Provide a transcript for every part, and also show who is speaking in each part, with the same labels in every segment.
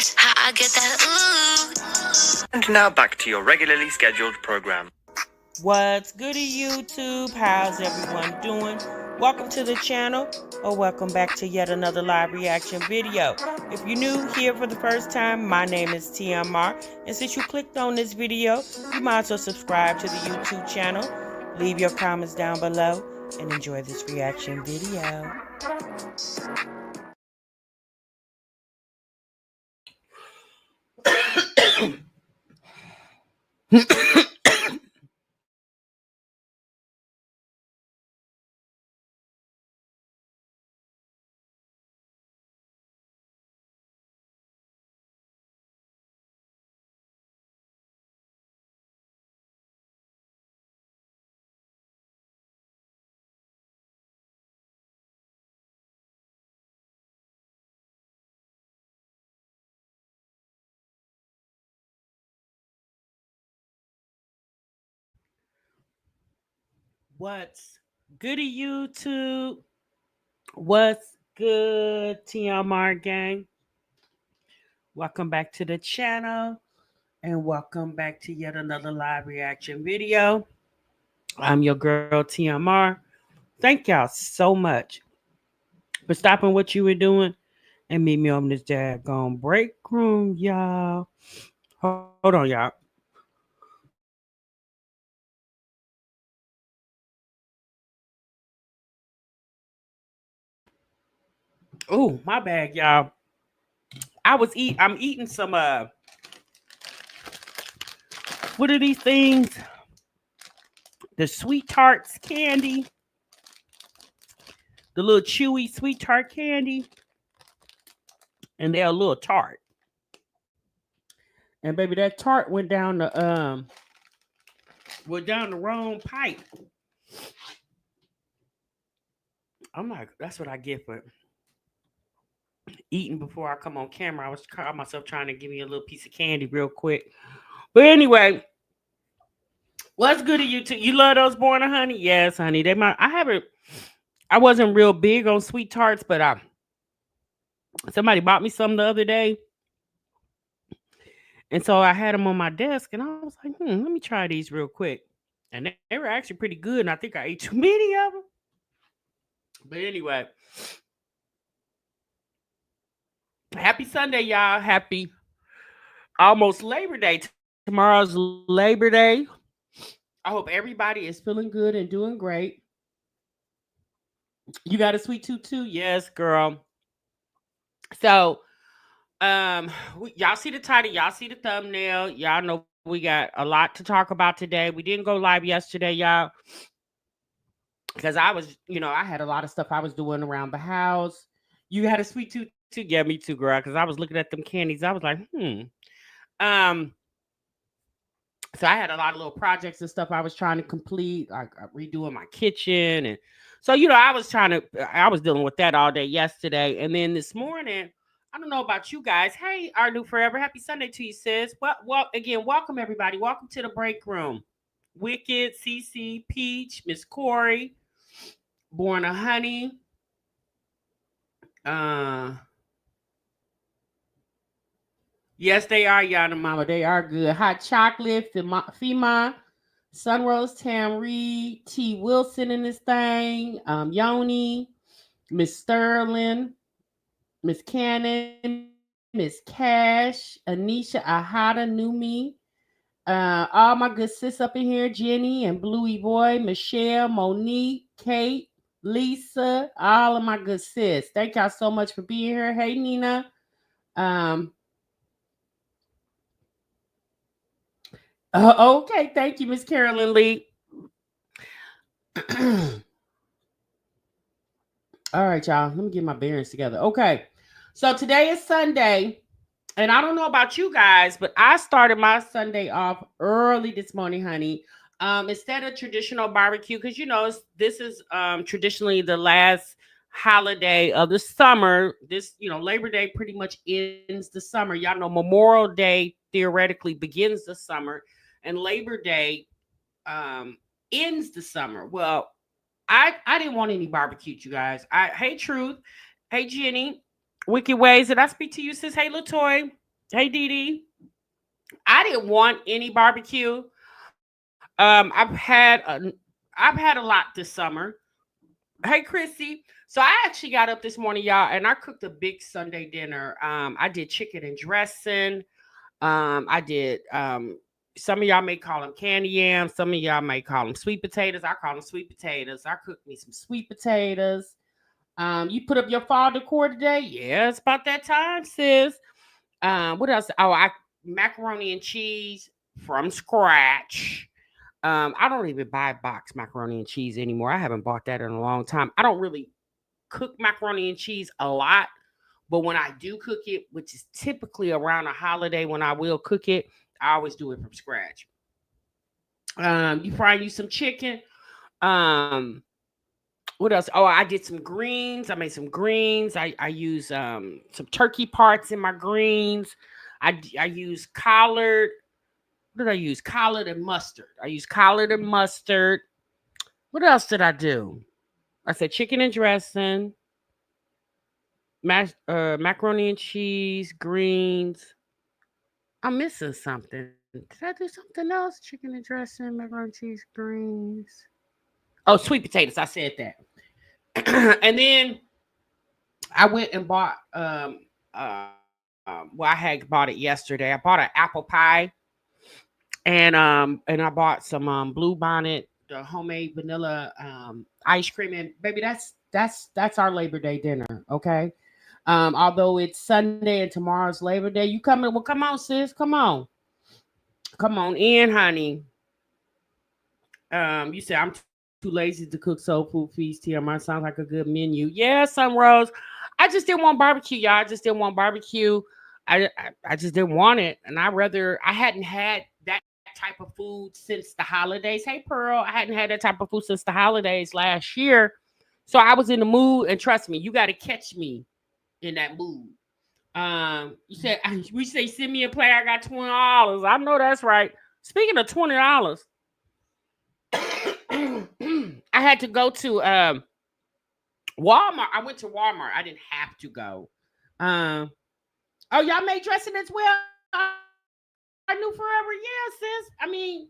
Speaker 1: That's how I get that ooh.
Speaker 2: And now back to your regularly scheduled program.
Speaker 3: What's goody, YouTube? How's everyone doing? Welcome to the channel, or welcome back to yet another live reaction video. If you're new here for the first time, my name is TMR, and since you clicked on this video, you might as well subscribe to the YouTube channel, leave your comments down below, and enjoy this reaction video. What's goody, YouTube? What's good, TMR gang? Welcome back to the channel, and welcome back to yet another live reaction video. I'm your girl, TMR. Thank y'all so much for stopping what you were doing and meet me on this daggone break room, y'all. Hold on, y'all. Oh, my bad, y'all. I'm eating some what are these things? The sweet tarts candy. The little chewy sweet tart candy. And they're a little tart. And baby, that tart went down the wrong pipe. I'm like, that's what I get for eating before I come on camera. I was calling myself trying to give me a little piece of candy real quick. But anyway, what's good of you two? You love those Born of Honey? Yes, honey. I wasn't real big on sweet tarts, but somebody bought me some the other day. And so I had them on my desk, and I was like, let me try these real quick. And they were actually pretty good, and I think I ate too many of them. But anyway, happy Sunday, y'all. Happy almost Labor Day. Tomorrow's Labor Day. I hope everybody is feeling good and doing great. You got a sweet tooth too? Yes, girl. So, y'all see the title, y'all see the thumbnail. Y'all know we got a lot to talk about today. We didn't go live yesterday, y'all, because I was, I had a lot of stuff I was doing around the house. You had a sweet tooth too? Yeah, me too, girl, because I was looking at them candies. I was like, So I had a lot of little projects and stuff I was trying to complete, like redoing my kitchen. And so, I was dealing with that all day yesterday. And then this morning, I don't know about you guys. Hey, our new forever. Happy Sunday to you, sis. Well, again, welcome everybody. Welcome to the break room. Wicked, Cece, Peach, Miss Corey, Born of Honey. Yes, they are, y'all, mama. They are good. Hot Chocolate, Fema, Sunrose, Tam Reed, T. Wilson in this thing, Yoni, Miss Sterling, Miss Cannon, Miss Cash, Anisha, Ahada, Numi, all my good sis up in here, Jenny and Bluey Boy, Michelle, Monique, Kate, Lisa, all of my good sis. Thank y'all so much for being here. Hey, Nina. Okay, thank you, Miss Carolyn Lee. All right, y'all. Let me get my bearings together. Okay, so today is Sunday, and I don't know about you guys, but I started my Sunday off early this morning, honey. Instead of traditional barbecue, because this is traditionally the last holiday of the summer. This, Labor Day pretty much ends the summer. Y'all know Memorial Day theoretically begins the summer, and Labor Day ends the summer. Well, I didn't want any barbecue, you guys. Hey, Truth. Hey, Jenny. Wicked Ways. Did I speak to you, sis? Hey, Latoy. Hey, Dee Dee. I didn't want any barbecue. I've had a lot this summer. Hey, Chrissy. So I actually got up this morning, y'all, and I cooked a big Sunday dinner. I did chicken and dressing. I did some of y'all may call them candy yams, some of y'all may call them sweet potatoes. I call them sweet potatoes. I cooked me some sweet potatoes. You put up your fall decor today? Yeah, it's about that time, sis. What else? Oh, I macaroni and cheese from scratch. I don't even buy box macaroni and cheese anymore. I haven't bought that in a long time. I don't really cook macaroni and cheese a lot, but when I do cook it, which is typically around a holiday when I will cook it, I always do it from scratch. You fry you some chicken. Um, what else? Oh, I did some greens. I made some greens. I use some turkey parts in my greens. I use collard. What did I use? Collard and mustard. I use collard and mustard. What else did I do? I said chicken and dressing, macaroni and cheese, greens. I'm missing something. Did I do something else? Chicken and dressing, macaroni and cheese, greens. Oh, sweet potatoes. I said that. And then I went and bought well, I had bought it yesterday. I bought an apple pie and I bought some blue bonnet, the homemade vanilla ice cream. And baby, that's our Labor Day dinner, okay? Although it's Sunday and tomorrow's Labor Day, you coming? Well, come on, sis, come on in, honey. You said I'm too lazy to cook soul food feast here. Mine sounds like a good menu. Yeah, Sunrose. I just didn't want barbecue, y'all. I just didn't want barbecue. I just didn't want it, and I hadn't had that type of food since the holidays. Hey, Pearl, I hadn't had that type of food since the holidays last year, so I was in the mood. And trust me, you got to catch me in that mood. You said we say send me a play. I got $20. I know that's right. Speaking of $20. I had to go to Walmart. I went to Walmart. I didn't have to go. Um, oh, y'all make dressing as well? I knew forever. Yeah, sis. I mean,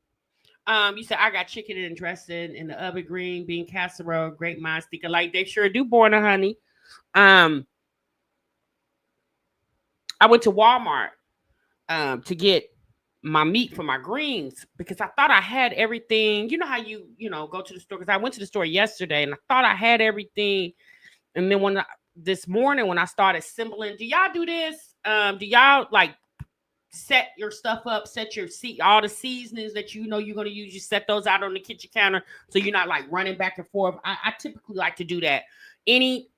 Speaker 3: you said I got chicken and dressing in the oven, green bean casserole, great minds think alike. They sure do, born a honey. Um, I went to Walmart to get my meat for my greens because I thought I had everything. You know how you go to the store, because I went to the store yesterday and I thought I had everything. And then this morning when I started assembling, do y'all do this? Do y'all like set your stuff up, set your all the seasonings that you know you're gonna use, you set those out on the kitchen counter so you're not like running back and forth. I typically like to do that.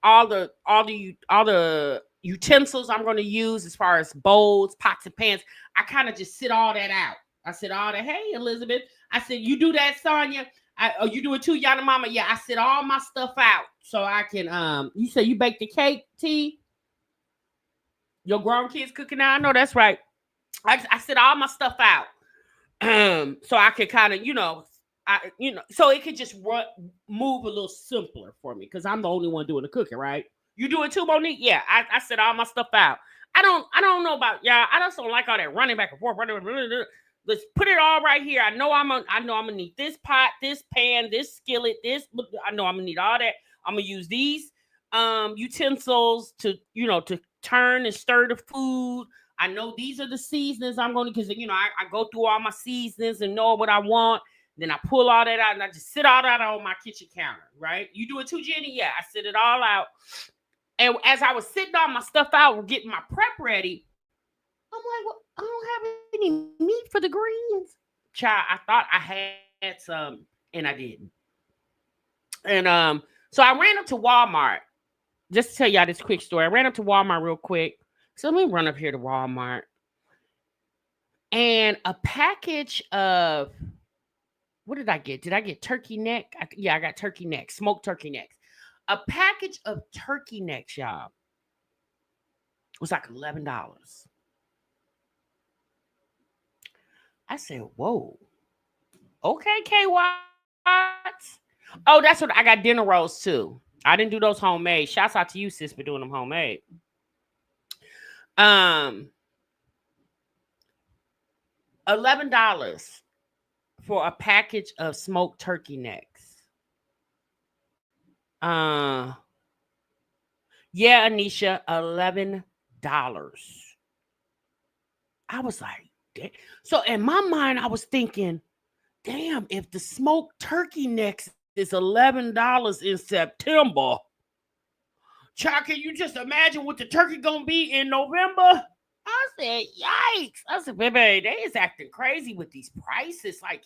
Speaker 3: All the utensils I'm gonna use as far as bowls, pots, and pans, I kind of just sit all that out. I said all that. Hey, Elizabeth. I said, you do that, Sonia. Oh, you do it too, Yana Mama. Yeah, I sit all my stuff out so I can. You say you bake the cake, T. Your grown kids cooking now. I know that's right. I sit all my stuff out, so I could kind of, so it could just move a little simpler for me because I'm the only one doing the cooking, right? You do it too, Monique? Yeah, I sit all my stuff out. I don't know about y'all. I just don't like all that running back and forth. Let's put it all right here. I know I'm gonna need this pot, this pan, this skillet, this. I know I'm gonna need all that. I'm gonna use these utensils to turn and stir the food. I know these are the seasonings I'm going to, because I go through all my seasonings and know what I want. Then I pull all that out and I just sit all that on my kitchen counter, right? You do it too, Jenny? Yeah, I sit it all out. And as I was sitting all my stuff out, getting my prep ready, I'm like, well, I don't have any meat for the greens. Child, I thought I had some and I didn't. And so I ran up to Walmart. Just to tell y'all this quick story. I ran up to Walmart real quick. So let me run up here to Walmart. And a package of, what did I get? Did I get turkey neck? I got turkey neck, smoked turkey necks. A package of turkey necks, y'all, was like $11. I said, whoa. Okay, K Watts. Oh, that's what I got, dinner rolls too. I didn't do those homemade. Shouts out to you, sis, for doing them homemade. $11 for a package of smoked turkey necks. Yeah, Anisha, $11. I was like, damn. So in my mind, I was thinking, damn, if the smoked turkey necks is $11 in September, child, can you just imagine what the turkey gonna be in November? I said, yikes. I said, baby, they is acting crazy with these prices. Like,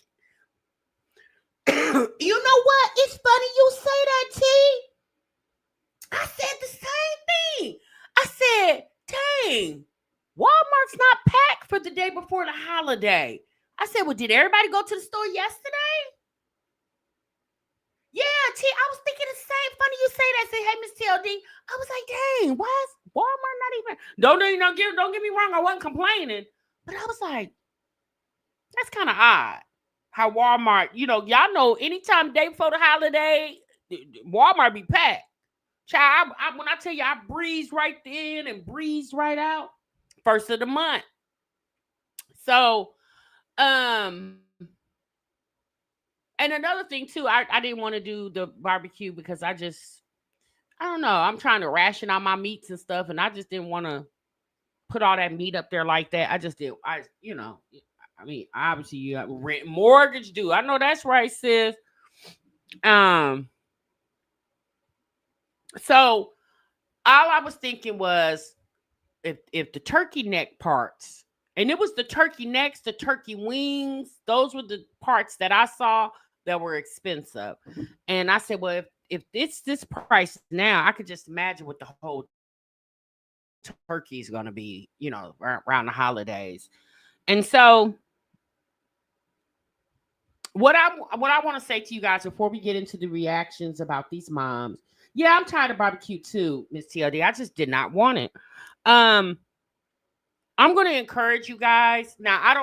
Speaker 3: you know what? It's funny you say that, T. I said the same thing. I said, dang, Walmart's not packed for the day before the holiday. I said, well, did everybody go to the store yesterday? Yeah, T, I was thinking the same. Funny you say that. Say, hey, Miss TLD. I was like, dang, why is Walmart not even? Don't get me wrong. I wasn't complaining, but I was like, that's kind of odd. How Walmart, y'all know, anytime day before the holiday, Walmart be packed. Child, when I tell you I breezed right in and breezed right out, first of the month. So, and another thing too, I didn't want to do the barbecue because I don't know. I'm trying to ration out my meats and stuff, and I just didn't want to put all that meat up there like that. I just did. I mean, obviously you have rent, mortgage due. I know that's right, sis. So all I was thinking was if the turkey neck parts, and it was the turkey necks, the turkey wings, those were the parts that I saw that were expensive. And I said, well, if it's this price now, I could just imagine what the whole turkey is going to be, around the holidays. And so what I want to say to you guys before we get into the reactions about these moms, yeah, I'm tired of barbecue too, Miss TLD. I just did not want it. I'm going to encourage you guys. Now, I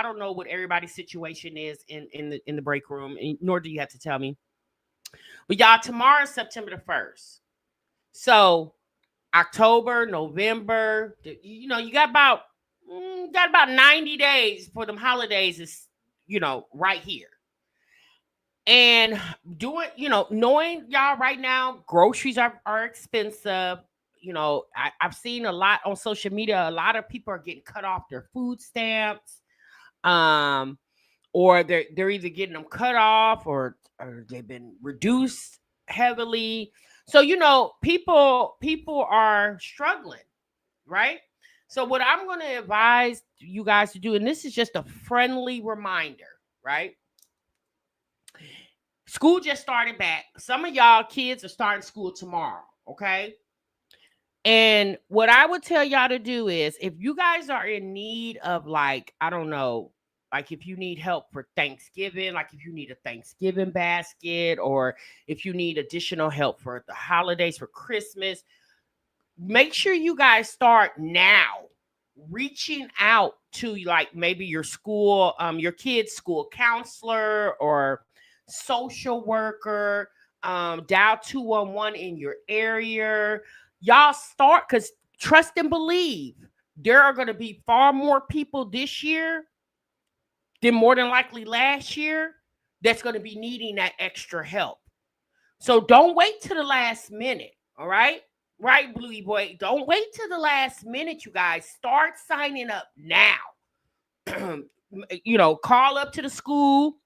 Speaker 3: don't know what everybody's situation is in the break room, nor do you have to tell me. But y'all, tomorrow is September the 1st. So October, November, you got about 90 days for them holidays is, right here. And knowing y'all right now, groceries are expensive. I've seen a lot on social media. A lot of people are getting cut off their food stamps, or they're either getting them cut off or they've been reduced heavily. So people are struggling, right? So what I'm going to advise you guys to do, and this is just a friendly reminder, right? School just started back. Some of y'all kids are starting school tomorrow, okay? And what I would tell y'all to do is, if you guys are in need of, like, I don't know, like if you need help for Thanksgiving, like if you need a Thanksgiving basket, or if you need additional help for the holidays, for Christmas, make sure you guys start now reaching out to, like, maybe your school, your kid's school counselor or social worker, dial 211 in your area. Y'all start, because trust and believe, there are going to be far more people this year than more than likely last year that's going to be needing that extra help. So don't wait till the last minute, all right? Right, Bluey Boy? Don't wait till the last minute, you guys. Start signing up now. Call up to the school,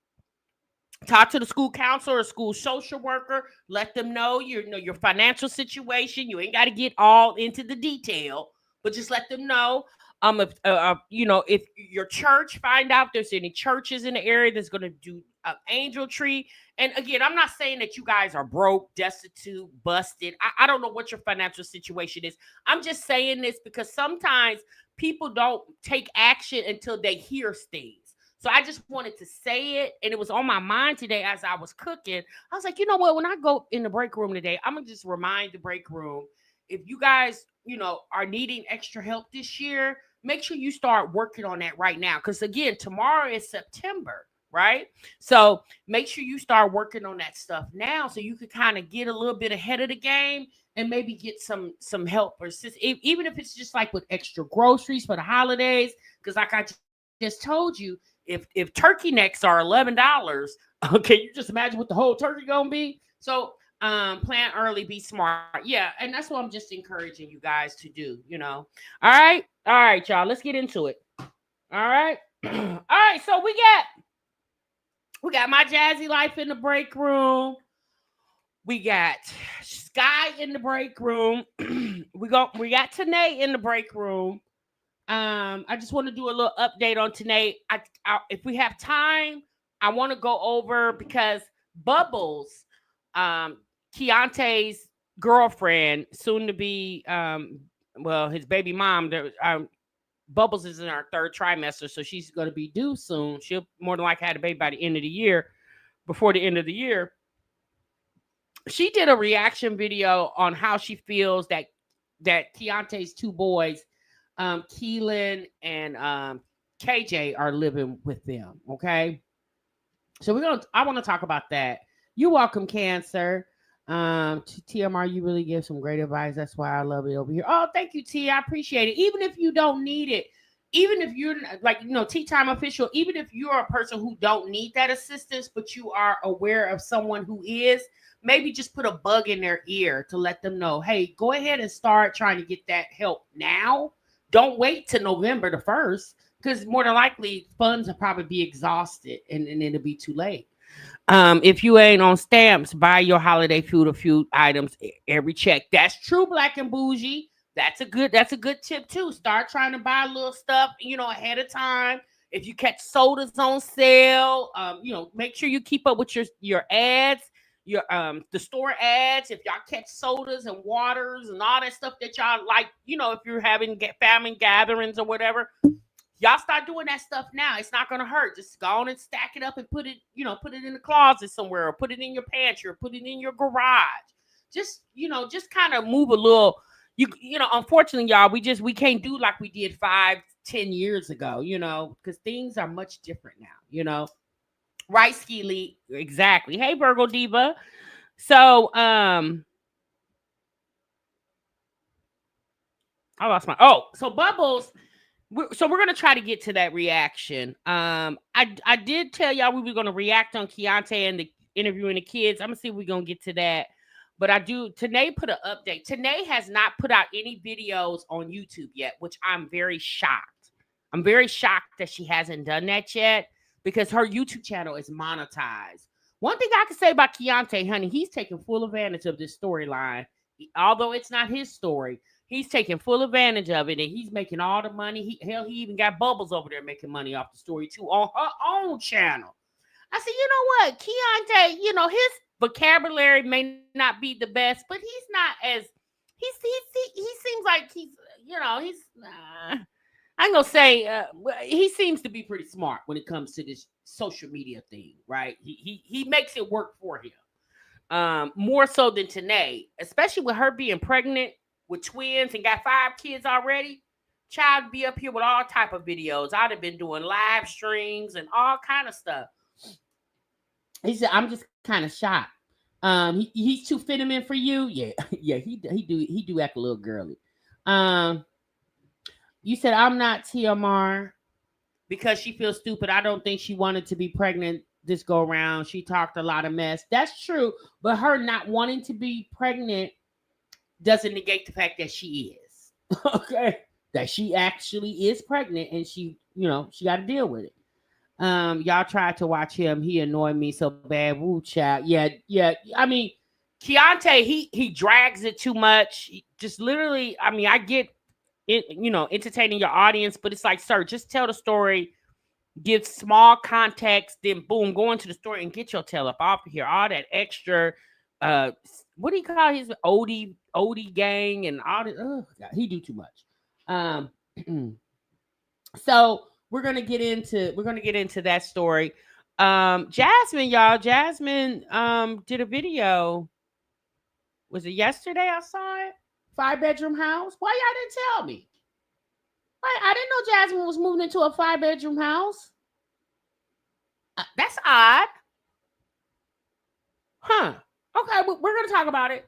Speaker 3: talk to the school counselor or school social worker. Let them know your financial situation. You ain't got to get all into the detail, but just let them know. If your church, find out if there's any churches in the area that's going to do angel tree. And again, I'm not saying that you guys are broke, destitute, busted. I don't know what your financial situation is. I'm just saying this because sometimes people don't take action until they hear things. So I just wanted to say it, and it was on my mind today as I was cooking. I was like, you know what? When I go in the break room today, I'm going to just remind the break room, if you guys, are needing extra help this year, make sure you start working on that right now. Because again, tomorrow is September, right? So make sure you start working on that stuff now so you can kind of get a little bit ahead of the game and maybe get some help or assist, even if it's just like with extra groceries for the holidays. Because like I just told you if turkey necks are $11, okay, you just imagine what the whole turkey gonna be. So plan early, be smart. Yeah, and that's what I'm just encouraging you guys to do, All right, y'all. Let's get into it. All right. All right, so we got my jazzy life in the break room. We got SKYE in the break room. we got TANNAE in the break room. I just want to do a little update on TANNAE. If we have time, I want to go over because Bubbles, Keontae's girlfriend, soon to be, his baby mom. Bubbles is in our third trimester, so she's going to be due soon. She'll more than likely have a baby by the end of the year. Before the end of the year, she did a reaction video on how she feels that Keontae's two boys, Keelan and KJ, are living with them. Okay, so I want to talk about that. You're welcome, Cancer. TMR, you really give some great advice. That's why I love it over here. Oh, thank you, T. I appreciate it. Even if you don't need it, even if you're like, Tea Time Official, even if you're a person who don't need that assistance, but you are aware of someone who is, maybe just put a bug in their ear to let them know, hey, go ahead and start trying to get that help now. Don't wait till November the 1st, because more than likely funds will probably be exhausted and it'll be too late. If you ain't on stamps, buy your holiday food items every check. That's true, Black and Bougie. That's a good tip too. Start trying to buy little stuff, ahead of time. If you catch sodas on sale, make sure you keep up with your ads, the store ads. If y'all catch sodas and waters and all that stuff that y'all like, if you're having family gatherings or whatever, y'all start doing that stuff now. It's not gonna hurt. Just go on and stack it up and put it in the closet somewhere, or put it in your pantry, or put it in your garage. Just kind of move a little. Unfortunately, y'all, we can't do like we did 5-10 years ago, because things are much different now, Right, Ski Lee? Exactly. Hey, Virgo Diva. So, I lost so Bubbles. So we're gonna try to get to that reaction. I did tell y'all we were gonna react on Keontae and the interviewing the kids. I'm gonna see if we're gonna get to that. But TANNAE put an update. TANNAE has not put out any videos on YouTube yet, which I'm very shocked. I'm very shocked that she hasn't done that yet, because her YouTube channel is monetized. One thing I can say about Keontae, honey, he's taking full advantage of this storyline. Although it's not his story, he's taking full advantage of it, and he's making all the money. He even got Bubbles over there making money off the story too on her own channel. I said, you know what, Keontae, his vocabulary may not be the best, but he's not as he seems like he's I'm gonna say he seems to be pretty smart when it comes to this social media thing, right? He makes it work for him, more so than TANNAE, especially with her being pregnant with twins and got 5 kids already. Child be up here with all type of videos. I'd have been doing live streams and all kind of stuff. He said, I'm just kind of shocked. He's too feminine for you. Yeah, yeah, he do act a little girly. You said I'm not TMR because she feels stupid. I don't think she wanted to be pregnant this go around. She talked a lot of mess. That's true, but her not wanting to be pregnant doesn't negate the fact that she is. Okay, that she actually is pregnant, and she got to deal with it. Y'all tried to watch him. He annoyed me so bad. Woo, child. Yeah. I mean, Keontae, he drags it too much. He just literally, I get it, entertaining your audience, but it's like, sir, just tell the story, give small context, then boom, go into the story and get your tail up off of here. All that extra, what do you call his Odie gang and all that? Oh God, he do too much. So we're gonna get into that story. Jasmine, y'all. Jasmine did a video. Was it yesterday? I saw it. 5-bedroom house. Why y'all didn't tell me? I didn't know Jasmine was moving into a 5-bedroom house. That's odd. Huh. Okay, we're gonna talk about it.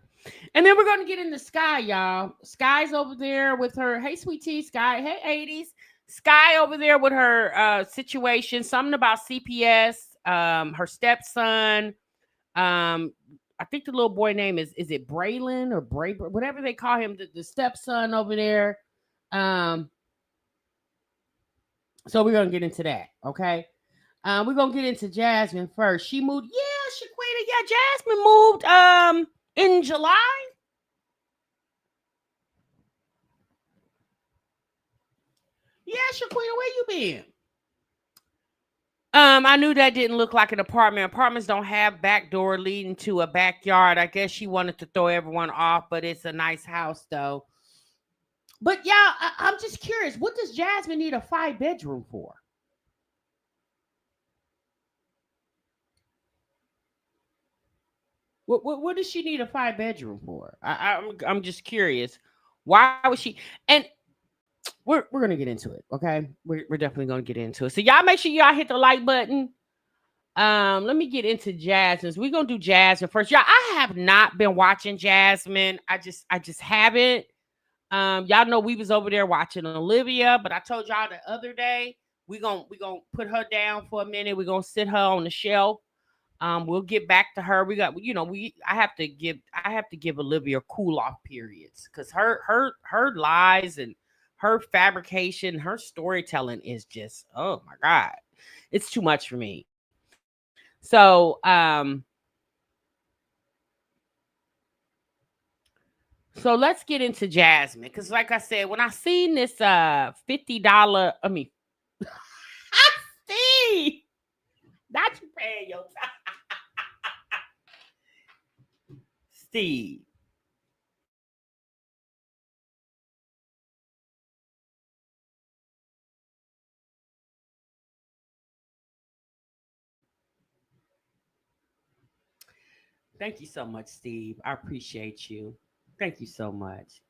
Speaker 3: And then we're gonna get into SKYE, y'all. SKYE's over there with her. Hey, sweet tea, SKYE. Hey, 80s. SKYE over there with her situation, something about CPS, her stepson. I think the little boy name is it Braylon or Bray, whatever they call him, the stepson over there. So we're gonna get into that, okay? We're gonna get into Jasmine first. She moved, yeah, Shaquita, yeah, Jasmine moved in July. Yeah, Shaquita, where you been? I knew that didn't look like an apartment. Apartments don't have back door leading to a backyard. I guess she wanted to throw everyone off, but it's a nice house though. But yeah, I'm just curious. What does Jasmine need a 5-bedroom for? What does she need a 5-bedroom for? I'm just curious. Why was she? And we're gonna get into it, okay? We're definitely gonna get into it. So y'all make sure y'all hit the like button. Let me get into Jasmine's. We're gonna do Jasmine first. Y'all, I have not been watching Jasmine. I just haven't. Y'all know we was over there watching Olivia, but I told y'all the other day we gonna put her down for a minute. We're gonna sit her on the shelf. We'll get back to her. We got, I have to give Olivia cool off periods because her lies and her fabrication, her storytelling is just, oh my God, it's too much for me. So let's get into Jasmine because, like I said, when I seen this $50, I mean, Steve, not you paying your time. Steve. Thank you so much, Steve. I appreciate you. Thank you so much.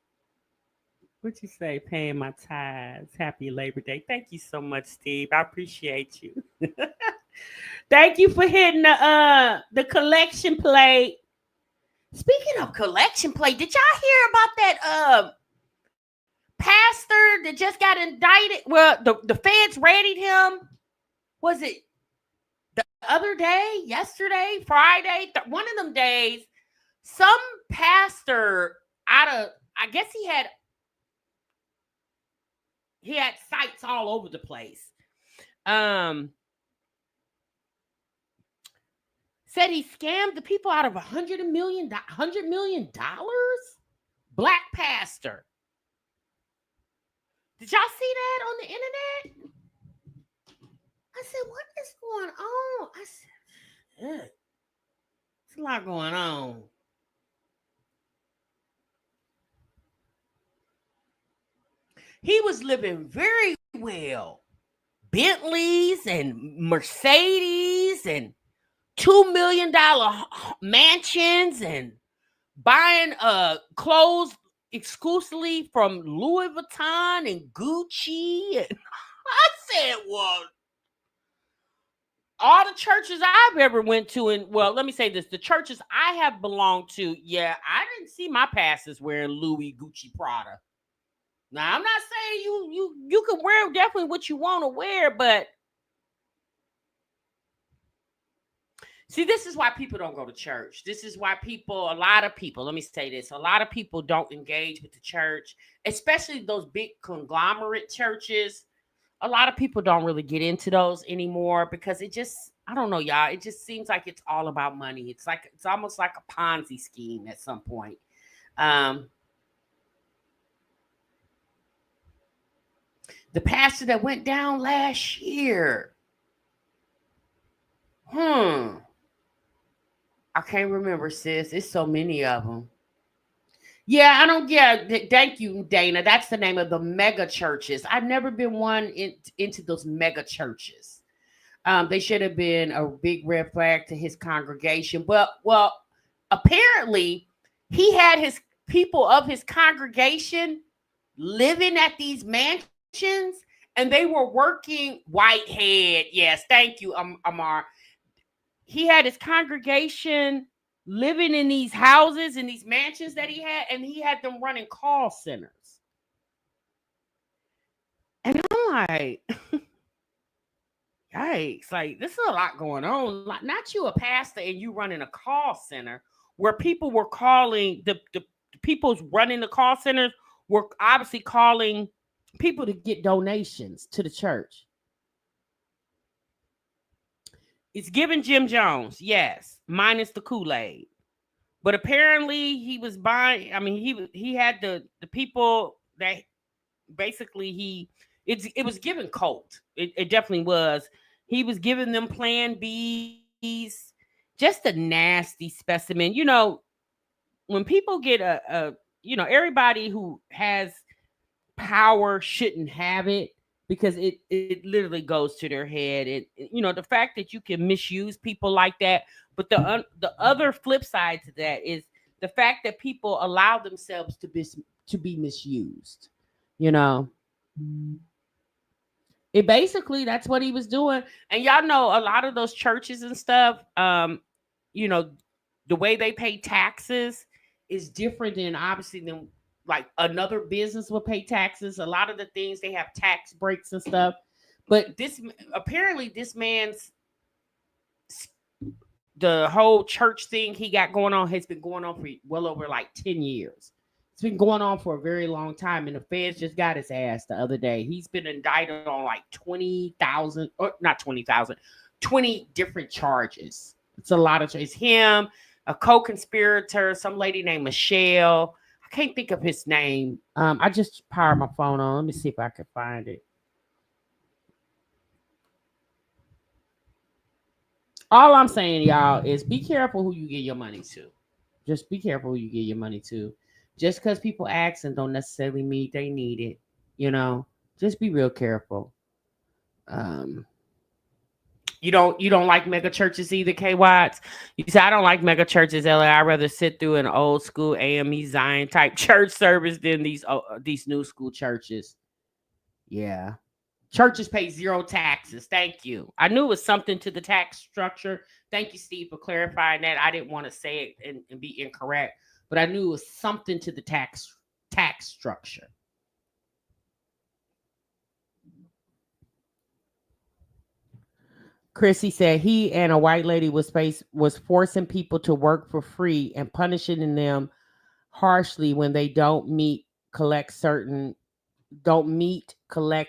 Speaker 3: What you say? Paying my tithes. Happy Labor Day. Thank you so much, Steve. I appreciate you. Thank you for hitting the collection plate. Speaking of collection plate, did y'all hear about that pastor that just got indicted? Well, the feds raided him. Was it the other day, yesterday, Friday, one of them days? Some pastor out of, I guess he had sites all over the place. Said he scammed the people out of $100 million. Black pastor. Did y'all see that on the internet? I said, what is going on? I said, ugh, there's a lot going on. He was living very well. Bentleys and Mercedes and $2 million mansions and buying clothes exclusively from Louis Vuitton and Gucci. And I said, well, all the churches I've ever went to, and well, let me say this, the churches I have belonged to, yeah, I didn't see my pastors wearing Louis, Gucci, Prada. Now, I'm not saying you can wear definitely what you want to wear, but see, this is why people don't go to church. This is why a lot of people, let me say this, a lot of people don't engage with the church, especially those big conglomerate churches. A lot of people don't really get into those anymore because it just, I don't know, y'all. It just seems like it's all about money. It's almost like a Ponzi scheme at some point. The pastor that went down last year. I can't remember, sis. It's so many of them. Yeah, I don't get. Thank you, Dana. That's the name of the mega churches. I've never been into those mega churches. They should have been a big red flag to his congregation. But well, apparently he had his people of his congregation living at these mansions, and they were working Whitehead. Yes, thank you, Amar. He had his congregation living in these houses, in these mansions that he had, and he had them running call centers. And I'm like, yikes, like this is a lot going on. Like, not you a pastor and you running a call center where people were calling the people's running the call centers were obviously calling people to get donations to the church. It's giving Jim Jones, yes, minus the Kool-Aid. But apparently he was buying. I mean, he had the people that basically it was given cult. It definitely was. He was giving them Plan B's, just a nasty specimen. When people get everybody who has power shouldn't have it because it literally goes to their head. The fact that you can misuse people like that, but the other flip side to that is the fact that people allow themselves to be misused. You know, it basically that's what he was doing. And y'all know a lot of those churches and stuff, you know, the way they pay taxes is different than obviously than like another business will pay taxes. A lot of the things they have tax breaks and stuff. But this man's the whole church thing he got going on has been going on for well over like 10 years. It's been going on for a very long time, and the feds just got his ass the other day. He's been indicted on like 20,000, or not 20,000, 20 different charges. It's a lot of charges. Him, a co-conspirator, some lady named Michelle. I can't think of his name. I just powered my phone on. Let me see if I can find it. All I'm saying, y'all, is be careful who you give your money to. Just be careful who you give your money to. Just because people ask and don't necessarily mean they need it, just be real careful. You don't like mega churches either, K Watts. You say I don't like mega churches, LA. I'd rather sit through an old school AME Zion type church service than these new school churches. Yeah. Churches pay zero taxes. Thank you. I knew it was something to the tax structure. Thank you, Steve, for clarifying that. I didn't want to say it and be incorrect, but I knew it was something to the tax structure. Chrissy said he and a white lady was forcing people to work for free and punishing them harshly when they don't collect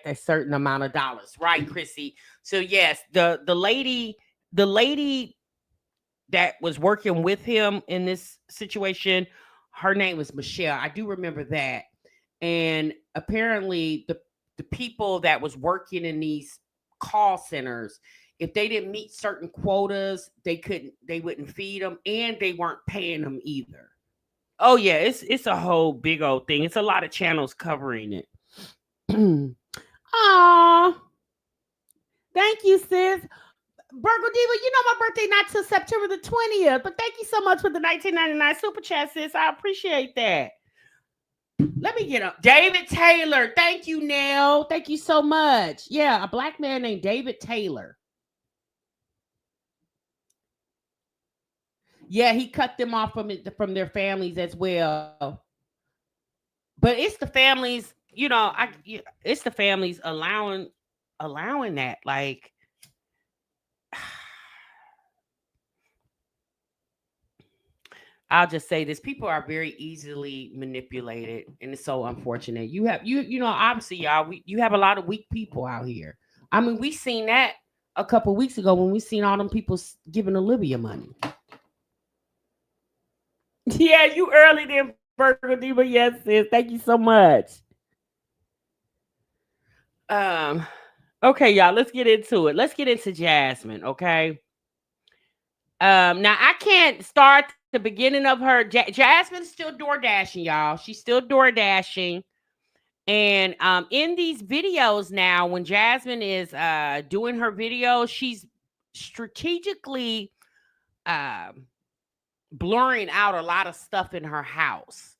Speaker 3: a certain amount of dollars. Right, Chrissy. So yes, the lady that was working with him in this situation, her name was Michelle. I do remember that. And apparently the people that was working in these call centers, if they didn't meet certain quotas, they wouldn't feed them, and they weren't paying them either. Oh yeah, it's a whole big old thing. It's a lot of channels covering it. Aw, thank you, sis. Virgo Diva, my birthday not till September the 20th, but thank you so much for the 1999 super chat, sis. I appreciate that. Let me get up. David Taylor. Thank you, Nell. Thank you so much. Yeah, a black man named David Taylor. Yeah, he cut them off from their families as well. But it's the families, it's the families allowing that. Like, I'll just say this: people are very easily manipulated, and it's so unfortunate. Obviously, y'all, you have a lot of weak people out here. I mean, we seen that a couple weeks ago when we seen all them people giving Olivia money. Yeah, you early there, Virgo Diva. Yes, sis. Thank you so much. Okay, y'all, let's get into it. Let's get into Jasmine, okay? Now I can't start the beginning of her. Jasmine's still door dashing, y'all. She's still door dashing. And in these videos now, when Jasmine is doing her videos, she's strategically blurring out a lot of stuff in her house.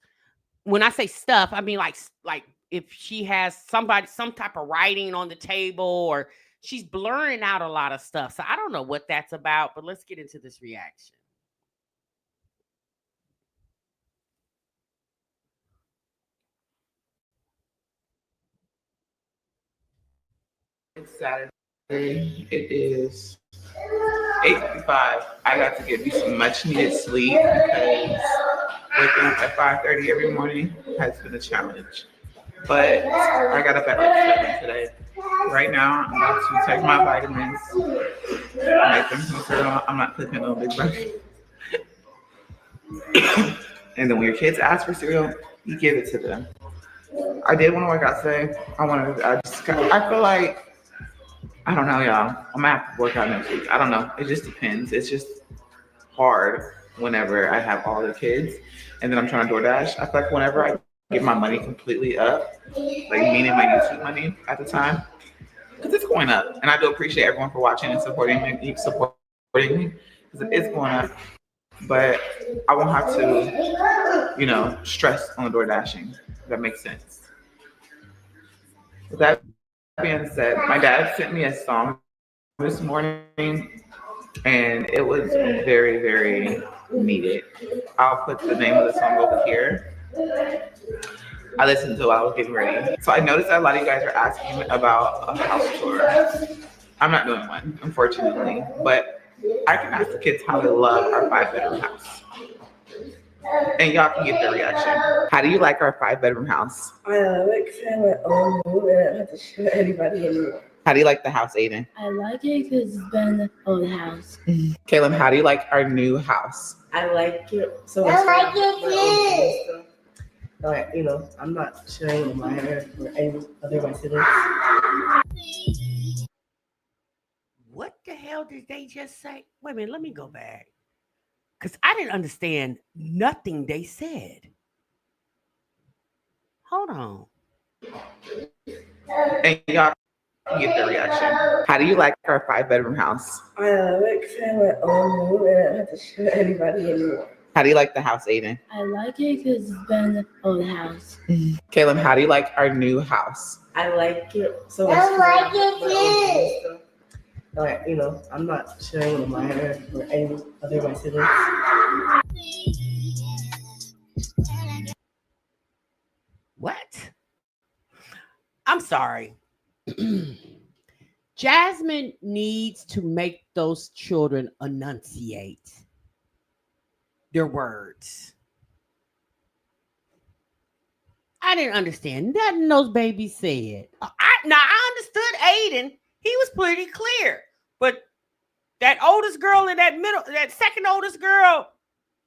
Speaker 3: When I say stuff, I mean like if she has some type of writing on the table, or she's blurring out a lot of stuff. So I don't know what that's about, but let's get into this reaction.
Speaker 4: It's Saturday. It is 8:55. I got to get me some much needed sleep because waking up at 5:30 every morning has been a challenge. But I got up at like 7 today. Right now, I'm about to take my vitamins, make them some cereal. I'm not cooking no big breakfast. And then when your kids ask for cereal, you give it to them. I did want to work out today. I feel like, I don't know, y'all. I'm gonna have to work out next week. I don't know. It just depends. It's just hard whenever I have all the kids and then I'm trying to DoorDash. I feel like whenever I give my money completely up, like meaning my YouTube money at the time, because it's going up. And I do appreciate everyone for watching and supporting me, because it is going up. But I won't have to, stress on the DoorDashing. If that makes sense. With that being said, my dad sent me a song this morning and it was very, very needed. I'll put the name of the song over here. I listened to it while I was getting ready. So I noticed that a lot of you guys are asking about a house tour. I'm not doing one, unfortunately, but I can ask the kids how they love our 5-bedroom house. And y'all can get their reaction. How do you like our 5-bedroom house?
Speaker 5: I like to have my own room and I don't have to show anybody anymore.
Speaker 4: How do you like the house, Aiden?
Speaker 6: I like it because it's been an old house.
Speaker 4: Caleb, how do you like our new house?
Speaker 5: I like it so much. I like it too. Like, I'm not sharing my hair or any other of my siblings.
Speaker 3: What the hell did they just say? Wait a minute, let me go back. Because I didn't understand nothing they said. Hold on.
Speaker 4: And y'all can get their reaction. How do you like our 5-bedroom house?
Speaker 5: I like to have my own room and I don't have to show anybody anymore.
Speaker 4: How do you like the house, Aiden?
Speaker 6: I like it because it's been an old house.
Speaker 4: Caleb, how do you like our new house?
Speaker 5: I like it so much. I like it too. Like, I'm not sharing my hair or any other of my siblings.
Speaker 3: What? I'm sorry. Jasmine needs to make those children enunciate their words. I didn't understand nothing those babies said. I understood Aiden. He was pretty clear. But that oldest girl and that second oldest girl,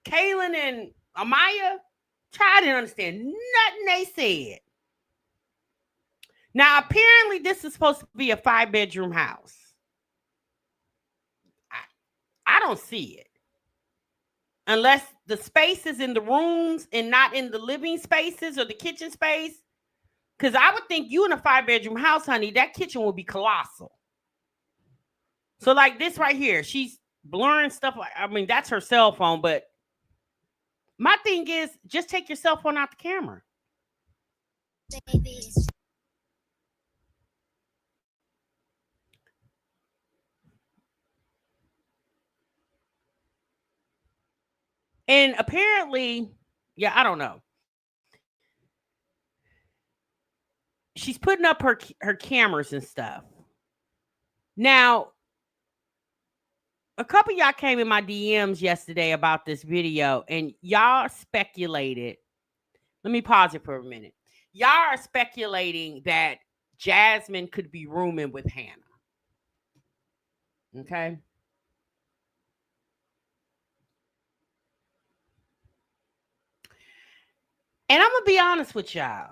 Speaker 3: Kaylin and Amaya, I didn't understand nothing they said. Now, apparently, this is supposed to be a 5-bedroom house. I don't see it. Unless the space is in the rooms and not in the living spaces or the kitchen space. Because I would think you in a 5-bedroom house, honey, that kitchen would be colossal. So like this right here, she's blurring stuff. That's her cell phone. But my thing is, just take your cell phone out the camera. And apparently, I don't know. She's putting up her cameras and stuff. Now, a couple of y'all came in my DMs yesterday about this video, and y'all speculated. Let me pause it for a minute. Y'all are speculating that Jasmine could be rooming with Hannah. Okay. And I'm going to be honest with y'all.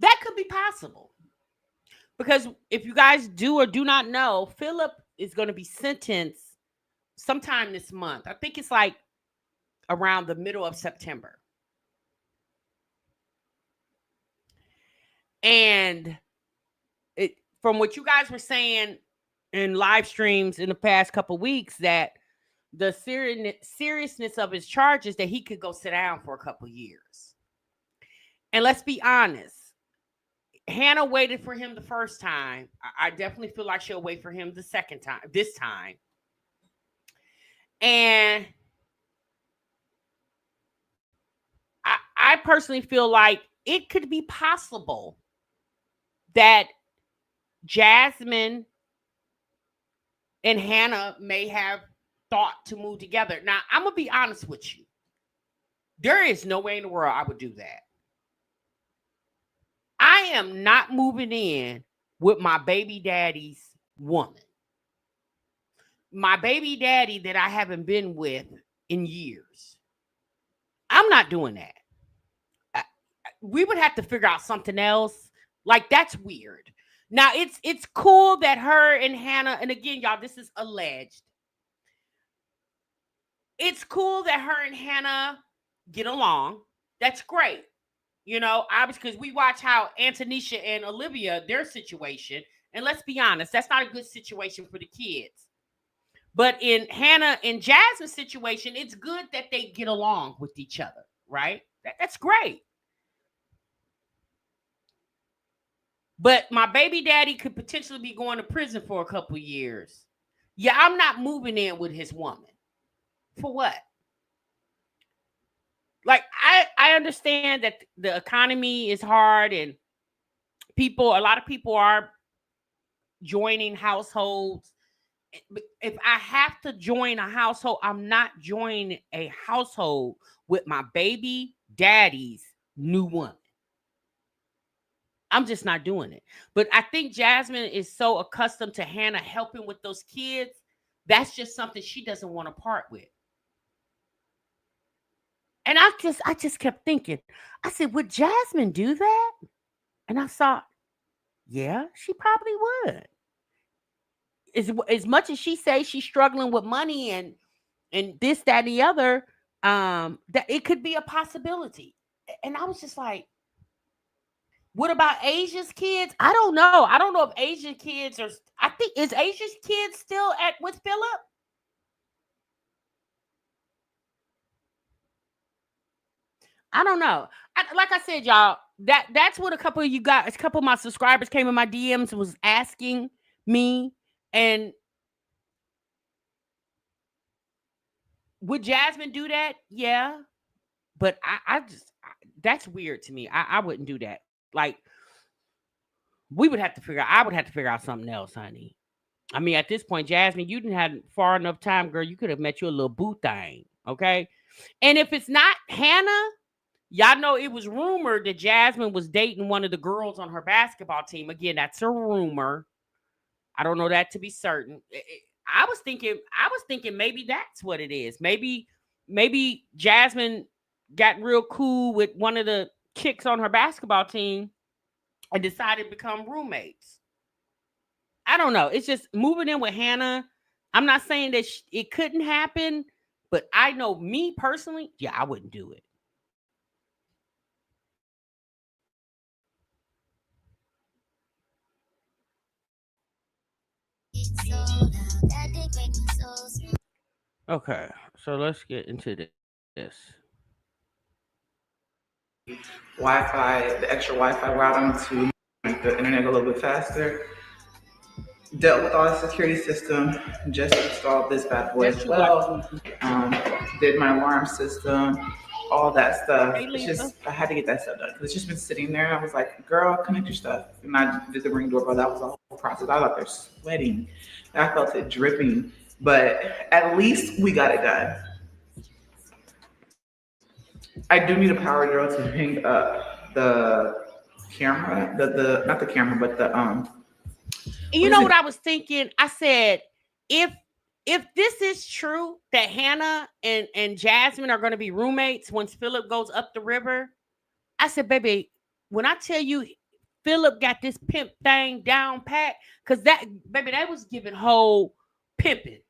Speaker 3: That could be possible. Because if you guys do or do not know, Philip is going to be sentenced sometime this month. I think it's like around the middle of September. And from what you guys were saying in live streams in the past couple of weeks, that the seriousness of his charges, that he could go sit down for a couple of years. And let's be honest. Hannah waited for him the first time. I definitely feel like she'll wait for him the second time, this time. And I personally feel like it could be possible that Jasmine and Hannah may have thought to move together. Now, I'm going to be honest with you. There is no way in the world I would do that. I am not moving in with my baby daddy's woman. My baby daddy that I haven't been with in years. I'm not doing that. We would have to figure out something else. Like, that's weird. Now, it's cool that her and Hannah, and again, y'all, this is alleged. It's cool that her and Hannah get along. That's great. You know, obviously, because we watch how Antonisha and Olivia, their situation, and let's be honest, that's not a good situation for the kids. But in Hannah and Jasmine's situation, it's good that they get along with each other, right? That's great. But my baby daddy could potentially be going to prison for a couple of years. Yeah, I'm not moving in with his woman. For what? Like, I understand that the economy is hard and a lot of people are joining households. If I have to join a household, I'm not joining a household with my baby daddy's new woman. I'm just not doing it. But I think Jasmine is so accustomed to Hannah helping with those kids. That's just something she doesn't want to part with. And I just kept thinking, I said, would Jasmine do that? And I thought, yeah, she probably would. As much as she says she's struggling with money and this, that, and the other, that it could be a possibility. And I was just like, what about Asia's kids? I don't know. I don't know if Asian kids are. I think is Asia's kids still with Philip? I don't know. Like I said, y'all, that's what a couple of my subscribers came in my DMs and was asking me. And would Jasmine do that? Yeah. But that's weird to me. I wouldn't do that. Like, I would have to figure out something else, honey. I mean, at this point, Jasmine, you didn't have far enough time, girl. You could have met you a little boo thing. Okay. And if it's not Hannah, y'all know it was rumored that Jasmine was dating one of the girls on her basketball team. Again, that's a rumor. I don't know that to be certain. I was thinking maybe that's what it is. Maybe Jasmine got real cool with one of the chicks on her basketball team and decided to become roommates. I don't know. It's just moving in with Hannah. I'm not saying that it couldn't happen, but I know me personally, yeah, I wouldn't do it. Okay, so let's get into this.
Speaker 4: Wi-Fi, the extra Wi-Fi routing to make the internet go a little bit faster. Dealt with all the security system. Just installed this bad boy as well. Did my alarm system, all that stuff. It's just I had to get that stuff done because it's just been sitting there. I was like, "Girl, connect your stuff." And I did the Ring doorbell. That was a whole process. I was out there sweating. I felt it dripping, but at least we got it done. I do need a power drill to hang up the camera, not the camera, but the
Speaker 3: You know what I was thinking? I said, if this is true that Hannah and Jasmine are going to be roommates once Philip goes up the river, I said, baby, when I tell you Philip got this pimp thing down pat, because that was giving whole pimping.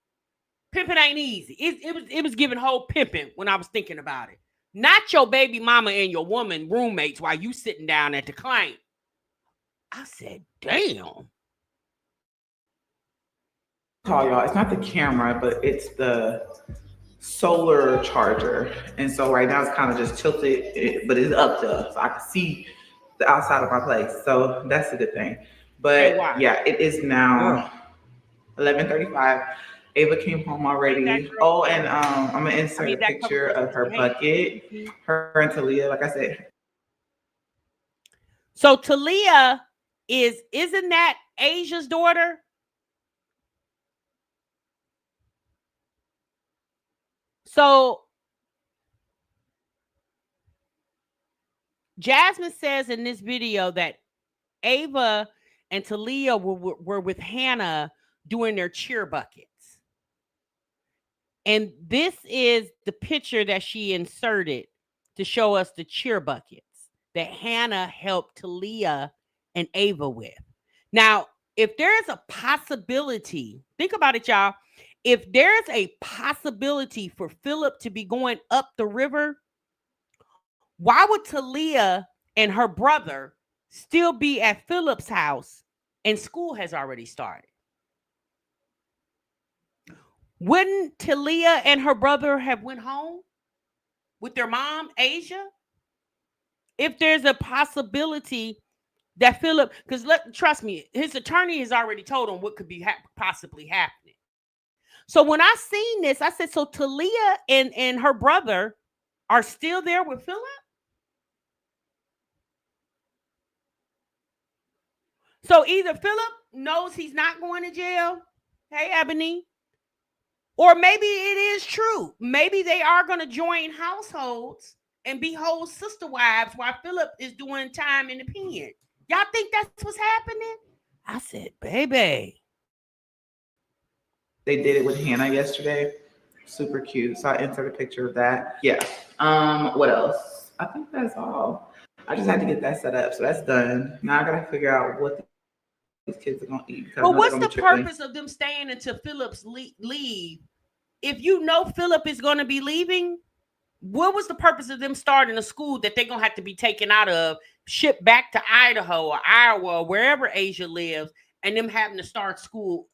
Speaker 3: Pimping ain't easy. It was giving whole pimping when I was thinking about it. Not your baby mama and your woman roommates while you sitting down at the claim. I said, damn.
Speaker 4: Call y'all. It's not the camera, but it's the solar charger. And so right now it's kind of just tilted, but it's up there, so I can see the outside of my place. So that's a good thing. But yeah, it is now 11:35. Ava came home already. Oh, and I'm gonna insert a picture of her bucket. Her and Talia, like I said.
Speaker 3: So Talia isn't that Asia's daughter? So Jasmine says in this video that Ava and Talia were with Hannah doing their cheer buckets. And this is the picture that she inserted to show us the cheer buckets that Hannah helped Talia and Ava with. Now, if there's a possibility, think about it, y'all. If there's a possibility for Philip to be going up the river, why would Talia and her brother still be at Philip's house and school has already started? Wouldn't Talia and her brother have went home with their mom, Asia? If there's a possibility that Philip, because trust me, his attorney has already told him what could be possibly happening. So when I seen this, I said, so Talia and her brother are still there with Philip? So either Philip knows he's not going to jail. Hey, Ebony. Or maybe it is true. Maybe they are going to join households and be whole sister wives while Philip is doing time in the pen. Y'all think that's what's happening? I said, baby.
Speaker 4: They did it with Hannah yesterday. Super cute. So I inserted a picture of that. Yeah. What else? I think that's all. I just had to get that set up. So that's done. Now I gotta figure out what these kids are gonna eat.
Speaker 3: But what's the purpose of them staying until Philip's leave? If you know Philip is gonna be leaving, what was the purpose of them starting a school that they're gonna have to be taken out of, shipped back to Idaho or Iowa or wherever Asia lives, and them having to start school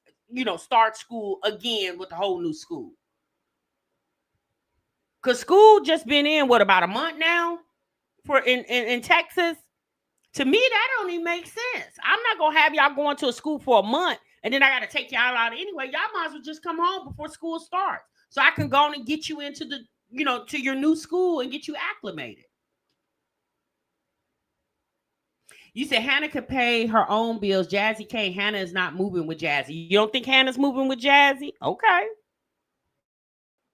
Speaker 3: again with a whole new school? Because school just been in about a month now for in Texas. To me, that don't even make sense. I'm not gonna have y'all going to a school for a month and then I gotta take y'all out anyway. Y'all might as well just come home before school starts, so I can go on and get you into the to your new school and get you acclimated. You said Hannah could pay her own bills. Jazzy can't. Hannah is not moving with Jazzy. You don't think Hannah's moving with Jazzy? Okay.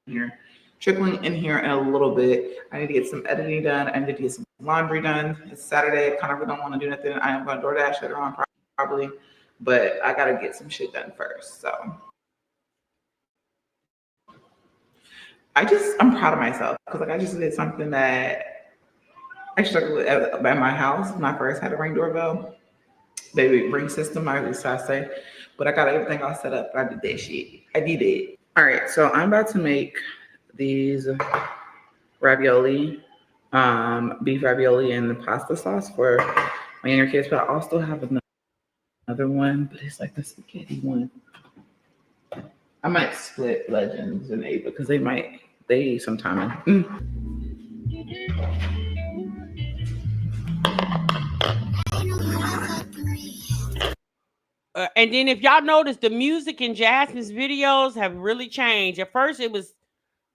Speaker 4: Here. Trickling in here in a little bit. I need to get some editing done. I need to get some laundry done. It's Saturday. I kind of really don't want to do nothing. I am going to DoorDash later on probably, but I got to get some shit done first. So I'm proud of myself because I just did something that I struggled with at my house when I first had a Ring doorbell. Baby Ring system, I say. But I got everything all set up. I did that shit. I did it. All right, so I'm about to make these ravioli, beef ravioli and the pasta sauce for my younger kids, but I also have another one, but it's like the spaghetti one. I might split Legends and Ava because they eat sometime.
Speaker 3: And then if y'all notice, the music in Jasmine's videos have really changed. At first it was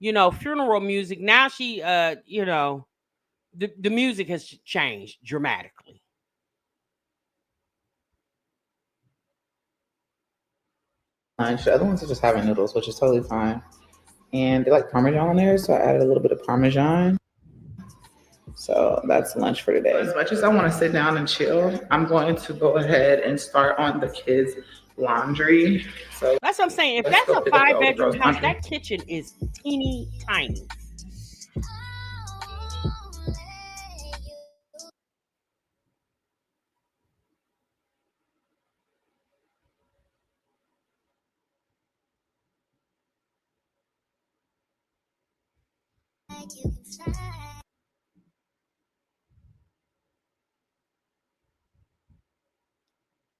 Speaker 3: funeral music. Now she the music has changed dramatically.
Speaker 4: The other ones are just having noodles, which is totally fine. And they like Parmesan on there, so I added a little bit of Parmesan. So that's lunch for today. As much as I want to sit down and chill, I'm going to go ahead and start on the kids' laundry. So
Speaker 3: that's what I'm saying. If that's a 5-bedroom house, that kitchen is teeny tiny.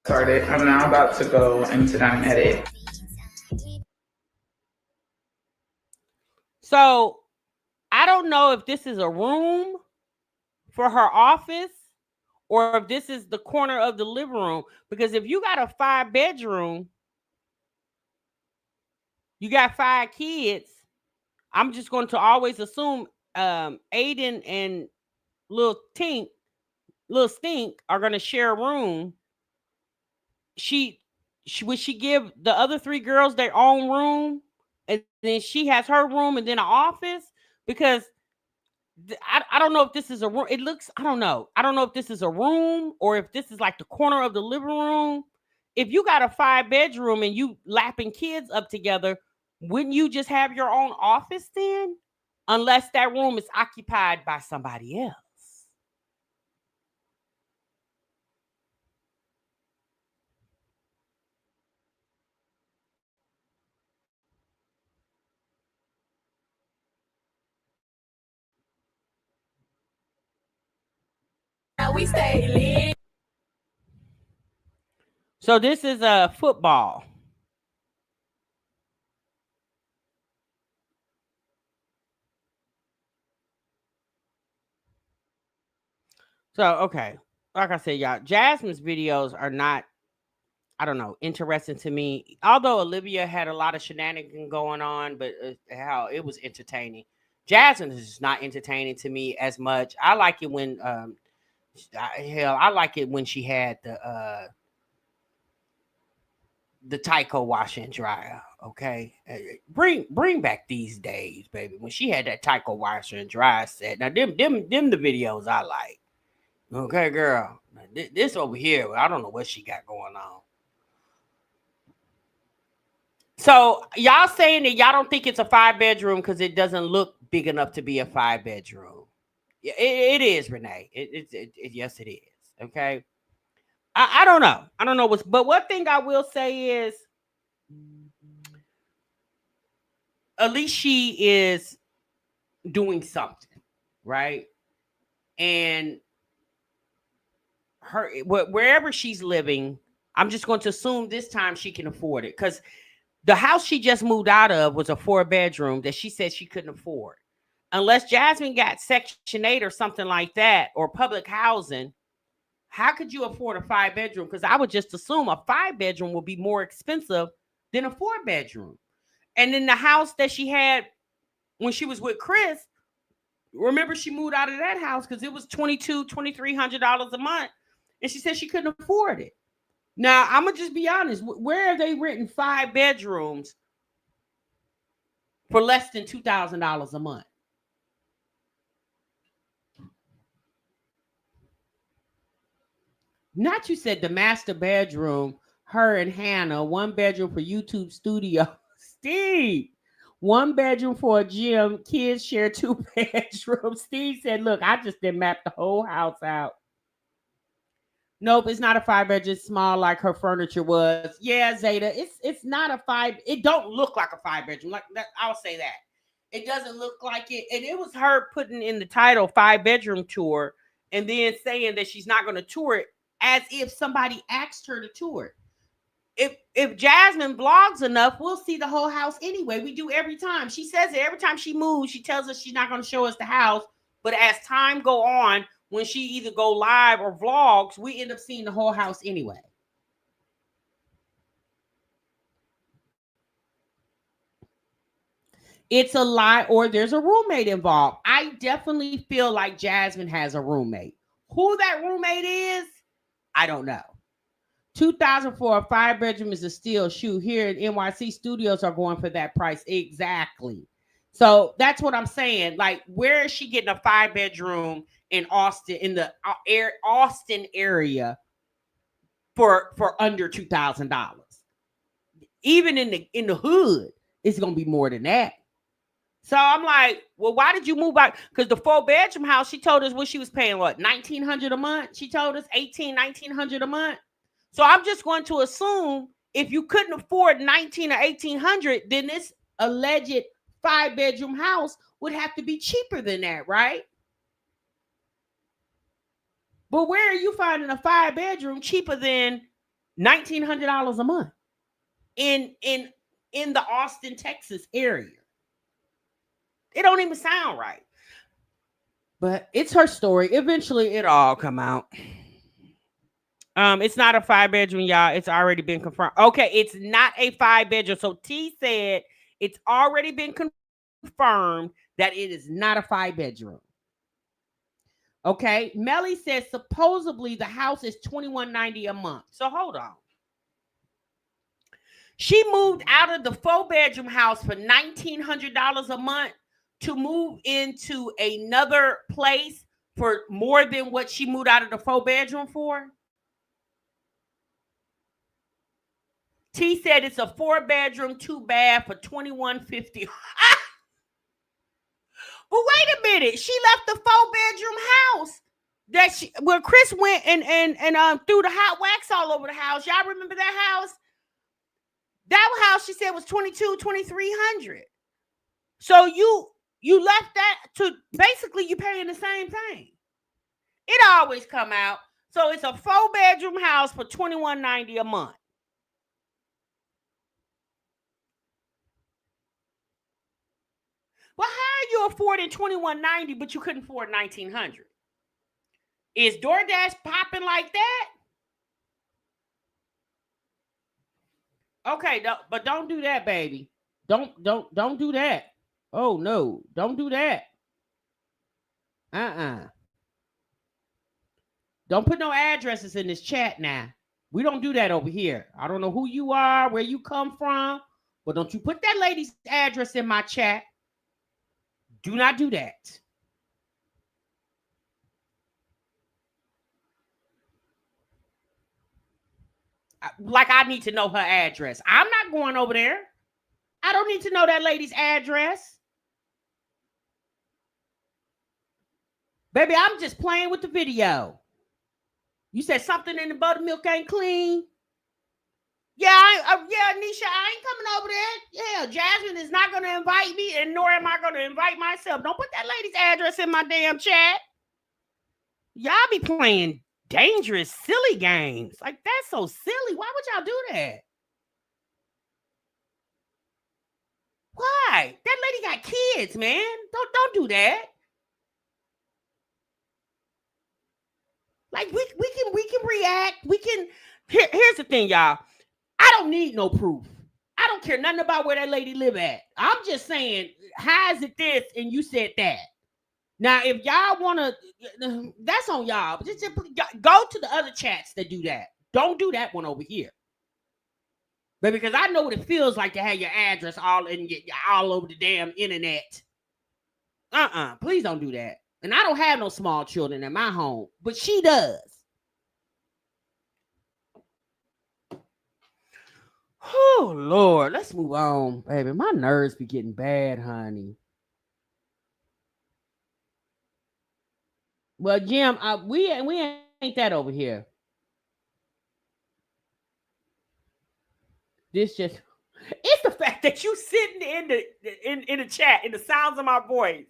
Speaker 4: Started. I'm now about to go and sit down and edit.
Speaker 3: So I don't know if this is a room for her office or if this is the corner of the living room, because if you got a 5-bedroom, You got 5 kids. I'm just going to always assume Aiden and little Stink are going to share a room. Would she give the other 3 girls their own room, and then she has her room and then an office? Because I don't know if this is a room. It looks, I don't know if this is a room or if this is like the corner of the living room. If you got a 5-bedroom and you lapping kids up together, wouldn't you just have your own office then? Unless that room is occupied by somebody else. We stay lit. So this is a football. So, okay. Like I said, y'all, Jasmine's videos are not, I don't know, interesting to me. Although Olivia had a lot of shenanigans going on, but how it was entertaining. Jasmine is just not entertaining to me as much. I like it when, I like it when she had the Tyco washer and dryer. Okay, bring back these days, baby. When she had that Tyco washer and dryer set. Now them the videos I like. Okay, girl. This over here, I don't know what she got going on. So y'all saying that y'all don't think it's a 5-bedroom because it doesn't look big enough to be a 5-bedroom. Yeah, it is, Renee. Yes, it is. Okay. I don't know. I don't know what's, but one thing I will say is at least she is doing something, right? And her wherever she's living, I'm just going to assume this time she can afford it, because the house she just moved out of was a 4-bedroom that she said she couldn't afford. Unless Jasmine got Section 8 or something like that, or public housing, how could you afford a 5-bedroom? Because I would just assume a 5-bedroom will be more expensive than a 4-bedroom. And then the house that she had when she was with Chris, remember she moved out of that house because it was $2,200-$2,300 a month, and she said she couldn't afford it. Now I'm gonna just be honest. Where have they renting 5 bedrooms for less than $2,000 a month? Not, you said the master bedroom, her and Hannah, 1 bedroom for YouTube studio. Steve, 1 bedroom for a gym, kids share 2 bedrooms. Steve said, look, I just didn't map the whole house out. Nope, it's not a 5-bedroom. It's small like her furniture was. Yeah, Zeta, it's not a 5. It don't look like a 5-bedroom. Like that, I'll say that. It doesn't look like it. And it was her putting in the title 5-bedroom tour and then saying that she's not going to tour it as if somebody asked her to tour it. If Jasmine vlogs enough, we'll see the whole house anyway. We do every time. She says it every time she moves. She tells us she's not going to show us the house. But as time go on, when she either go live or vlogs, we end up seeing the whole house anyway. It's a lie, or there's a roommate involved. I definitely feel like Jasmine has a roommate. Who that roommate is, I don't know. 2,000 for a 5-bedroom is a steal. Shoot, here in NYC, studios are going for that price. Exactly. So that's what I'm saying. Like, where is she getting a 5-bedroom in Austin, in the Austin area for under $2,000? Even in the hood, it's gonna be more than that. So I'm like, well, why did you move out? Because the 4-bedroom house, she told us what she was paying, what, $1,900 a month? She told us $1,900 a month. So I'm just going to assume if you couldn't afford $1,900 or $1,800, then this alleged 5-bedroom house would have to be cheaper than that, right? But where are you finding a 5-bedroom cheaper than $1,900 a month in the Austin, Texas area? It don't even sound right. But it's her story. Eventually, it'll all come out. It's not a 5-bedroom, y'all. It's already been confirmed. Okay, it's not a 5-bedroom. So T said It's already been confirmed that it is not a 5-bedroom. Okay, Melly says supposedly the house is $21.90 a month. So hold on. She moved out of the 4-bedroom house for $1,900 a month to move into another place for more than what she moved out of the 4-bedroom for. T said it's a 4-bedroom, 2-bath for $2,150. But wait a minute, she left the 4-bedroom house that where Chris went and threw the hot wax all over the house. Y'all remember that house? That house she said was $2,300. So you left that to basically you paying the same thing. It always come out. So it's a 4-bedroom house for $2,190 a month. Well, how are you affording $2,190 but you couldn't afford $1,900? Is DoorDash popping like that? Okay, but don't do that, baby. Don't do that. Oh no, don't do that. Don't put no addresses in this chat now. We don't do that over here. I don't know who you are, where you come from, but don't you put that lady's address in my chat. Do not do that. Like I need to know her address. I'm not going over there. I don't need to know that lady's address. Baby, I'm just playing with the video. You said something in the buttermilk ain't clean. Yeah, Nisha, I ain't coming over there. Yeah, Jasmine is not going to invite me, and nor am I going to invite myself. Don't put that lady's address in my damn chat. Y'all be playing dangerous, silly games. Like, that's so silly. Why would y'all do that? Why? That lady got kids, man. Don't do that. Like, we can react. We can. Here's the thing, y'all. I don't need no proof. I don't care nothing about where that lady live at. I'm just saying, how is it this and you said that? Now, if y'all want to, that's on y'all. Just go to the other chats that do that. Don't do that one over here. But because I know what it feels like to have your address all over the damn internet. Please don't do that. And I don't have no small children in my home, but she does. Oh, Lord. Let's move on, baby. My nerves be getting bad, honey. Well, Jim, we ain't that over here. It's the fact that you sitting in the chat, in the sounds of my voice,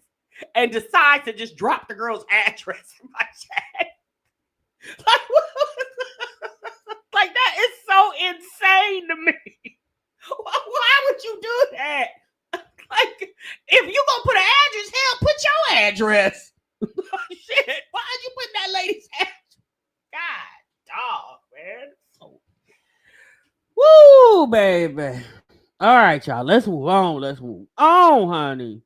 Speaker 3: and decide to just drop the girl's address in my chat. Like that is so insane to me. Why would you do that? Like, if you gonna put an address, hell, put your address. Shit, why did you put that lady's address? God, dog, man. So, woo, baby. All right, y'all. Let's move on. Let's move on, honey.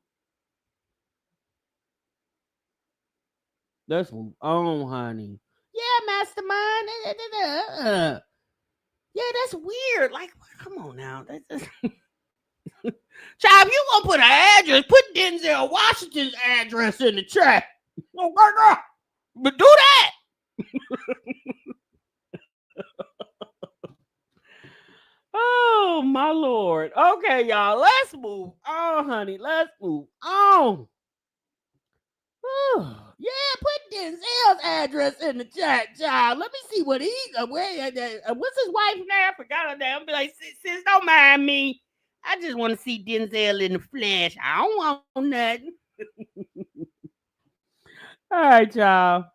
Speaker 3: Let's move on, honey. Yeah, mastermind. Yeah, that's weird. Like, come on now. Child, if you gonna put an address, put Denzel Washington's address in the chat. Oh, girl. But do that. Oh, my Lord. Okay, y'all. Let's move on, honey. Let's move on. Yeah, put Denzel's address in the chat, child. Let me see what he's what's his wife's name? I forgot her name. I'll be like, sis, don't mind me. I just want to see Denzel in the flesh. I don't want nothing. All right, y'all.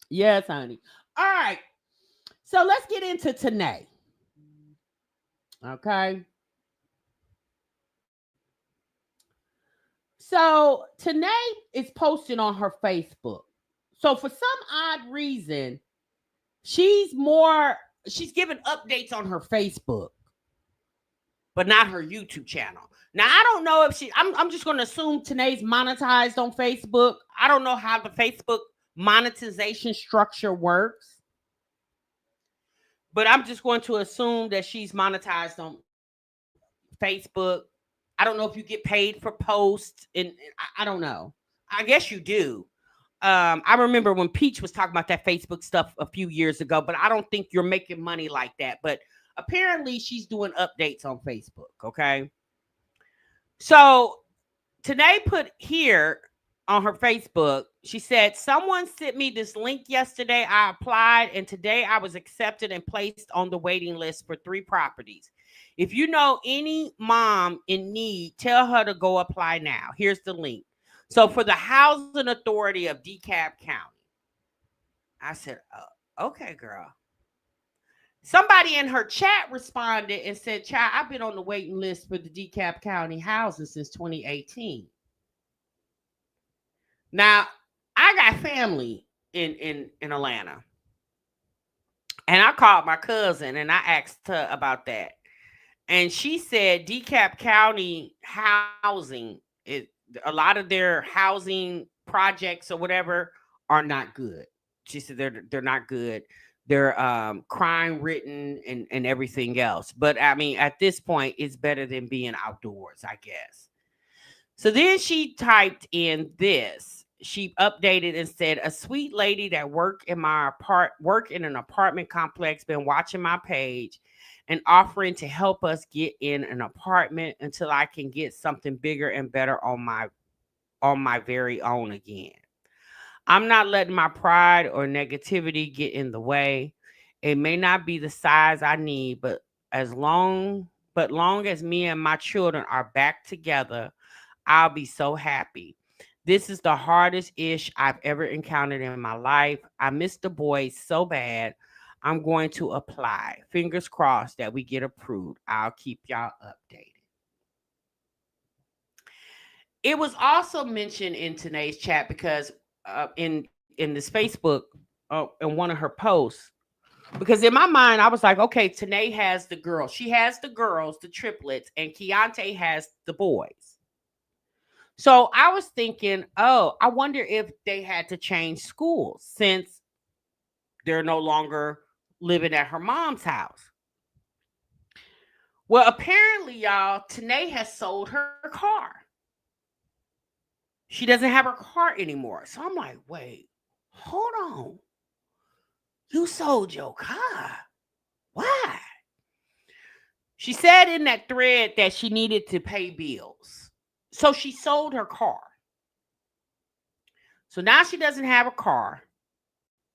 Speaker 3: Yes, honey. All right. So let's get into TANNAE. Okay. So TANNAE is posting on her Facebook. So for some odd reason, she's giving updates on her Facebook. but not her YouTube channel. Now I don't know if I'm just going to assume TANNAE's monetized on Facebook. I don't know how the Facebook monetization structure works, but I'm just going to assume that she's monetized on Facebook. I don't know if you get paid for posts, and I don't know. I guess you do. I remember when Peach was talking about that Facebook stuff a few years ago, but I don't think you're making money like that. But apparently she's doing updates on Facebook. Okay. So TANNAE put here on her Facebook, she said, someone sent me this link yesterday. I applied, and today I was accepted and placed on the waiting list for 3 properties. If you know any mom in need, tell her to go apply now. Here's the link. So for the Housing Authority of DeKalb County. I said, oh, okay, girl. Somebody in her chat responded and said, child, I've been on the waiting list for the DeKalb County housing since 2018. Now, I got family in Atlanta. And I called my cousin and I asked her about that. And she said DeKalb County housing, a lot of their housing projects or whatever are not good. She said they're not good. They're crime ridden and everything else. But I mean, at this point, it's better than being outdoors, I guess. So then she typed in this. She updated and said, a sweet lady that work in an apartment complex, been watching my page and offering to help us get in an apartment until I can get something bigger and better on my very own again. I'm not letting my pride or negativity get in the way. It may not be the size I need, but long as me and my children are back together, I'll be so happy. This is the hardest ish I've ever encountered in my life. I miss the boys so bad. I'm going to apply. Fingers crossed that we get approved. I'll keep y'all updated. It was also mentioned in TANNAE's chat because in this Facebook, in one of her posts, because in my mind I was like, okay, TANNAE has the girls. She has the girls, the triplets, and Keontae has the boys. So I was thinking, oh, I wonder if they had to change schools since they're no longer living at her mom's house. Well, apparently, y'all, TANNAE has sold her car. She doesn't have her car anymore. So I'm like, wait, hold on. You sold your car. Why? She said in that thread that she needed to pay bills. So she sold her car. So now she doesn't have a car.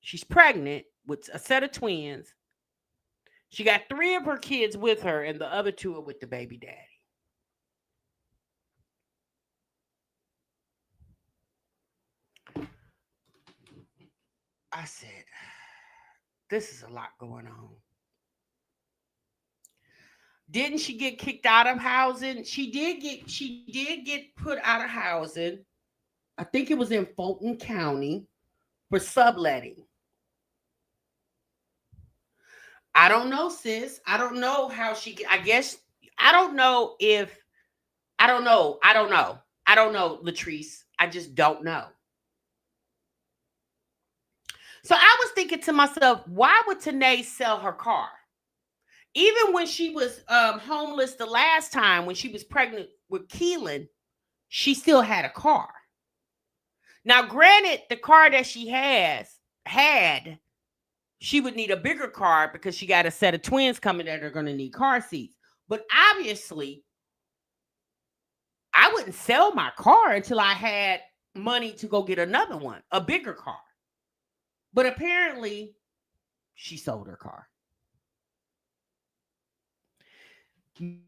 Speaker 3: She's pregnant with a set of twins. She got 3 of her kids with her, and the other 2 are with the baby daddy. I said, this is a lot going on. Didn't she get kicked out of housing? She did get put out of housing. I think it was in Fulton County for subletting. I don't know, sis. I don't know how I guess I don't know, Latrice. I just don't know. So I was thinking to myself, why would TANNAE sell her car? Even when she was homeless the last time, when she was pregnant with Keelan, she still had a car. Now, granted, the car that she had, she would need a bigger car because she got a set of twins coming that are going to need car seats. But obviously, I wouldn't sell my car until I had money to go get another one, a bigger car. But apparently, she sold her car.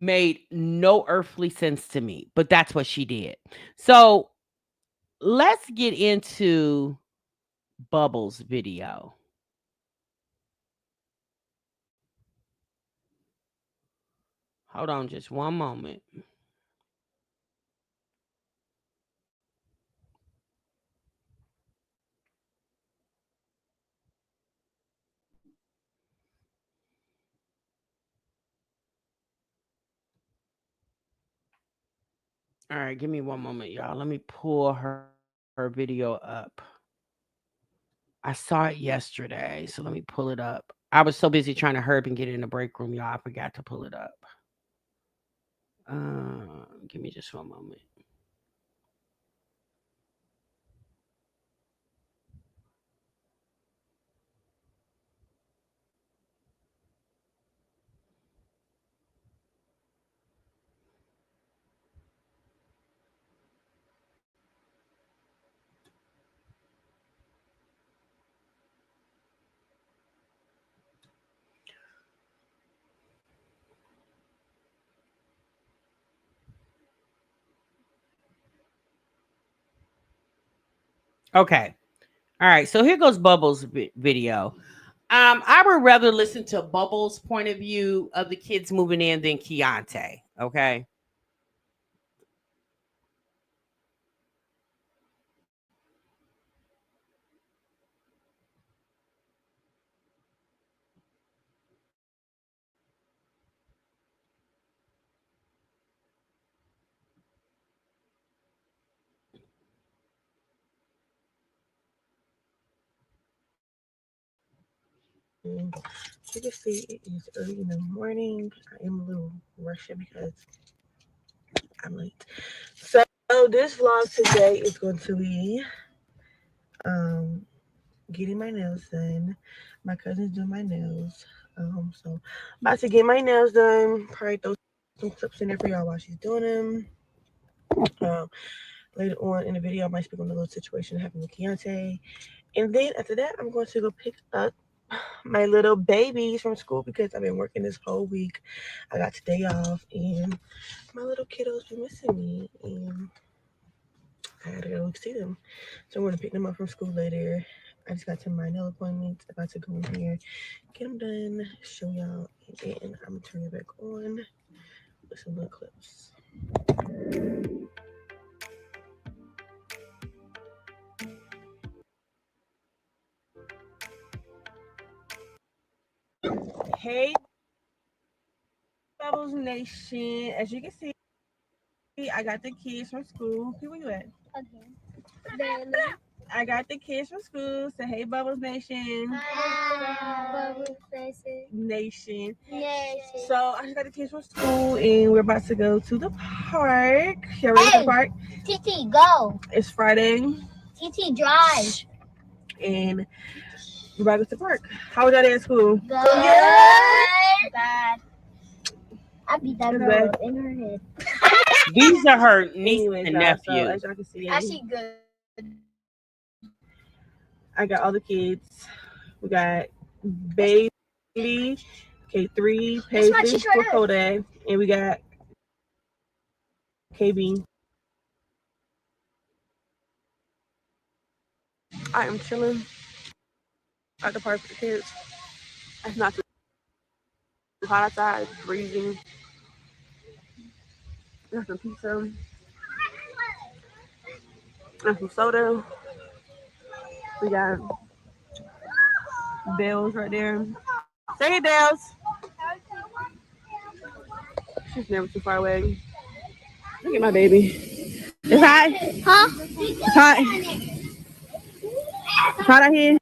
Speaker 3: Made no earthly sense to me, but that's what she did. So let's get into Bubbles' video. Hold on just one moment. All right, give me one moment, y'all. Let me pull her video up. I saw it yesterday, so let me pull it up. I was so busy trying to hurry up and get in the break room, y'all. I forgot to pull it up. Give me just one moment. Okay. All right. So here goes Bubbles' video. I would rather listen to Bubbles' point of view of the kids moving in than Keontae. Okay.
Speaker 5: You can see it is early in the morning. I am a little rushing because I'm late. So this vlog today is going to be getting my nails done. My cousin's doing my nails. So I'm about to get my nails done. Probably throw some clips in there for y'all while she's doing them. Later on in the video, I might speak on the little situation that happened with Keontae. And then after that, I'm going to go pick up my little babies from school because I've been working this whole week. I got today off and my little kiddos been missing me and I gotta go see them. So I'm gonna pick them up from school later. I just got to my nail appointments. I'm about to go in here, get them done, show y'all, and then I'm gonna turn it back on with some little clips. Hey, Bubbles Nation. As you can see, I got the kids from school. Where you at?
Speaker 7: Okay.
Speaker 5: I got the kids from school. Say hey, Bubbles Nation.
Speaker 7: Hi, Bubbles
Speaker 5: Nation.
Speaker 7: Nation.
Speaker 5: So I just got the kids from school and we're about to go to the park. Y'all ready for the park?
Speaker 7: TT, go.
Speaker 5: It's Friday
Speaker 7: TT, drive.
Speaker 5: and we're about to go to the park. How was y'all day at school?
Speaker 7: Good. Bad. I beat that
Speaker 5: Good.
Speaker 7: girl up in her head.
Speaker 3: These are her niece
Speaker 5: Anyways,
Speaker 3: and
Speaker 5: y'all, so
Speaker 3: nephew.
Speaker 5: as y'all can see,
Speaker 7: Actually, good.
Speaker 5: I got all the kids. We got Baby, K3, Paisley, for Kodak, and we got KB. I am chilling at the park with the kids. It's not too hot outside, it's freezing. Got some pizza, and some soda. We got Bells right there. Say hey, Bells. She's never too far away. Look at my baby. It's hot.
Speaker 7: Huh?
Speaker 5: It's hot. It's hot out here.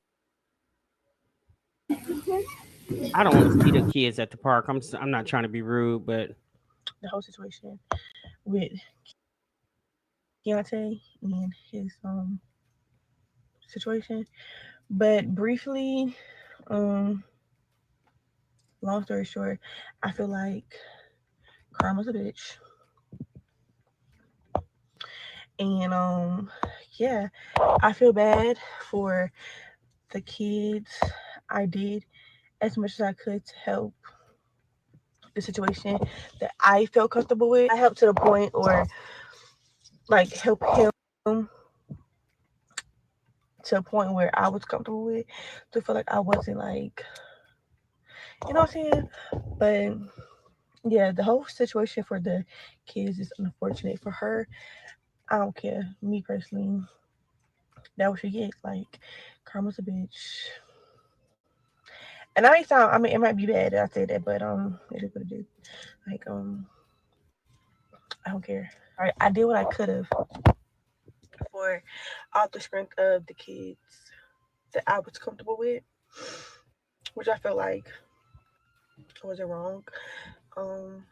Speaker 3: I don't want to see the kids at the park. I'm not trying to be rude, but
Speaker 5: The whole situation with Keontae and his situation. But briefly, long story short, I feel like karma's a bitch. And yeah, I feel bad for the kids. I did as much as I could to help the situation that I felt comfortable with. I helped to the point or like help him to a point where I was comfortable with to feel like I wasn't like, you know what I'm saying? But yeah, the whole situation for the kids is unfortunate. For her, I don't care. Me personally, that what she get. Like, karma's a bitch. And I may sound, I mean, it might be bad that I say that, but it is what it is. Like, I don't care. Right, I did what I could have for off the strength of the kids that I was comfortable with, which I feel like wasn't wrong. Um,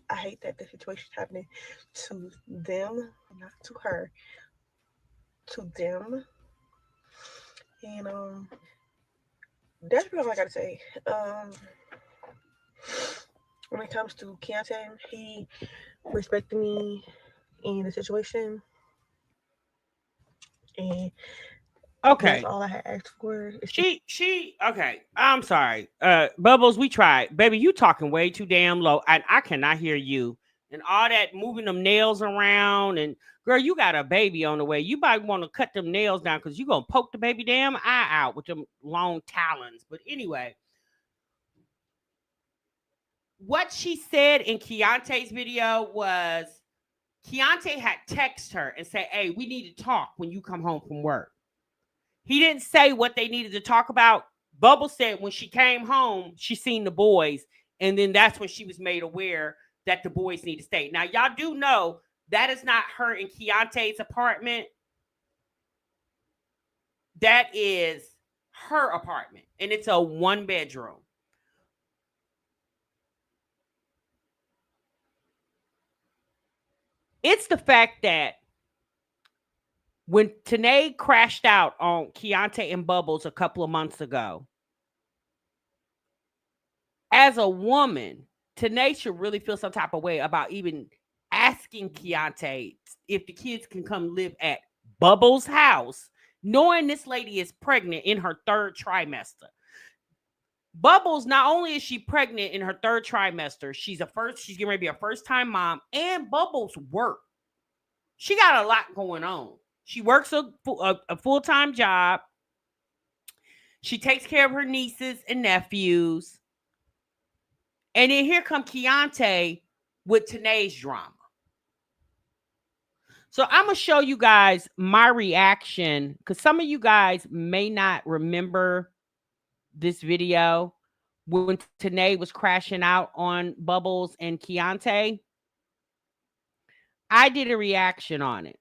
Speaker 5: I hate that the situation's happening to them, not to her, to them. And that's pretty all I gotta say. When it comes to Keontae, he respected me in the situation, and that's
Speaker 3: Okay.
Speaker 5: all I had asked for.
Speaker 3: She okay. I'm sorry. Bubbles, we tried. Baby, you talking way too damn low. I cannot hear you. And all that moving them nails around. And girl, you got a baby on the way. You might want to cut them nails down because you gonna poke the baby damn eye out with them long talons. But anyway, what she said in Keontae's video was Keontae had texted her and said, "Hey, we need to talk when you come home from work." He didn't say what they needed to talk about. Bubble said when she came home, she seen the boys, and then that's when she was made aware that the boys need to stay. Now, y'all do know that is not her and Keontae's apartment. That is her apartment, and it's a 1-bedroom. It's the fact that when TANNAE crashed out on Keontae and Bubbles a couple of months ago, as a woman, TANNAE should really feel some type of way about even asking Keontae if the kids can come live at Bubbles' house, knowing this lady is pregnant in her 3rd trimester. Bubbles, not only is she pregnant in her 3rd trimester, she's getting ready to be a first-time mom, and Bubbles work. She got a lot going on. She works a full-time job. She takes care of her nieces and nephews. And then here come Keontae with TANNAE's drama. So I'm going to show you guys my reaction because some of you guys may not remember this video when TANNAE was crashing out on Bubbles and Keontae. I did a reaction on it.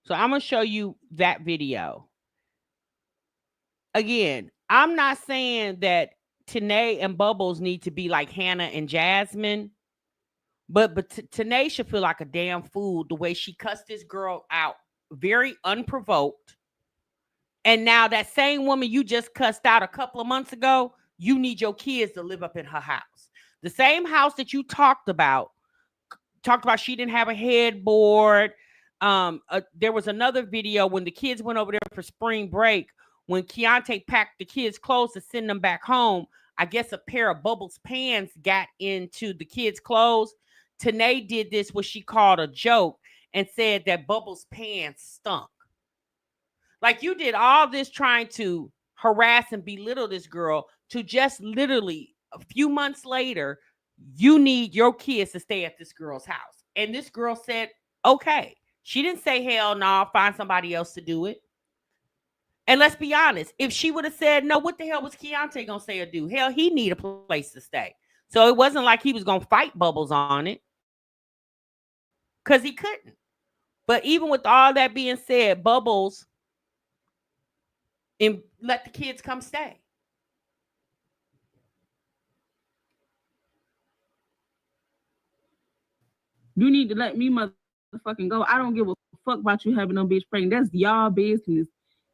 Speaker 3: So I'm going to show you that video. Again, I'm not saying that TANNAE and Bubbles need to be like Hannah and Jasmine, but TANNAE should feel like a damn fool the way she cussed this girl out very unprovoked. And now that same woman you just cussed out a couple of months ago, you need your kids to live up in her house. The same house that you talked about she didn't have a headboard. There was another video when the kids went over there for spring break. When Keontae packed the kids' clothes to send them back home, I guess a pair of Bubbles pants got into the kids' clothes. TANNAE did this, what she called a joke, and said that Bubbles' pants stunk. Like you did all this trying to harass and belittle this girl to just literally a few months later, you need your kids to stay at this girl's house. And this girl said, okay. She didn't say, hell no, I'll find somebody else to do it. And let's be honest, if she would have said no, what the hell was Keontae going to say or do? Hell, he need a place to stay. So it wasn't like he was going to fight Bubbles on it because he couldn't. But even with all that being said, Bubbles and let the kids come stay.
Speaker 8: You need to let me motherfucking go. I don't give a fuck about you having no bitch pregnant. That's y'all business.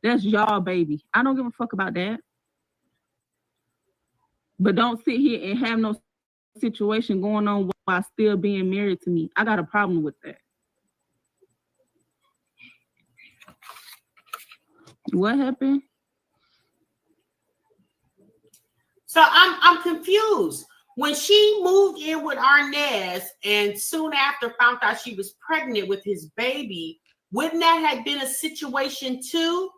Speaker 8: That's y'all baby. I don't give a fuck about that. But don't sit here and have no situation going on while still being married to me. I got a problem with that. What happened?
Speaker 3: So I'm confused. When she moved in with Arnez and soon after found out she was pregnant with his baby, wouldn't that have been a situation too?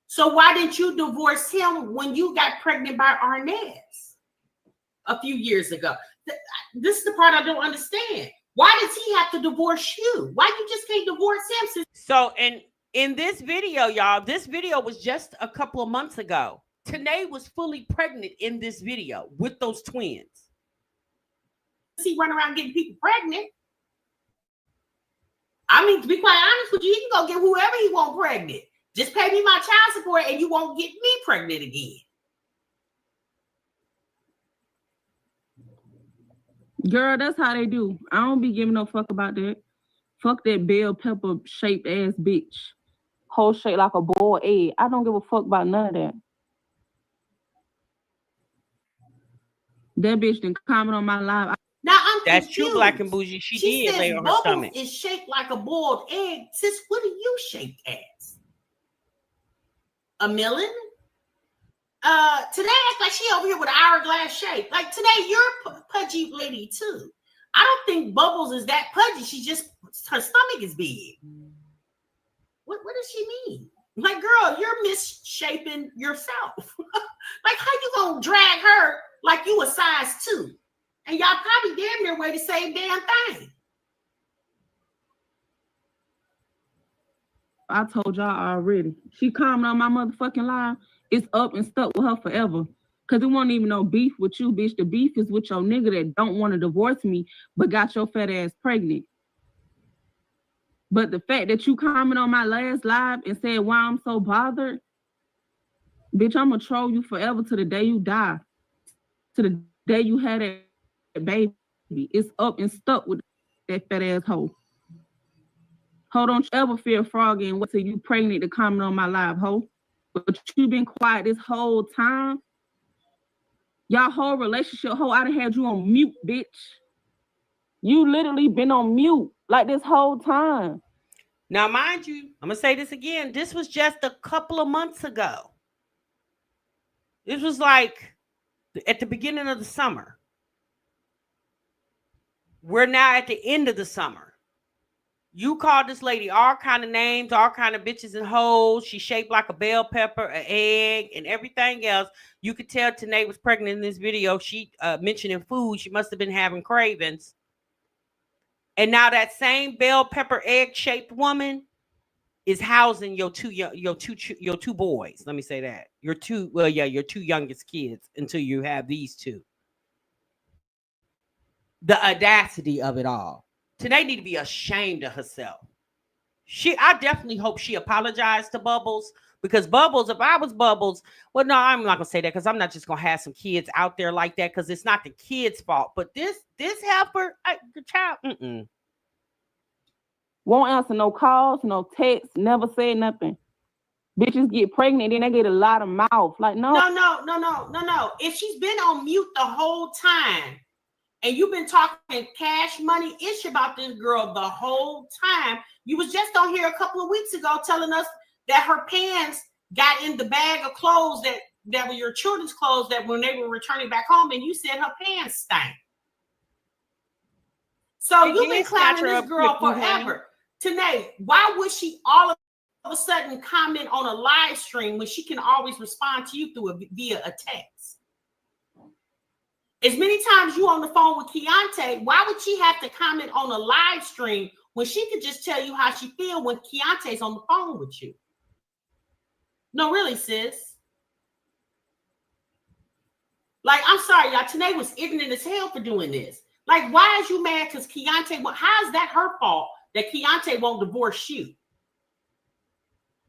Speaker 3: So why didn't you divorce him when you got pregnant by Arnez a few years ago? This is the part I don't understand.
Speaker 9: Why does he have to divorce you? Why you just can't divorce him?
Speaker 3: So, and in this video, y'all, this video was just a couple of months ago. TANNAE was fully pregnant in this video with those twins.
Speaker 9: He run around getting people pregnant. I mean, to be quite honest with you, he can go get whoever he want pregnant. Just pay me my child support and you won't get me pregnant again.
Speaker 8: Girl, that's how they do. I don't be giving no fuck about that. Fuck that bell pepper shaped ass bitch. Whole shaped like a boiled egg. I don't give a fuck about none of that. That bitch didn't comment on my live.
Speaker 9: Now I'm
Speaker 3: That's
Speaker 9: confused.
Speaker 3: true, Black and Bougie. She did
Speaker 9: says
Speaker 3: lay on her
Speaker 9: Bubbles
Speaker 3: stomach.
Speaker 9: is shaped like a boiled egg. Sis, what are you shaped as? A melon? Today act like she over here with an hourglass shape. Like today, you're a pudgy lady too. I don't think Bubbles is that pudgy. She just, her stomach is big. What does she mean? Like, girl, you're misshaping yourself. Like, how you gonna drag her like you a size 2? And y'all probably damn near weigh the same damn thing.
Speaker 8: I told y'all already. She commented on my motherfucking live. It's up and stuck with her forever. Cause it wasn't even no beef with you, bitch. The beef is with your nigga that don't want to divorce me, but got your fat ass pregnant. But the fact that you comment on my last live and said why I'm so bothered, bitch, I'm gonna troll you forever to the day you die. To the day you had that baby. It's up and stuck with that fat ass hoe. Ho, don't you ever feel froggy and wait till you pregnant to comment on my live, hoe. But you been quiet this whole time. Y'all whole relationship, hoe, I done had you on mute, bitch. You literally been on mute like this whole time.
Speaker 3: Now, mind you, I'm going to say this again. This was just a couple of months ago. This was like at the beginning of the summer. We're now at the end of the summer. You called this lady all kind of names, all kind of bitches and hoes. She shaped like a bell pepper, an egg, and everything else. You could tell TANNAE was pregnant in this video. She mentioning food. She must have been having cravings. And now that same bell pepper egg shaped woman is housing your two boys. Let me say that. Your two youngest kids until you have these two. The audacity of it all. TANNAE need to be ashamed of herself. I definitely hope she apologized to Bubbles, because Bubbles, if I was Bubbles, well, no, I'm not gonna say that because I'm not just gonna have some kids out there like that, because it's not the kid's fault. But this heifer, the child,
Speaker 8: won't answer no calls, no texts, never say nothing. Bitches get pregnant, then they get a lot of mouth. Like, no.
Speaker 9: No. If she's been on mute the whole time, and you've been talking cash money ish about this girl the whole time. You was just on here a couple of weeks ago telling us that her pants got in the bag of clothes that were your children's clothes, that when they were returning back home, and you said her pants stank. So you've been clowning this girl forever. TANNAE, why would she all of a sudden comment on a live stream when she can always respond to you via a text? As many times you on the phone with Keontae, why would she have to comment on a live stream when she could just tell you how she feel when Keontae's on the phone with you? No, really, sis. Like, I'm sorry, y'all. TANNAE was ignorant as hell for doing this. Like, why is you mad because Keontae, how is that her fault that Keontae won't divorce you?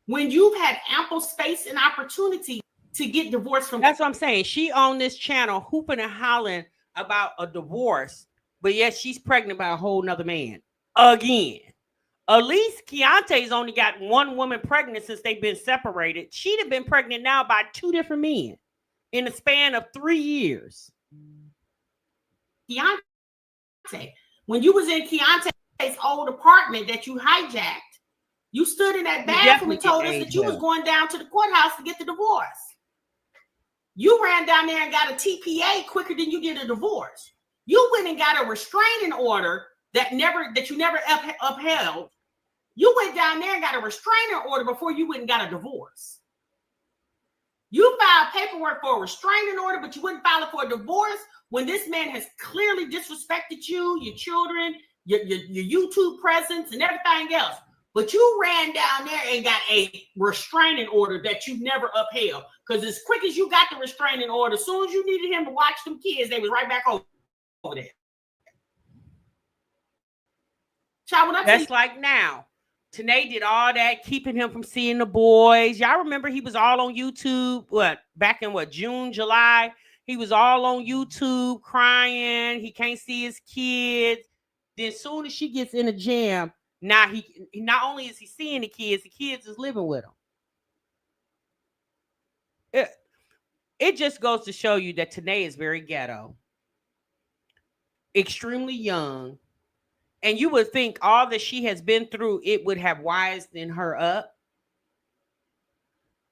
Speaker 9: When you've had ample space and opportunity to get divorced from.
Speaker 3: That's what I'm saying. She on this channel hooping and hollering about a divorce, but yet she's pregnant by a whole nother man again. At least Keontae's only got one woman pregnant since they've been separated. She'd have been pregnant now by 2 different men in the span of 3 years.
Speaker 9: Keontae, when you was in Keontae's old apartment that you hijacked, you stood in that bathroom and told us that you was going down to the courthouse to get the divorce. You ran down there and got a TPA quicker than you did a divorce. You went and got a restraining order that you never upheld. You went down there and got a restraining order before you went and got a divorce. You filed paperwork for a restraining order, but you wouldn't file it for a divorce when this man has clearly disrespected you, your children, your YouTube presence and everything else. But you ran down there and got a restraining order that you never upheld. Because as quick as you got the restraining order, as soon as you needed him to watch them kids, they was right back over there. Child,
Speaker 3: that's like now. TANNAE did all that, keeping him from seeing the boys. Y'all remember he was all on YouTube, back in June, July? He was all on YouTube crying. He can't see his kids. Then soon as she gets in a jam, now he not only is he seeing the kids is living with him. It just goes to show you that TANNAE is very ghetto, extremely young, and you would think all that she has been through, it would have wisened her up.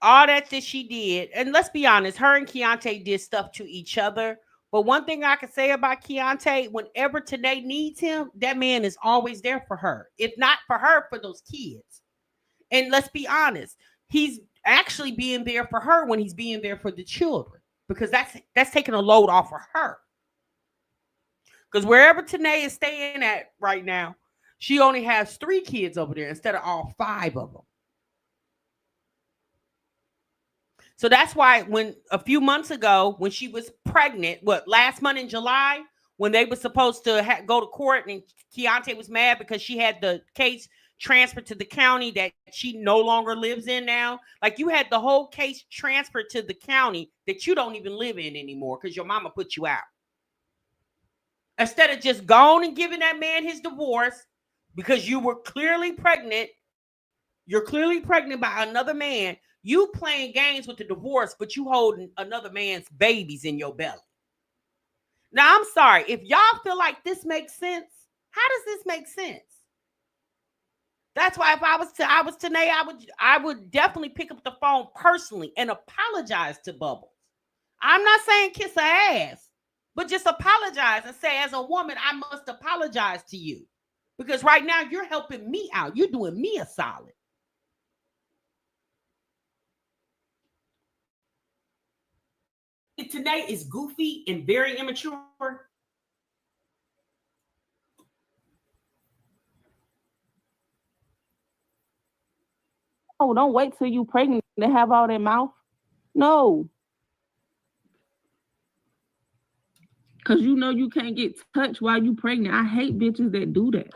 Speaker 3: All that she did, and let's be honest, her and Keontae did stuff to each other. But one thing I can say about Keontae, whenever TANNAE needs him, that man is always there for her. If not for her, for those kids. And let's be honest, he's actually being there for her when he's being there for the children, because that's taking a load off of her. Because wherever TANNAE is staying at right now, she only has 3 kids over there instead of all 5 of them. So that's why when a few months ago, when she was pregnant, last month in July, when they were supposed to go to court and Keontae was mad because she had the case transferred to the county that she no longer lives in now. Like, you had the whole case transferred to the county that you don't even live in anymore because your mama put you out. Instead of just going and giving that man his divorce because you were clearly pregnant, you're clearly pregnant by another man. You playing games with the divorce, but you holding another man's babies in your belly. Now, I'm sorry. If y'all feel like this makes sense, how does this make sense? That's why if I was TANNAE, I would definitely pick up the phone personally and apologize to Bubbles. I'm not saying kiss her ass, but just apologize and say, as a woman, I must apologize to you. Because right now you're helping me out. You're doing me a solid.
Speaker 9: TANNAE is goofy and very immature.
Speaker 8: Oh, don't wait till you pregnant to have all that mouth. No. Because you know you can't get touched while you pregnant. I hate bitches that do that.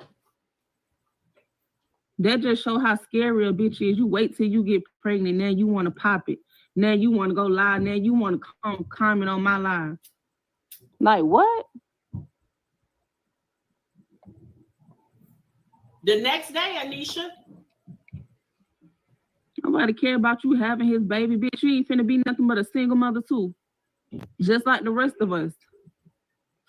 Speaker 8: That just show how scary a bitch is. You wait till you get pregnant, now you want to pop it. Now you want to go live. Now you want to come comment on my live. Like, what?
Speaker 9: The next day, Anisha.
Speaker 8: Nobody care about you having his baby, bitch. You ain't finna be nothing but a single mother too. Just like the rest of us.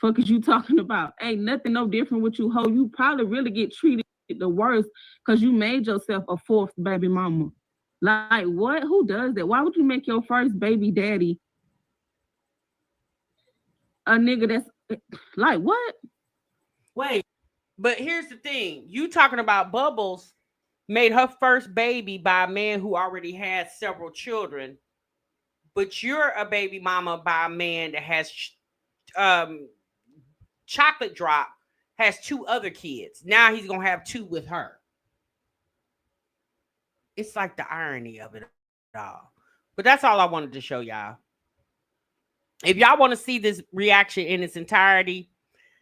Speaker 8: Fuck is you talking about? Ain't nothing no different with you, hoe. You probably really get treated the worst because you made yourself a 4th baby mama. Like, what? Who does that? Why would you make your first baby daddy a nigga that's like, what?
Speaker 3: Wait, but here's the thing. You talking about Bubbles made her first baby by a man who already has several children, but you're a baby mama by a man that has Chocolate Drop has 2 other kids. Now he's gonna have 2 with her. It's like the irony of it all. But that's all I wanted to show y'all. If y'all want to see this reaction in its entirety,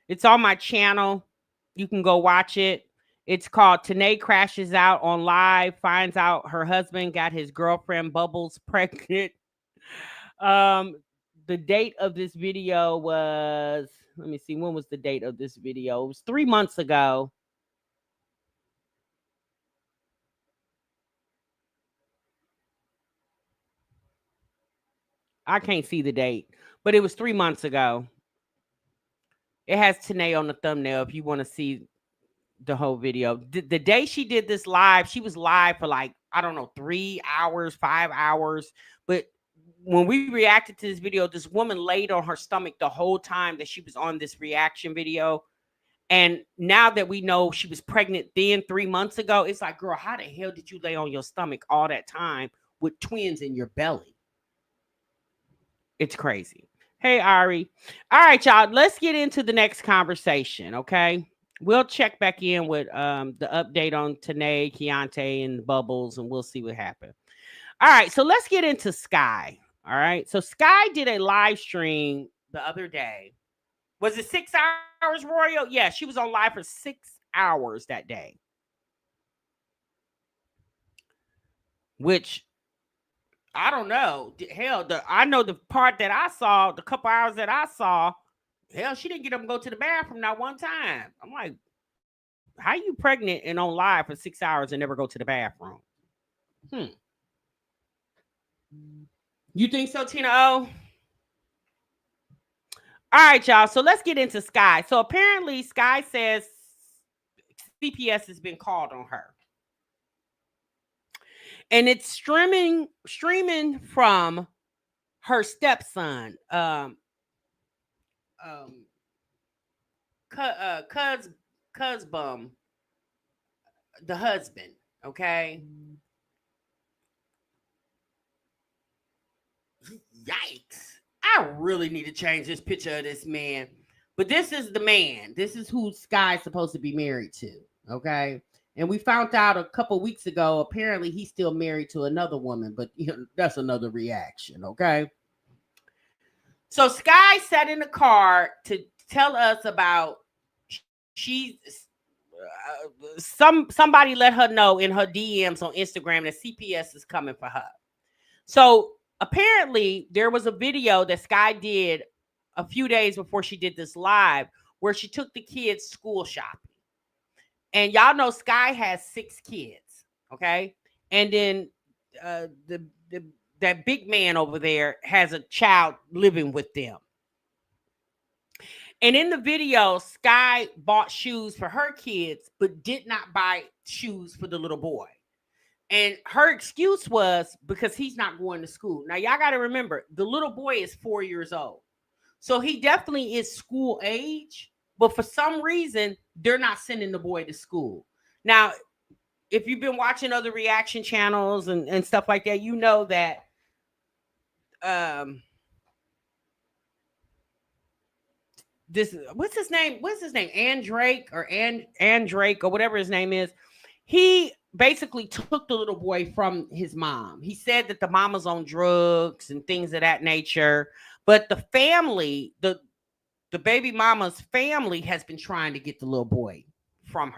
Speaker 3: it's on my channel. You can go watch it. It's called TANNAE Crashes Out on Live, finds out her husband got his girlfriend Bubbles pregnant. The date of this video was, let me see, when was the date of this video? It was 3 months ago. I can't see the date, but it was 3 months ago. It has TANNAE on the thumbnail if you want to see the whole video. The day she did this live, she was live for like, I don't know, 3 hours, 5 hours. But when we reacted to this video, this woman laid on her stomach the whole time that she was on this reaction video. And now that we know she was pregnant then 3 months ago, it's like, girl, how the hell did you lay on your stomach all that time with twins in your belly? It's crazy. Hey, Ari. All right, y'all, let's get into the next conversation, okay? we'll check back in with the update on TANNAE, Keontae, and Bubbles, and we'll see what happened. All right, so let's get into SKYE. All right, so SKYE did a live stream the other day. Was it 6 hours, Royal? Yeah, she was on live for 6 hours that day. Which I don't know. Hell, I know the part that I saw, the couple hours that I saw, hell, she didn't get up and go to the bathroom not one time. I'm like, how you pregnant and on live for 6 hours and never go to the bathroom? You think so, Tina O? All right, y'all. So let's get into SKYE. So apparently, SKYE says CPS has been called on her, and it's streaming from her stepson, cuz bum, the husband. Okay. Yikes! I really need to change this picture of this man. But this is the man. This is who SKYE's supposed to be married to. Okay. And we found out a couple weeks ago, apparently he's still married to another woman, but that's another reaction. Okay. So SKYE sat in the car to tell us about she's somebody let her know in her DMs on Instagram that CPS is coming for her. So apparently there was a video that SKYE did a few days before she did this live where she took the kids school shopping. And y'all know SKYE has 6 kids, okay? And then that big man over there has a child living with them. And in the video, SKYE bought shoes for her kids, but did not buy shoes for the little boy. And her excuse was because he's not going to school. Now, y'all got to remember, the little boy is 4 years old. So he definitely is school age, but for some reason, they're not sending the boy to school. Now, if you've been watching other reaction channels and stuff like that, you know that this, what's his name? Andrake or Andrake or whatever his name is. He basically took the little boy from his mom. He said that the mama's on drugs and things of that nature. But the family, the baby mama's family has been trying to get the little boy from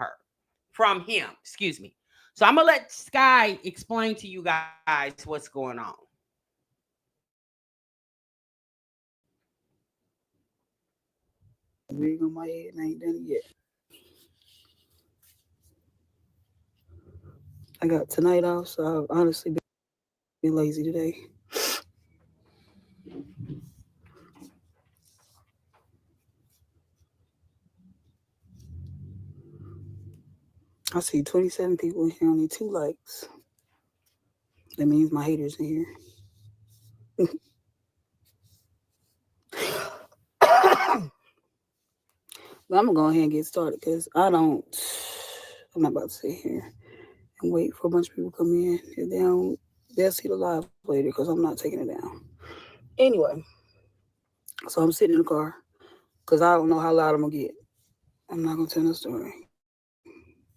Speaker 3: him, excuse me. So I'm going to let SKYE explain to you guys what's going on.
Speaker 10: Wig on my head and I ain't done it yet. I got tonight off, so I've honestly been lazy today. I see 27 people in here, only 2 likes. That means my haters in here. But I'm gonna go ahead and get started because I'm not about to sit here and wait for a bunch of people to come in. If they'll see the live later because I'm not taking it down. Anyway, so I'm sitting in the car because I don't know how loud I'm gonna get. I'm not gonna tell no story.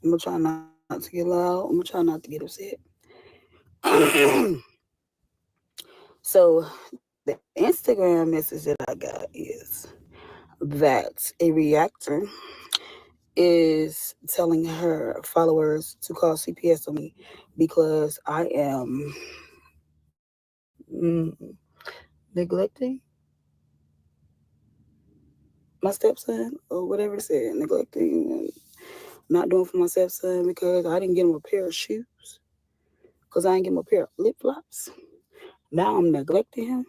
Speaker 10: I'm gonna try not to get loud. I'm gonna try not to get upset. So the Instagram message that I got is that a reactor is telling her followers to call CPS on me because I am neglecting my stepson or whatever it said, neglecting and not doing for my stepson because I didn't get him a pair of shoes, because I didn't get him a pair of flip-flops. Now I'm neglecting him.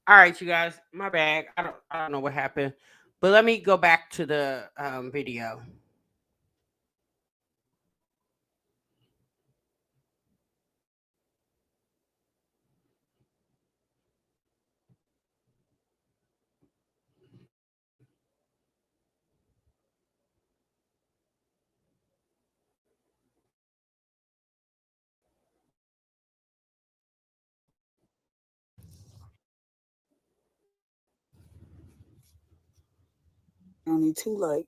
Speaker 3: All right, you guys, my bad. I don't know what happened, but let me go back to the video.
Speaker 10: I only 2 likes.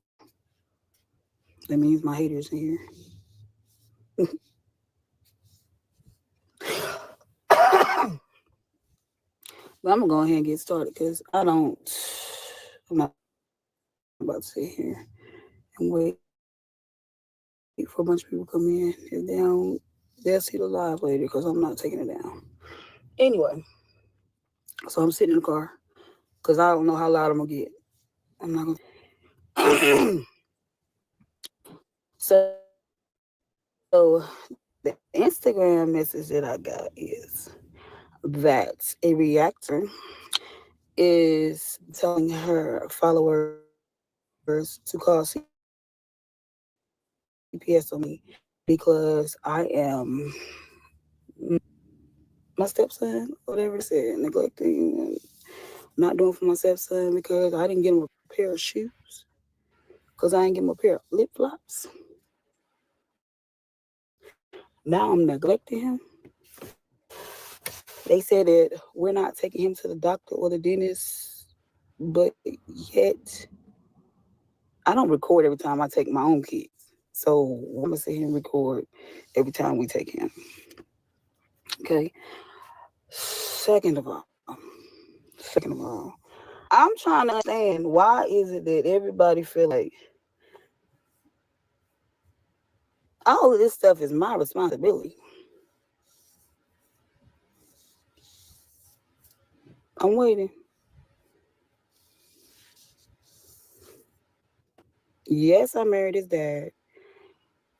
Speaker 10: That means my haters in here. But I'm gonna go ahead and get started because I'm not about to sit here and wait for a bunch of people to come in. If they'll see the live later because I'm not taking it down. Anyway, so I'm sitting in the car because I don't know how loud I'm gonna get. I'm not gonna. So the Instagram message that I got is that a reactor is telling her followers to call CPS on me because I am my stepson, whatever it said, neglecting and not doing for my stepson because I didn't get him a pair of shoes, because I didn't get him a pair of flip-flops. Now I'm neglecting him. They said that we're not taking him to the doctor or the dentist, but yet I don't record every time I take my own kids. So I'm going to sit here and record every time we take him. Okay. Second of all, I'm trying to understand why is it that everybody feel like all of this stuff is my responsibility. I'm waiting. Yes, I married his dad.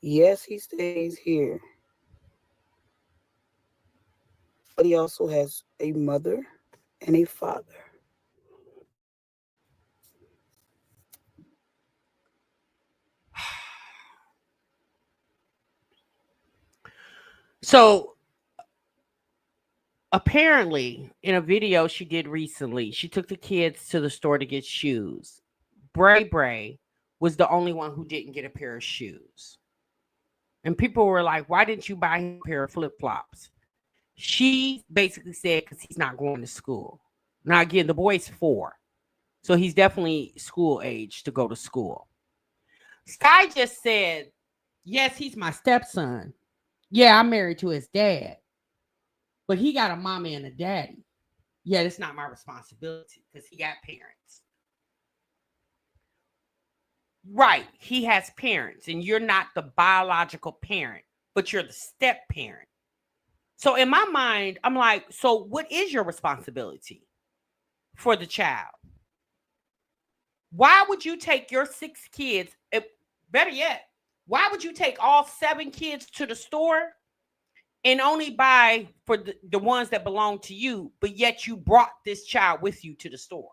Speaker 10: Yes, he stays here. But he also has a mother and a father.
Speaker 3: So apparently, in a video she did recently, she took the kids to the store to get shoes. Bray was the only one who didn't get a pair of shoes. And people were like, why didn't you buy him a pair of flip-flops? She basically said, because he's not going to school. Now, again, the boy's 4. So he's definitely school age to go to school. Sky just said, yes, he's my stepson. Yeah, I'm married to his dad. But he got a mama and a daddy. Yeah, it's not my responsibility because he got parents. Right. He has parents, and you're not the biological parent, but you're the step parent. So in my mind, I'm like, so what is your responsibility for the child? Why would you take your 6 kids? Better yet, why would you take all 7 kids to the store and only buy for the ones that belong to you, but yet you brought this child with you to the store?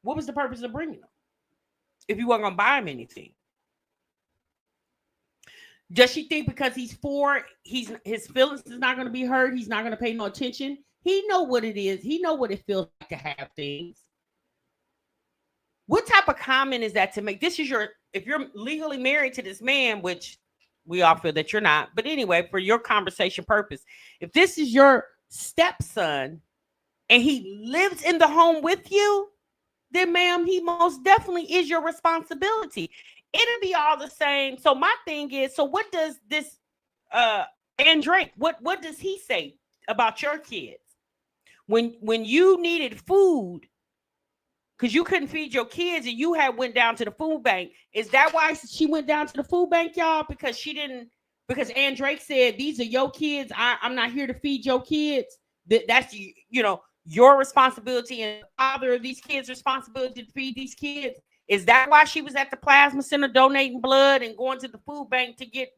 Speaker 3: What was the purpose of bringing them if you weren't going to buy him anything? Does she think because he's 4, his feelings is not going to be hurt? He's not going to pay no attention. He know what it is. He know what it feels like to have things. What type of comment is that to make? This is if you're legally married to this man, which we all feel that you're not. But anyway, for your conversation purpose, if this is your stepson and he lives in the home with you, then ma'am, he most definitely is your responsibility. It'll be all the same. So my thing is, so what does this Drake, what does he say about your kids? When you needed food because you couldn't feed your kids and you had went down to the food bank, is that why she went down to the food bank, y'all? Because because Ann Drake said, these are your kids. I'm not here to feed your kids. That's your responsibility and the father of these kids' responsibility to feed these kids. Is that why she was at the plasma center donating blood and going to the food bank to get,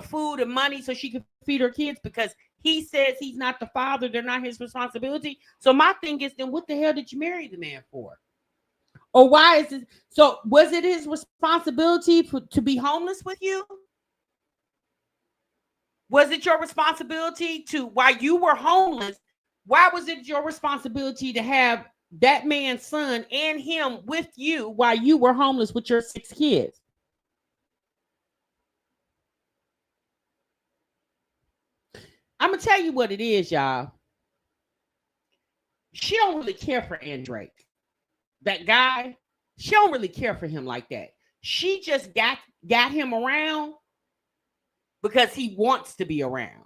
Speaker 3: food and money so she could feed her kids? Because he says he's not the father, they're not his responsibility. So my thing is, then what the hell did you marry the man for? Or why is it? So was it his responsibility to be homeless with you? Was it your responsibility to, while you were homeless, why was it your responsibility to have that man's son and him with you while you were homeless with your 6 kids? I'm gonna tell you what it is, y'all. She don't really care for Andrake. That guy, she don't really care for him like that. She just got him around because he wants to be around.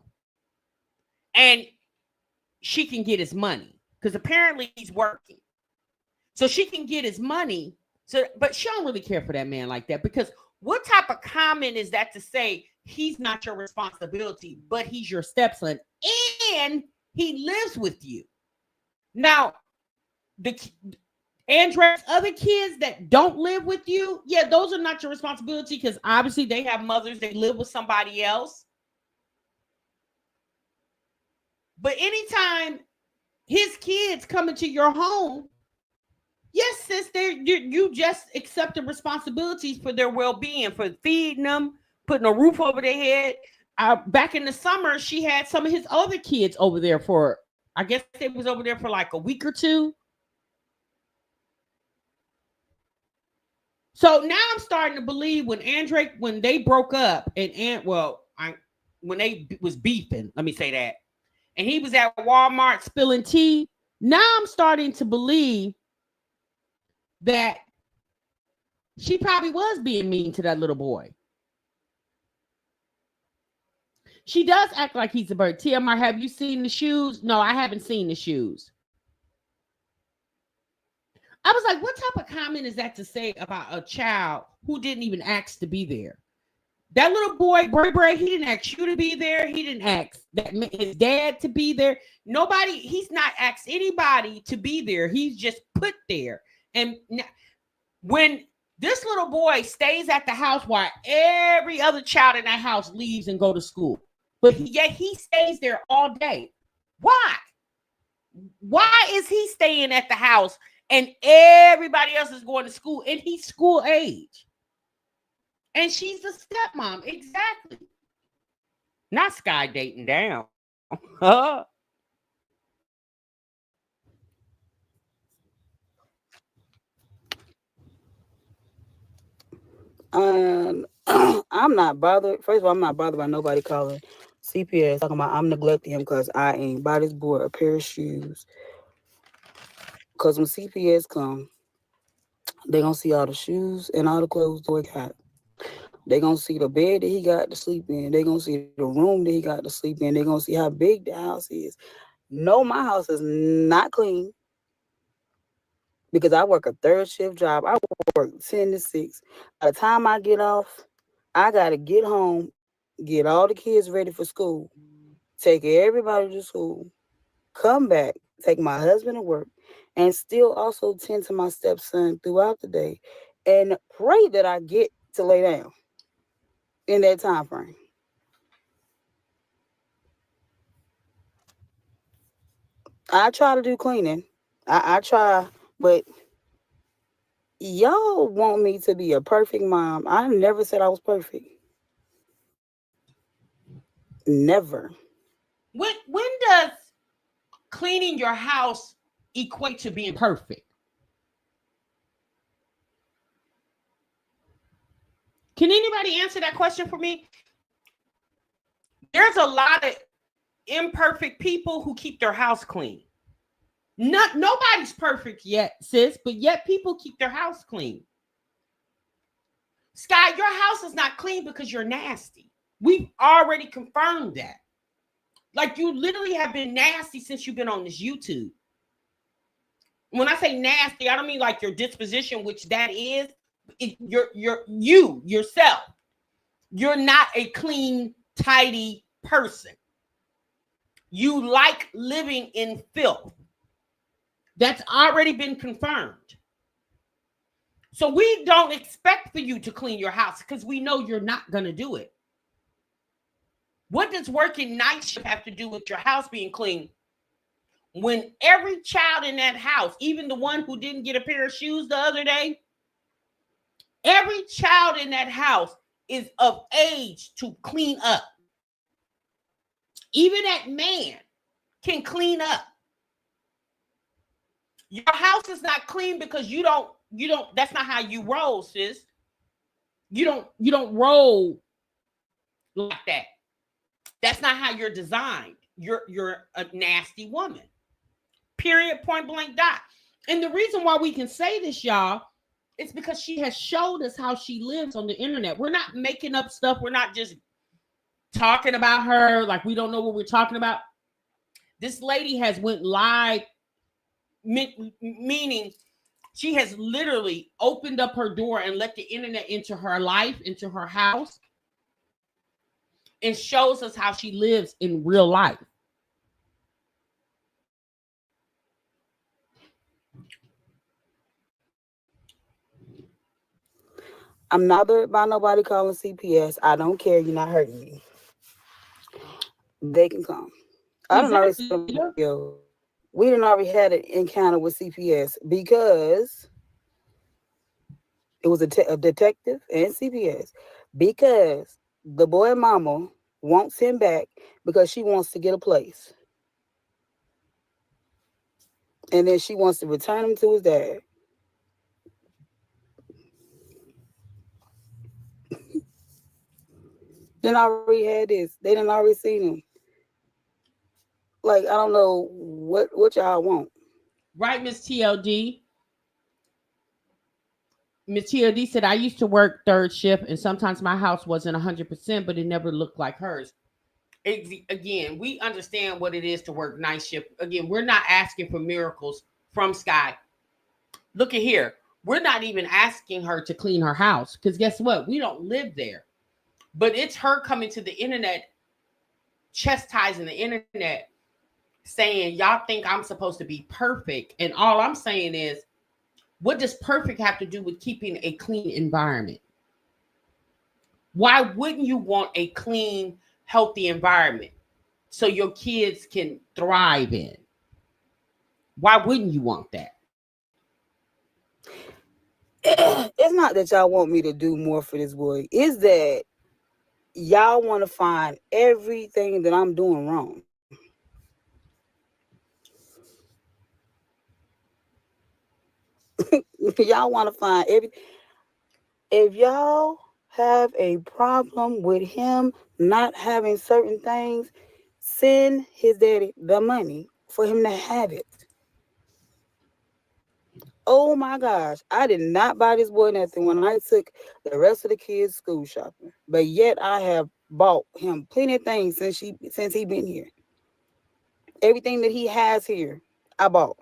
Speaker 3: And she can get his money because apparently he's working. So she can get his money. So, but she don't really care for that man like that, because what type of comment is that to say he's not your responsibility, but he's your stepson and he lives with you? Now, Andre's other kids that don't live with you, yeah, those are not your responsibility because obviously they have mothers, they live with somebody else. But anytime his kids come into your home, yes, sis, you just accept the responsibilities for their well-being, for feeding them, putting a roof over their head. Back in the summer, she had some of his other kids over there for, I guess they was over there for like a week or two. So now I'm starting to believe when they broke up when they was beefing, let me say that, and he was at Walmart spilling tea. Now I'm starting to believe that she probably was being mean to that little boy. She does act like he's a bird. TMR, have you seen the shoes? No, I haven't seen the shoes. I was like, what type of comment is that to say about a child who didn't even ask to be there? That little boy, Bray, he didn't ask you to be there. He didn't ask his dad to be there. Nobody, he's not asked anybody to be there. He's just put there. And when this little boy stays at the house while every other child in that house leaves and go to school, but yet he stays there all day. Why? Why is he staying at the house and everybody else is going to school and he's school age? And she's a stepmom. Exactly. Not Sky dating down.
Speaker 10: I'm not bothered. First of all, I'm not bothered by nobody calling CPS talking about I'm neglecting him because I ain't bought this boy a pair of shoes. Because when CPS come, they gonna see all the shoes and all the clothes the boy got. They gonna see the bed that he got to sleep in. They gonna see the room that he got to sleep in. They gonna see how big the house is. No, my house is not clean because I work a 3rd shift job. I work 10 to 6. By the time I get off, I gotta get home, get all the kids ready for school, take everybody to school, come back, take my husband to work, and still also tend to my stepson throughout the day, and pray that I get to lay down in that time frame. I try to do cleaning. I try, but y'all want me to be a perfect mom. I never said I was perfect. Never.
Speaker 3: When does cleaning your house equate to being perfect? Can anybody answer that question for me? There's a lot of imperfect people who keep their house clean. Nobody's perfect yet, sis, but yet people keep their house clean. Sky, your house is not clean because you're nasty. We've already confirmed that. Like, you literally have been nasty since you've been on this YouTube. When I say nasty, I don't mean like your disposition, which that is. You yourself. You're not a clean, tidy person. You like living in filth. That's already been confirmed. So we don't expect for you to clean your house because we know you're not going to do it. What does working night shift have to do with your house being clean? When every child in that house, even the one who didn't get a pair of shoes the other day, every child in that house is of age to clean up. Even that man can clean up. Your house is not clean because you don't, that's not how you roll, sis. You don't roll like that. That's not how you're designed. You're a nasty woman. Period, point blank, dot. And the reason why we can say this, y'all, it's because she has showed us how she lives on the internet. We're not making up stuff. We're not just talking about her like we don't know what we're talking about. This lady has went live, meaning she has literally opened up her door and let the internet into her life, into her house, and shows us how she lives in real life.
Speaker 10: I'm not bothered by nobody calling CPS. I don't care. You're not hurting me. They can come. I don't know. We didn't already had an encounter with CPS because it was a detective and CPS, because the boy mama wants him back because she wants to get a place. And then she wants to return him to his dad. Then already had this. They done already seen him. Like, I don't know what y'all want.
Speaker 3: Right, Miss TLD? Miss TLD said, I used to work third shift, and sometimes my house wasn't 100%, but it never looked like hers. Again, we understand what it is to work night shift. Again, we're not asking for miracles from SKYE. Look at here. We're not even asking her to clean her house, because guess what? We don't live there. But it's her coming to the internet, chastising the internet, saying, y'all think I'm supposed to be perfect. And all I'm saying is, what does perfect have to do with keeping a clean environment? Why wouldn't you want a clean, healthy environment so your kids can thrive in? Why wouldn't you want that?
Speaker 10: It's not that y'all want me to do more for this boy. It's that y'all want to find everything that I'm doing wrong. Y'all want to find everything. If y'all have a problem with him not having certain things, send his daddy the money for him to have it. Oh my gosh, I did not buy this boy nothing when I took the rest of the kids school shopping. But yet I have bought him plenty of things since he been here. Everything that he has here, I bought.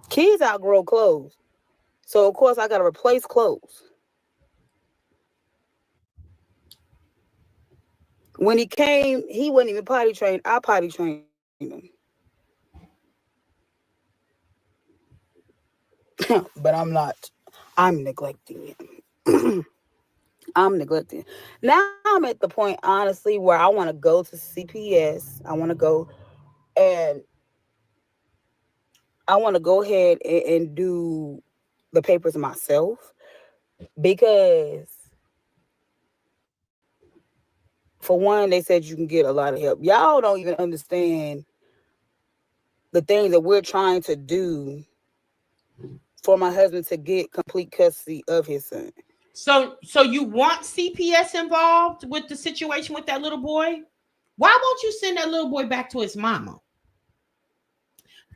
Speaker 10: Kids outgrow clothes. So of course I gotta replace clothes. When he came, he wasn't even potty trained. I potty trained him. But I'm not. I'm neglecting him. I'm neglecting. Now I'm at the point, honestly, where I want to go to CPS. I want to go and I want to go ahead and do the papers myself, because for one, they said you can get a lot of help. Y'all don't even understand the things that we're trying to do for my husband to get complete custody of his son.
Speaker 3: So you want CPS involved with the situation with that little boy? Why won't you send that little boy back to his mama?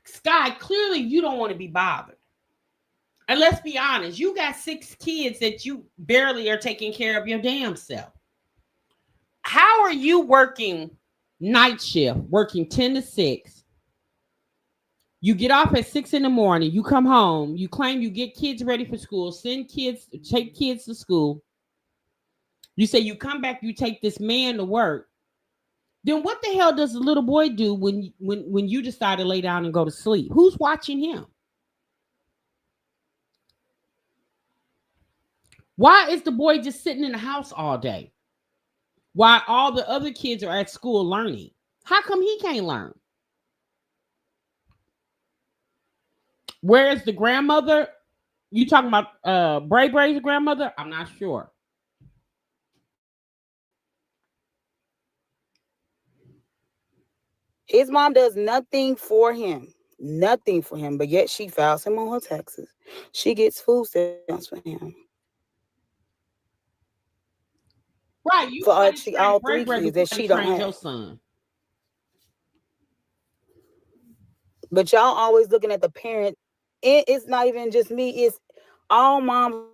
Speaker 3: SKYE, clearly you don't want to be bothered. And let's be honest, you got 6 kids that you barely are taking care of your damn self. How are you working night shift, working 10 to 6? You get off at 6 in the morning. You come home. You claim you get kids ready for school, take kids to school. You say you come back, you take this man to work. Then what the hell does the little boy do when you decide to lay down and go to sleep? Who's watching him? Why is the boy just sitting in the house all day while all the other kids are at school learning? How come he can't learn? Where is the grandmother? You talking about Bray Bray's grandmother? I'm not sure.
Speaker 10: His mom does nothing for him. Nothing for him, but yet she files him on her taxes. She gets food stamps for him.
Speaker 3: Right, you
Speaker 10: For all
Speaker 3: Bray
Speaker 10: 3
Speaker 3: Bray
Speaker 10: kids
Speaker 3: before
Speaker 10: that
Speaker 3: you
Speaker 10: she don't
Speaker 3: trained your
Speaker 10: have.
Speaker 3: son.
Speaker 10: But y'all always looking at the parent. It's not even just me. It's all moms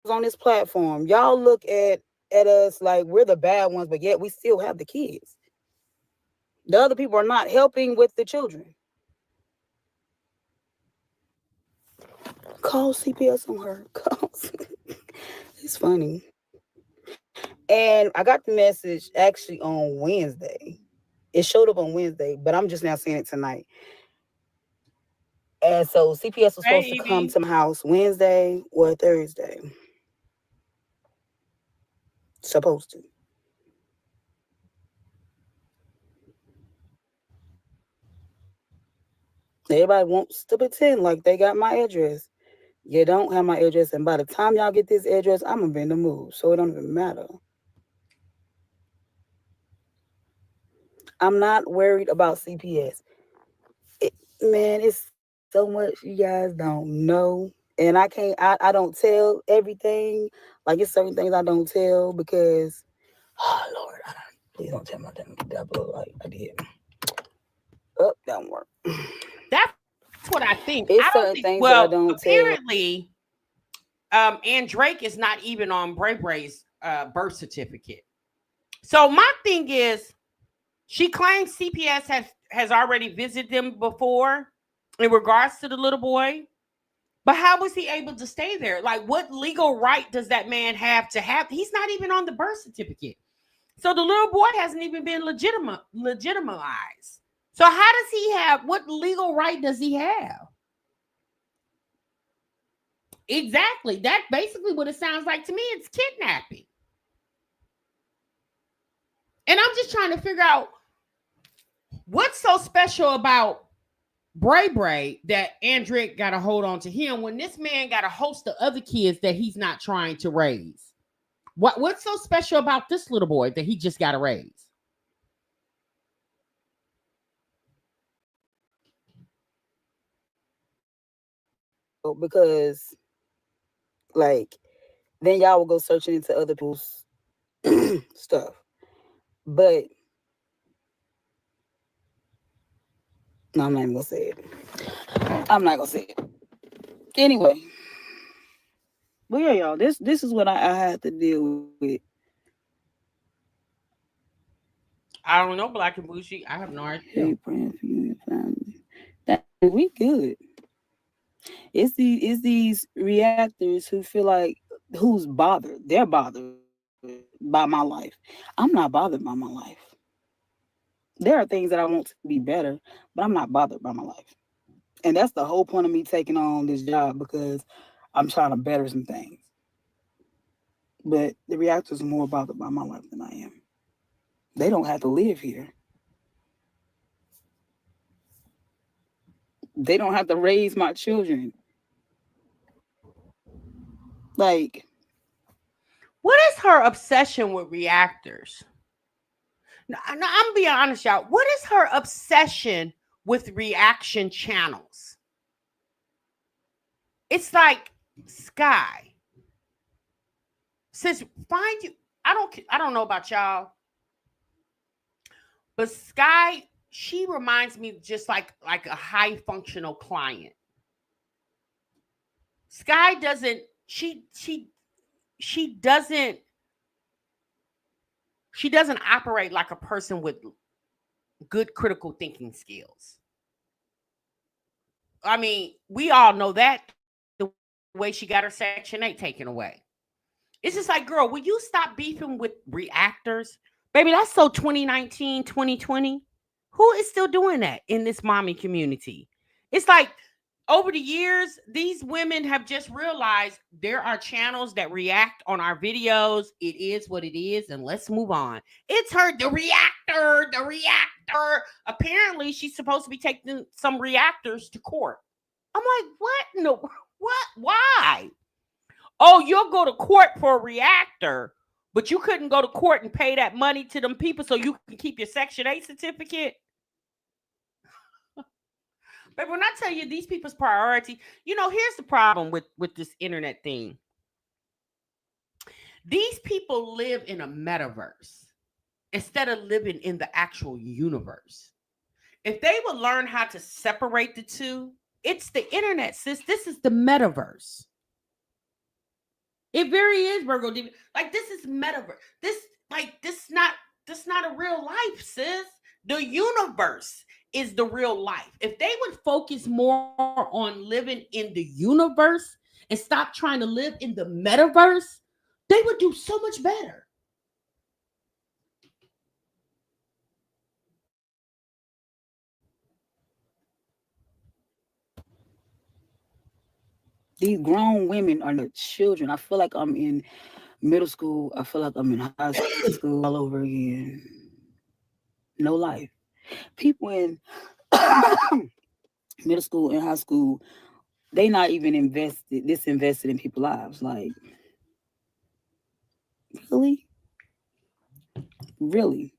Speaker 10: on this platform. Y'all look at us like we're the bad ones, but yet we still have the kids. The other people are not helping with the children. Call CPS on her. It's funny. And I got the message actually on Wednesday. It showed up on Wednesday, but I'm just now seeing it tonight. And so CPS was supposed to come to my house Wednesday or Thursday. Supposed to. Everybody wants to pretend like they got my address. You don't have my address, and by the time y'all get this address, I'm gonna be in the move, so it don't even matter. I'm not worried about CPS. Man, it's so much you guys don't know, and I don't tell everything. Like, it's certain things I don't tell because, oh Lord, please don't tell me that blow like I did. Oh, that don't work.
Speaker 3: That's what I think.
Speaker 10: It's
Speaker 3: I don't
Speaker 10: certain
Speaker 3: think,
Speaker 10: things
Speaker 3: well,
Speaker 10: that I don't
Speaker 3: apparently, and Drake is not even on Bray Bray's birth certificate. So my thing is, she claims CPS has already visited them before in regards to the little boy. But how was he able to stay there? Like, what legal right does that man have to have? He's not even on the birth certificate. So the little boy hasn't even been legitimized. So how does he have, what legal right does he have? Exactly. That's basically what it sounds like to me. It's kidnapping. And I'm just trying to figure out what's so special about Bray Bray that Andrick got to hold on to him when this man got a host of other kids that he's not trying to raise. What's so special about this little boy that he just got to raise?
Speaker 10: Because, like, then y'all will go searching into other people's stuff. But no, I'm not even gonna say it. I'm not gonna say it. Anyway. But yeah, y'all, this is what I had to deal with.
Speaker 3: I don't know, Black and Bougie. I have no idea.
Speaker 10: Hey, praying for you and your family. That we good. It's these reactors who feel like who's bothered. They're bothered by my life. I'm not bothered by my life. There are things that I want to be better, but I'm not bothered by my life. And that's the whole point of me taking on this job, because I'm trying to better some things. But the reactors are more bothered by my life than I am. They don't have to live here. They don't have to raise my children. Like,
Speaker 3: what is her obsession with reactors? No, I'm being honest, y'all. What is her obsession with reaction channels? It's like SKYE. Since find you, I don't know about y'all, but SKYE, she reminds me just like a high functional client. SKYE doesn't, she doesn't operate like a person with good critical thinking skills. I mean, we all know that the way she got her Section 8 taken away. It's just like, girl, will you stop beefing with reactors? Baby, that's so 2019, 2020. Who is still doing that in this mommy community? It's like over the years, these women have just realized there are channels that react on our videos. It is what it is, and let's move on. It's her, the reactor, the reactor. Apparently, she's supposed to be taking some reactors to court. I'm like, what? No, what? Why? Oh, you'll go to court for a reactor, but you couldn't go to court and pay that money to them people so you can keep your Section 8 certificate? But when I tell you these people's priority, here's the problem with this internet thing. These people live in a metaverse instead of living in the actual universe. If they would learn how to separate the two, it's the internet, sis. This is the metaverse. It very is, Virgo. Like, this is metaverse. This not a real life, sis. The universe is the real life. If they would focus more on living in the universe and stop trying to live in the metaverse, they would do so much better.
Speaker 10: These grown women are the children. I feel like I'm in middle school. I feel like I'm in high school all over again. No life. People in middle school and high school, they not even disinvested in people's lives. Like, really?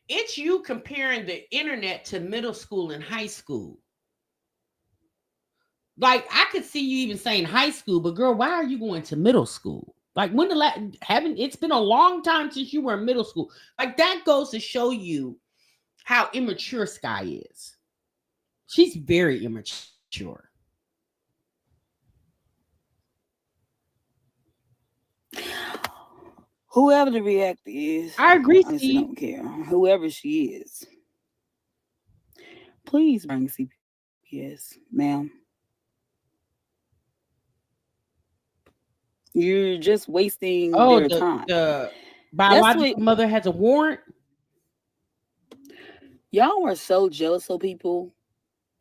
Speaker 3: It's you comparing the internet to middle school and high school. Like, I could see you even saying high school, but girl, why are you going to middle school? Like, it's been a long time since you were in middle school. Like, that goes to show you how immature SKYE is. She's very immature.
Speaker 10: Whoever the reactor is,
Speaker 3: I agree.
Speaker 10: I don't care. Whoever she is, please bring CPS, ma'am. You're just wasting their time.
Speaker 3: The biological mother has a warrant.
Speaker 10: Y'all are so jealous of people,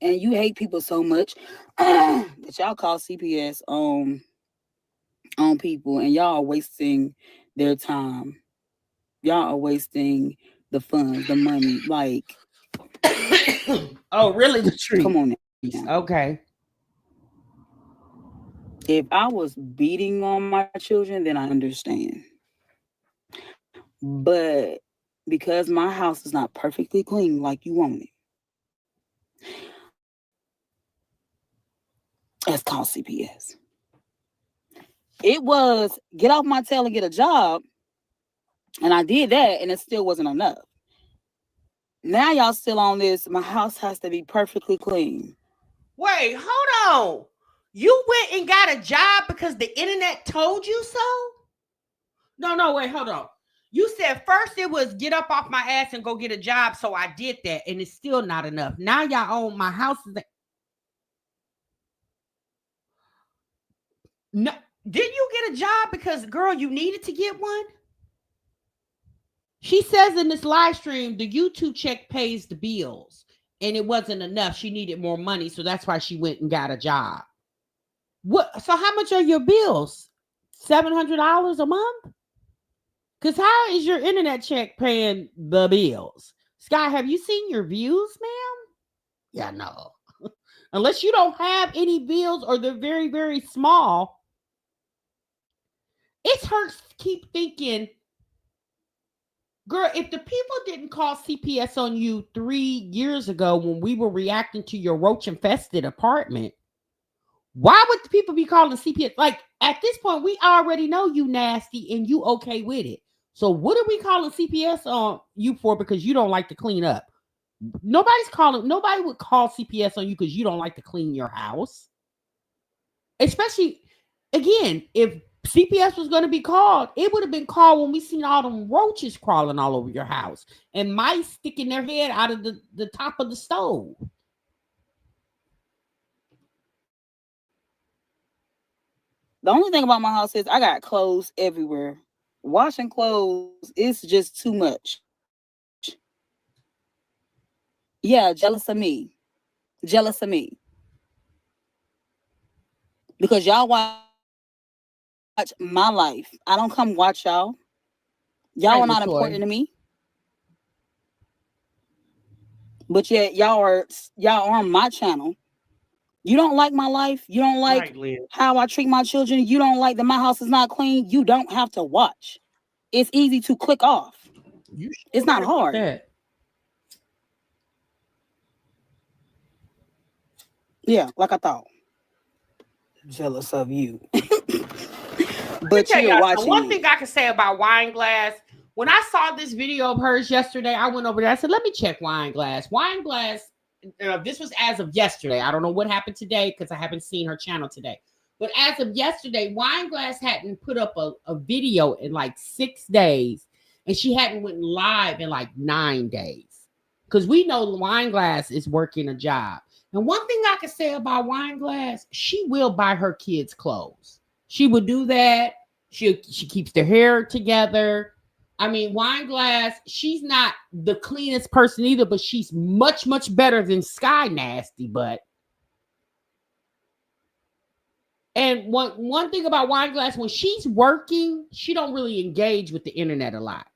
Speaker 10: and you hate people so much that y'all call CPS on people, and y'all are wasting their time. Y'all are wasting the funds, the money. Like,
Speaker 3: oh, really? The truth?
Speaker 10: Come on now.
Speaker 3: Okay.
Speaker 10: If I was beating on my children, then I understand. But because my house is not perfectly clean like you want it, that's called CPS. It was get off my tail and get a job. And I did that, and it still wasn't enough. Now y'all still on this. My house has to be perfectly clean.
Speaker 3: Wait, hold on. You went and got a job because the internet told you so? No, wait, hold on. You said first it was get up off my ass and go get a job, so I did that, and it's still not enough. Now y'all own my house. No, didn't you get a job because, girl, you needed to get one? She says in this live stream, the YouTube check pays the bills, and it wasn't enough. She needed more money, so that's why she went and got a job. What? So how much are your bills? $700 a month? Because how is your internet check paying the bills? Sky, have you seen your views, ma'am? Yeah, no. Unless you don't have any bills or they're very, very small. It's her keep thinking, girl, if the people didn't call CPS on you 3 years ago when we were reacting to your roach-infested apartment, why would the people be calling CPS? Like, at this point, we already know you nasty and you okay with it. So what are we calling CPS on you for because you don't like to clean up? Nobody would call CPS on you because you don't like to clean your house. Especially, again, if CPS was going to be called, it would have been called when we seen all them roaches crawling all over your house and mice sticking their head out of the top of the stove.
Speaker 10: The only thing about my house is I got clothes everywhere. Washing clothes is just too much. Yeah, jealous of me. jealous of me. Because y'all watch my life. I don't come watch y'all. Y'all
Speaker 3: Right,
Speaker 10: are not
Speaker 3: LaToya.
Speaker 10: important to me. But yet y'all are on my channel. You don't like my life. You don't like
Speaker 3: Right, Liz.
Speaker 10: how I treat my children. You don't like that my house is not clean. You don't have to watch. It's easy to click off.
Speaker 3: You sure
Speaker 10: It's not
Speaker 3: right about
Speaker 10: hard.
Speaker 3: that.
Speaker 10: Yeah, like I thought. Jealous of you.
Speaker 3: Let me
Speaker 10: But
Speaker 3: tell
Speaker 10: you're
Speaker 3: y'all
Speaker 10: watching
Speaker 3: something. One
Speaker 10: me.
Speaker 3: thing I can say about Wine Glass, when I saw this video of hers yesterday, I went over there. I said, let me check Wine Glass. Wine Glass, this was as of yesterday. I don't know what happened today because I haven't seen her channel today. But as of yesterday, Wine Glass hadn't put up a video in like 6 days. And she hadn't went live in like 9 days. Because we know Wine Glass is working a job. And one thing I can say about Wine Glass, she will buy her kids clothes. She would do that. She keeps their hair together. I mean, Wine Glass, she's not the cleanest person either, but she's much, much better than SKYE Nasty Butt. And one thing about Wine Glass, when she's working, she don't really engage with the internet a lot.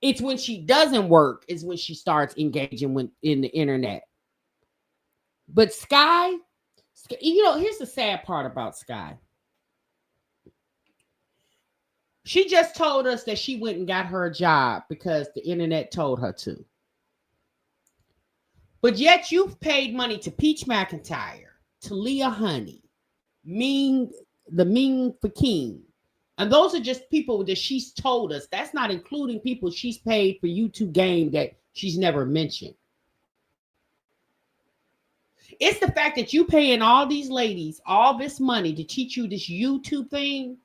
Speaker 3: It's when she doesn't work is when she starts engaging in the internet. But SKYE, here's the sad part about SKYE. She just told us that she went and got her a job because the internet told her to. But yet you've paid money to Peach McIntyre, to Leah Honey, the Ming Fakim. And those are just people that she's told us. That's not including people she's paid for YouTube game that she's never mentioned. It's the fact that you paying all these ladies all this money to teach you this YouTube thing.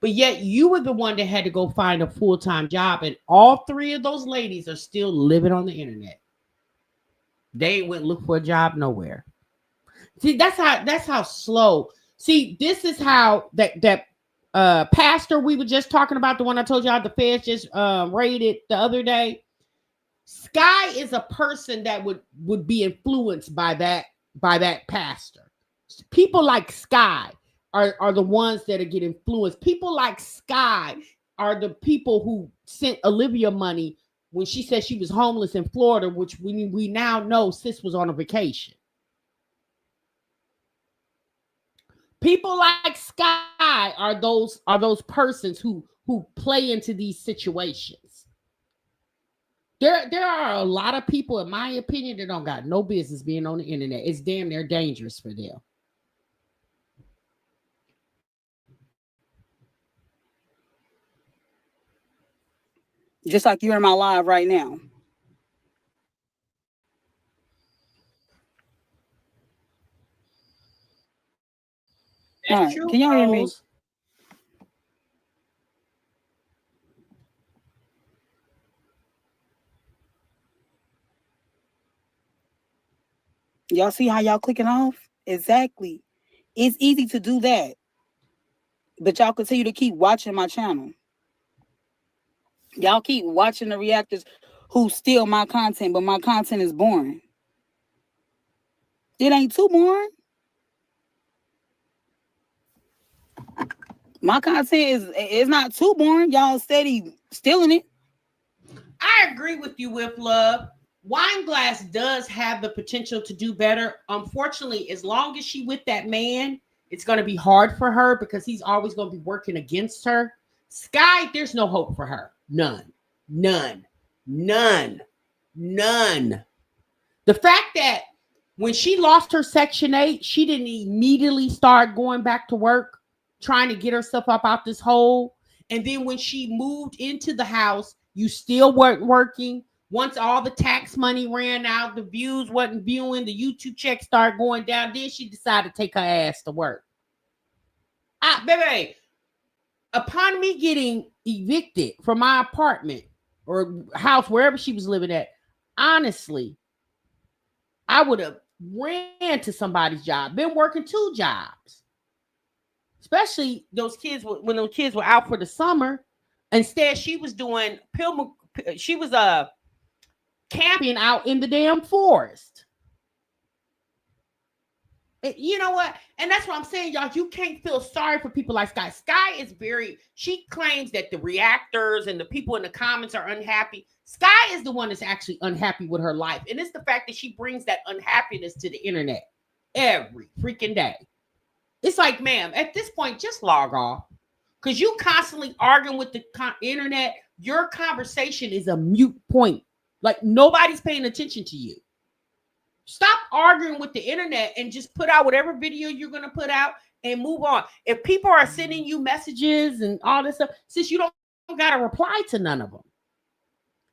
Speaker 3: But yet you were the one that had to go find a full-time job. And all 3 of those ladies are still living on the internet. They went look for a job nowhere. See, that's how slow. See, this is how that pastor we were just talking about, the one I told y'all the feds just raided the other day. SKYE is a person that would be influenced by that pastor. People like SKYE are the ones that get influenced. People like SKYE are the people who sent Olivia money when she said she was homeless in Florida, which we now know sis was on a vacation. People like SKYE are those persons who play into these situations. There are a lot of people, in my opinion, that don't got no business being on the internet. It's damn near dangerous for them.
Speaker 10: Just like you're in my live right now. All right. Can y'all hear me? Y'all see how y'all clicking off? Exactly. It's easy to do that. But y'all continue to keep watching my channel. Y'all keep watching the reactors who steal my content, but my content is boring. It ain't too boring. My content is not too boring. Y'all steady stealing it.
Speaker 3: I agree with you, with love. Wine Glass does have the potential to do better. Unfortunately, as long as she with that man, it's going to be hard for her because he's always going to be working against her. SKYE, there's no hope for her. None. The fact that when she lost her Section 8, she didn't immediately start going back to work, trying to get herself up out this hole. And then when she moved into the house, you still weren't working. Once all the tax money ran out, the views wasn't viewing, the YouTube check started going down, then she decided to take her ass to work. Baby, upon me getting evicted from my apartment or house, wherever she was living at, honestly, I would have ran to somebody's job, been working 2 jobs. Especially those kids, when those kids were out for the summer. Instead, she was doing camping out in the damn forest. You know what? And that's what I'm saying, y'all. You can't feel sorry for people like Sky. Sky is she claims that the reactors and the people in the comments are unhappy. Sky is the one that's actually unhappy with her life. And it's the fact that she brings that unhappiness to the internet every freaking day. It's like, ma'am, at this point, just log off. Because you constantly arguing with the internet. Your conversation is a mute point. Like, nobody's paying attention to you. Stop arguing with the internet and just put out whatever video you're going to put out and move on. If people are sending you messages and all this stuff, since you don't got to reply to none of them.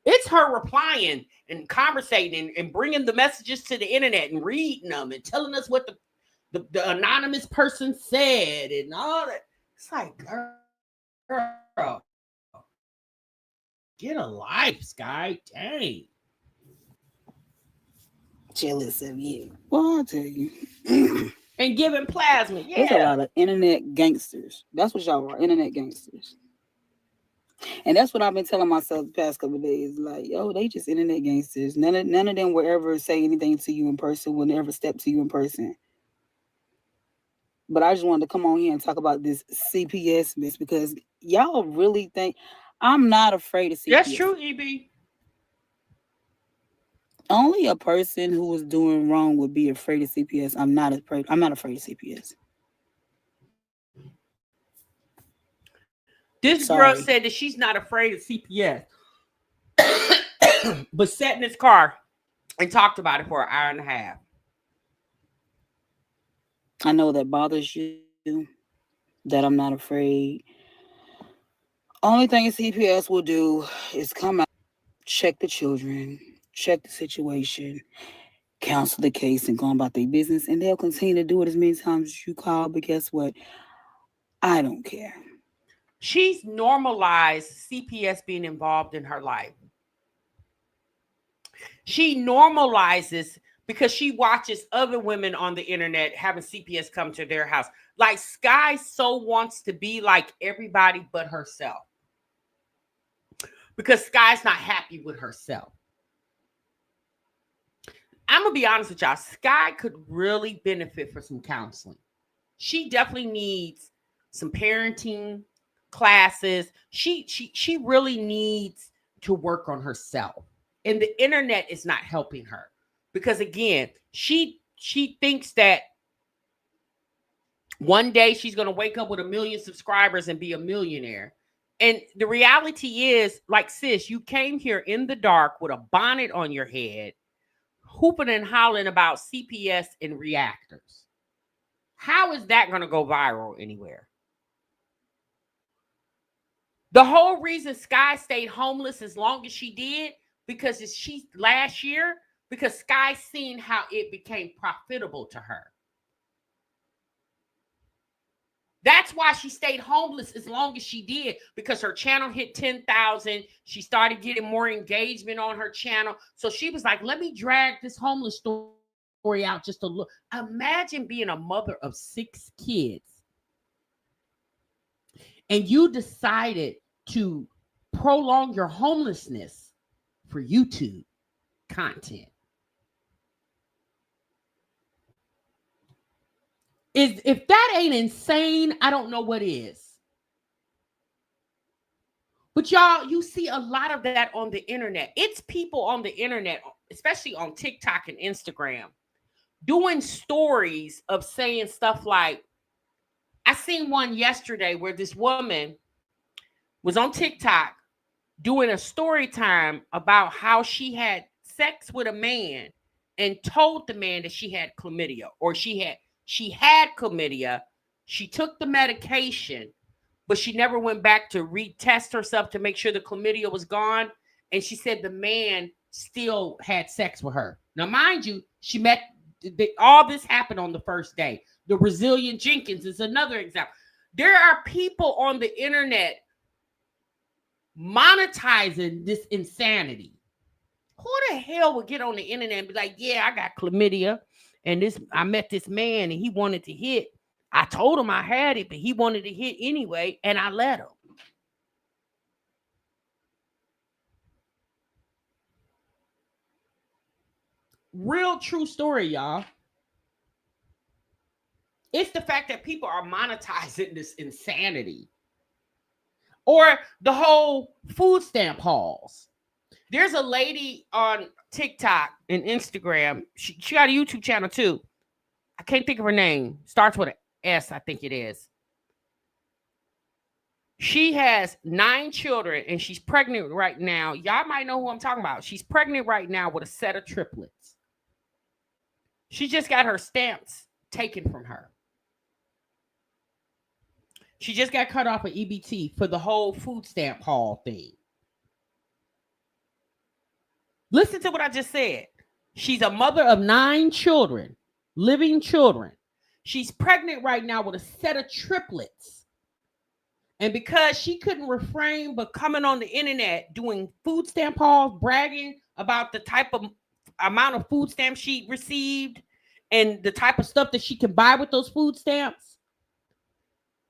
Speaker 3: It's her replying and conversating and bringing the messages to the internet and reading them and telling us what the anonymous person said and all that. It's like, girl, get a life, Sky. Dang.
Speaker 10: Jealous of you. Well, I'll tell you.
Speaker 3: And giving plasma. Yeah.
Speaker 10: There's a lot of internet gangsters. That's what y'all are, internet gangsters. And that's what I've been telling myself the past couple of days. Like, yo, they just internet gangsters. None of them will ever say anything to you in person, will never step to you in person. But I just wanted to come on here and talk about this CPS miss because y'all really think I'm not afraid of CPS.
Speaker 3: That's true, EB.
Speaker 10: Only a person who is doing wrong would be afraid of CPS. I'm not afraid of CPS.
Speaker 3: This girl said that she's not afraid of CPS, but sat in his car and talked about it for an hour and a half.
Speaker 10: I know that bothers you, that I'm not afraid. Only thing CPS will do is come out, check the children, check the situation, counsel the case, and go about their business. And they'll continue to do it as many times as you call. But guess what? I don't care.
Speaker 3: She's normalized CPS being involved in her life. She normalizes because she watches other women on the internet having CPS come to their house. Like Sky so wants to be like everybody but herself. Because Sky's not happy with herself. I'm going to be honest with y'all. Sky could really benefit for some counseling. She definitely needs some parenting classes. She really needs to work on herself. And the internet is not helping her. Because again, she thinks that one day she's going to wake up with 1 million subscribers and be a millionaire. And the reality is, like, sis, you came here in the dark with a bonnet on your head, hooping and hollering about CPS and reactors. How is that going to go viral anywhere? The whole reason Sky stayed homeless as long as she did, because last year, because Sky seen how it became profitable to her. That's why she stayed homeless as long as she did, because her channel hit 10,000. She started getting more engagement on her channel. So she was like, let me drag this homeless story out just a little. Imagine being a mother of 6 kids and you decided to prolong your homelessness for YouTube content. If that ain't insane, I don't know what is. But y'all, you see a lot of that on the internet. It's people on the internet, especially on TikTok and Instagram, doing stories of saying stuff like, I seen one yesterday where this woman was on TikTok doing a story time about how she had sex with a man and told the man that she had chlamydia, or she had chlamydia. She took the medication, but she never went back to retest herself to make sure the chlamydia was gone. And she said the man still had sex with her. Now, mind you, all this happened on the first day. The Brazilian Jenkins is another example. There are people on the internet monetizing this insanity. Who the hell would get on the internet and be like, yeah, I got chlamydia, and I met this man and he wanted to hit. I told him I had it, but he wanted to hit anyway, and I let him. Real true story, y'all. It's the fact that people are monetizing this insanity. Or the whole food stamp hauls. There's a lady on TikTok and Instagram. She got a YouTube channel too. I can't think of her name. Starts with an S, I think it is. She has 9 children and she's pregnant right now. Y'all might know who I'm talking about. She's pregnant right now with a set of triplets. She just got her stamps taken from her. She just got cut off of EBT for the whole food stamp haul thing. Listen to what I just said. She's a mother of 9 children, living children. She's pregnant right now with a set of triplets. And because she couldn't refrain but coming on the internet doing food stamp hauls, bragging about the type of amount of food stamps she received and the type of stuff that she can buy with those food stamps,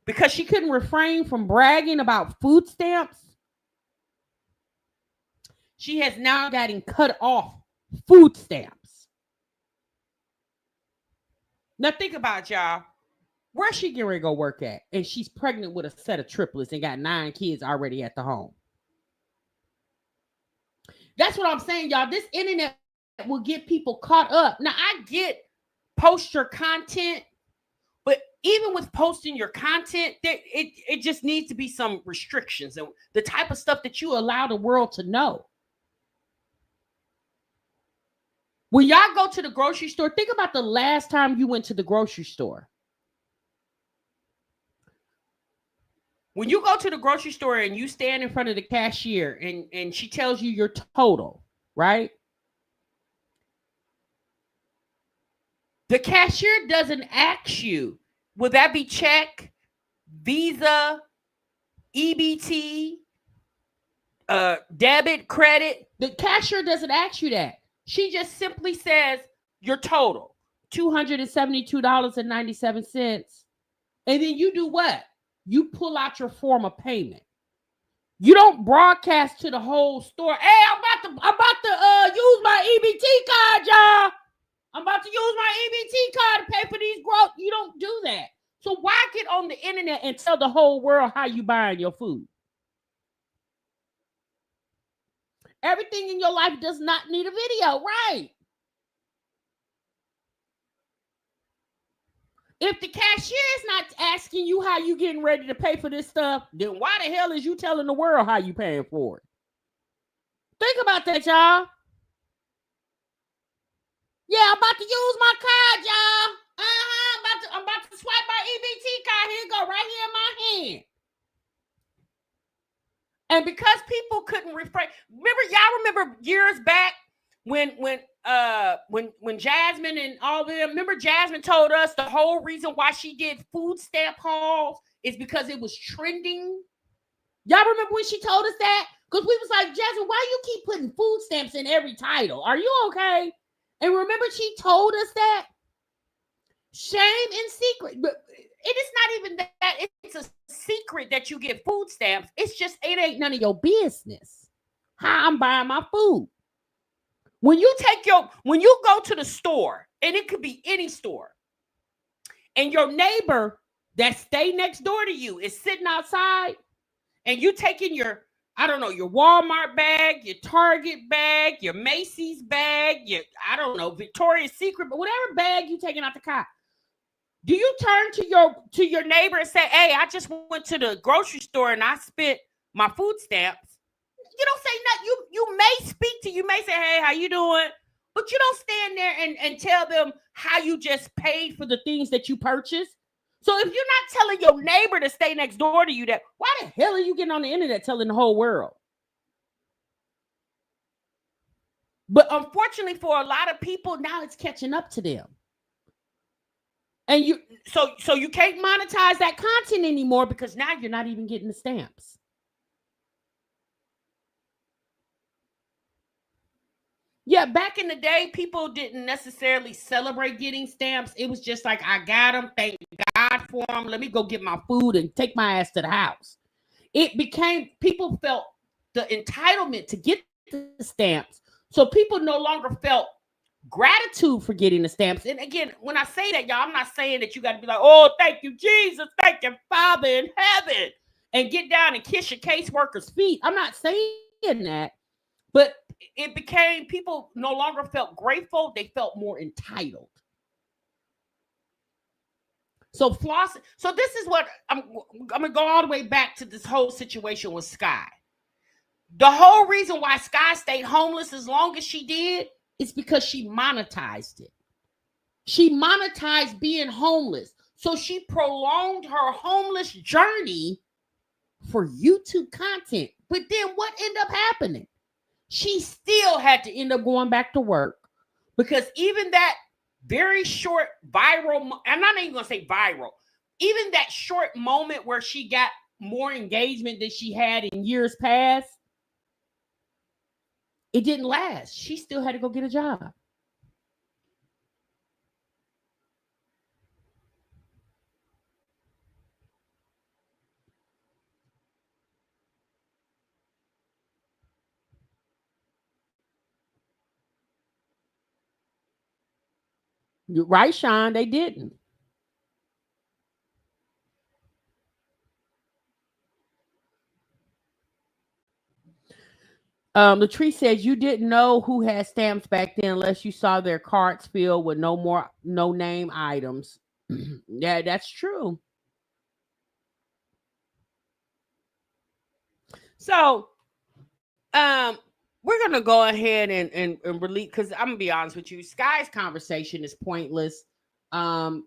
Speaker 3: because she couldn't refrain from bragging about food stamps, she has now gotten cut off food stamps. Now think about it, y'all. Where's she getting ready to go work at? And she's pregnant with a set of triplets and got 9 kids already at the home. That's what I'm saying, y'all. This internet will get people caught up. Now, I get post your content, but even with posting your content, it just needs to be some restrictions and the type of stuff that you allow the world to know. When y'all go to the grocery store, think about the last time you went to the grocery store. When you go to the grocery store and you stand in front of the cashier and she tells you your total, right? The cashier doesn't ask you, will that be check, Visa, EBT, debit, credit? The cashier doesn't ask you that. She just simply says your total, $272.97. And then you do what? You pull out your form of payment. You don't broadcast to the whole store. Hey, I'm about to use my EBT card, y'all. I'm about to use my EBT card to pay for these growth. You don't do that. So why get on the internet and tell the whole world how you buying your food? Everything in your life does not need a video, right? If the cashier is not asking you how you getting ready to pay for this stuff, then why the hell is you telling the world how you paying for it? Think about that, y'all. Yeah, I'm about to use my card, y'all. I'm about to swipe my EBT card. Here it go, right here in my hand. And because people couldn't refrain, remember years back when Jasmine and all of them, remember Jasmine told us the whole reason why she did food stamp hauls is because it was trending. Y'all remember when she told us that? Because we was like, Jasmine, why you keep putting food stamps in every title? Are you okay? And remember she told us that? Shame and secret. But it is not even that. It's a secret that you get food stamps. It's just, it ain't none of your business how I'm buying my food. When you go to the store, and it could be any store, and your neighbor that stay next door to you is sitting outside, and you taking your Walmart bag, your Target bag, your Macy's bag, Victoria's Secret, but whatever bag you taking out the car, do you turn to your neighbor and say, hey, I just went to the grocery store and I spent my food stamps? You don't say nothing. You may speak to, you may say, hey, how you doing? But you don't stand there and tell them how you just paid for the things that you purchased. So if you're not telling your neighbor to stay next door to you that, why the hell are you getting on the internet telling the whole world? But unfortunately for a lot of people, now it's catching up to them. And you can't monetize that content anymore because now you're not even getting the stamps. Yeah, back in the day, people didn't necessarily celebrate getting stamps. It was just like, I got them, thank God for them. Let me go get my food and take my ass to the house. It became, people felt the entitlement to get the stamps. So people no longer felt gratitude for getting the stamps. And again, when I say that, y'all, I'm not saying that you got to be like, oh, thank you, Jesus, thank you, Father in heaven, and get down and kiss your caseworker's feet. I'm not saying that, but it became, people no longer felt grateful, they felt more entitled. So floss. So this is what I'm gonna go all the way back to this whole situation with SKYE. The whole reason why SKYE stayed homeless as long as she did is because she monetized it. She monetized being homeless. So she prolonged her homeless journey for YouTube content. But then what ended up happening? She still had to end up going back to work, because even that very short viral, I'm not even going to say viral, even that short moment where she got more engagement than she had in years past, it didn't last. She still had to go get a job. You're right, Sean, they didn't. Latrice says you didn't know who had stamps back then unless you saw their carts filled with no name items. Yeah, that's true. So, we're gonna go ahead and release, because I'm gonna be honest with you, SKYE's conversation is pointless.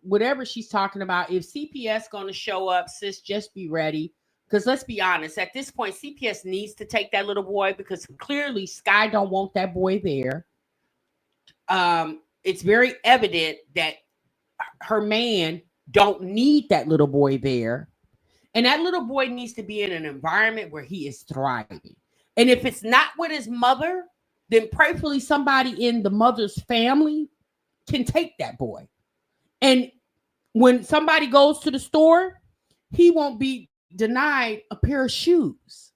Speaker 3: Whatever she's talking about, if CPS gonna show up, sis, just be ready. Because let's be honest, at this point, CPS needs to take that little boy, because clearly SKYE don't want that boy there. It's very evident that her man don't need that little boy there. And that little boy needs to be in an environment where he is thriving. And if it's not with his mother, then prayerfully somebody in the mother's family can take that boy. And when somebody goes to the store, he won't be denied a pair of shoes.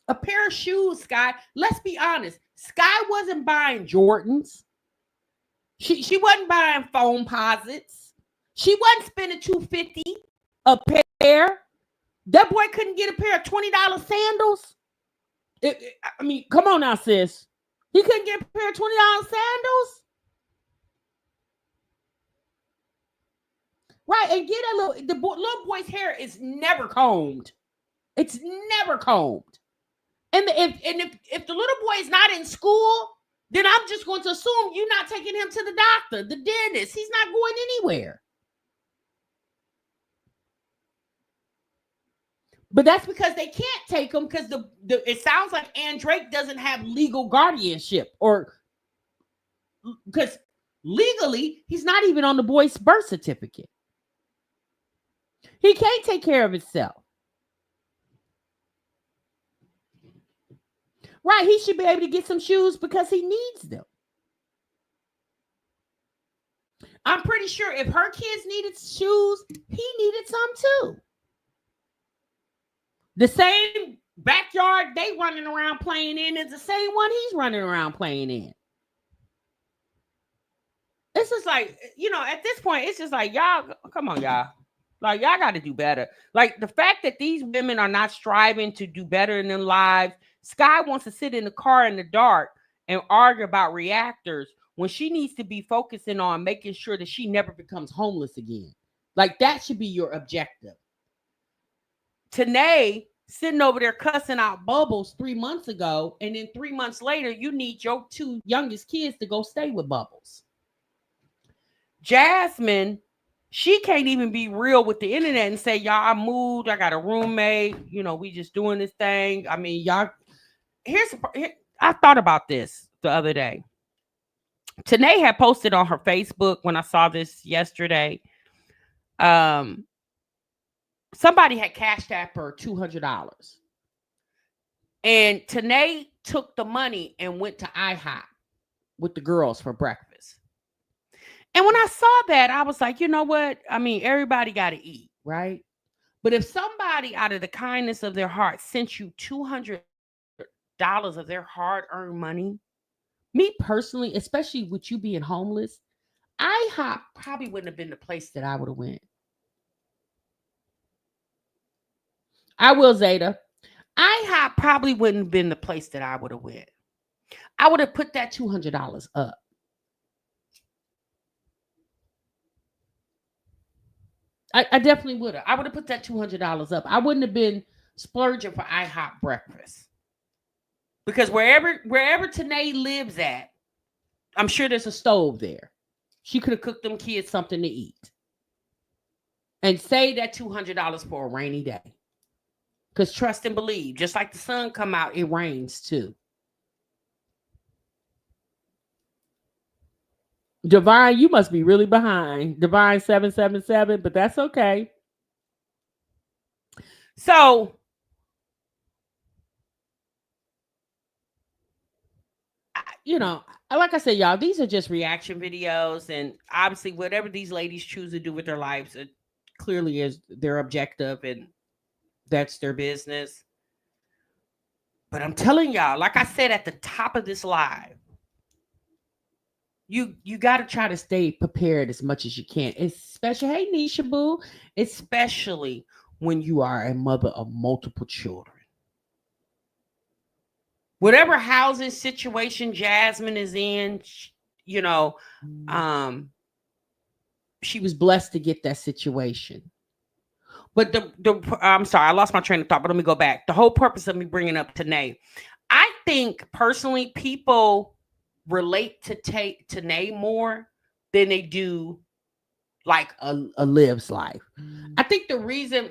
Speaker 3: A pair of shoes, SKYE. Let's be honest. SKYE wasn't buying Jordans. She wasn't buying phone posits. She wasn't spending $250 a pair. That boy couldn't get a pair of $20 sandals. I mean, come on now, sis. He couldn't get a pair of $20 sandals. Right, and get a little boy's hair is never combed. It's never combed. And if the little boy is not in school, then I'm just going to assume you're not taking him to the doctor, the dentist. He's not going anywhere. But that's because they can't take him, because it sounds like Drake doesn't have legal guardianship, or because legally he's not even on the boy's birth certificate. He can't take care of himself. Right, he should be able to get some shoes because he needs them. I'm pretty sure if her kids needed shoes, he needed some too. The same backyard they running around playing in is the same one he's running around playing in. It's just like, at this point, it's just like, y'all, come on, y'all. Like, y'all got to do better. Like, the fact that these women are not striving to do better in their lives. SKYE wants to sit in the car in the dark and argue about reactors when she needs to be focusing on making sure that she never becomes homeless again. Like, that should be your objective. TANNAE sitting over there cussing out Bubbles 3 months ago, and then 3 months later, you need your 2 youngest kids to go stay with Bubbles. Jasmine, she can't even be real with the internet and say, y'all, I moved, I got a roommate, we just doing this thing. I mean, y'all, I thought about this the other day. TANNAE had posted on her Facebook when I saw this yesterday. Somebody had cashed out her $200. And TANNAE took the money and went to IHOP with the girls for breakfast. And when I saw that, I was like, you know what? I mean, everybody got to eat, right? But if somebody out of the kindness of their heart sent you $200 of their hard-earned money, Me personally, especially with you being homeless, IHOP probably wouldn't have been the place that I would have went. I will, Zeta. IHOP probably wouldn't have been the place that I would have went. I would have put that $200 up. I definitely would have. I would have put that $200 up. I wouldn't have been splurging for IHOP breakfast. Because wherever TANNAE lives at, I'm sure there's a stove there. She could have cooked them kids something to eat. And save that $200 for a rainy day. Because trust and believe, just like the sun come out, it rains too. Divine, you must be really behind. Divine 777, but that's okay. So, like I said, y'all, these are just reaction videos. And obviously, whatever these ladies choose to do with their lives, it clearly is their objective and that's their business. But I'm telling y'all, like I said at the top of this live, you got to try to stay prepared as much as you can, especially, hey Nisha Boo, especially when you are a mother of multiple children. Whatever housing situation Jasmine is in, she was blessed to get that situation. But I'm sorry, I lost my train of thought, but let me go back. The whole purpose of me bringing up TANNAE, I think personally people relate to TANNAE more than they do like a Liv's life. I think the reason,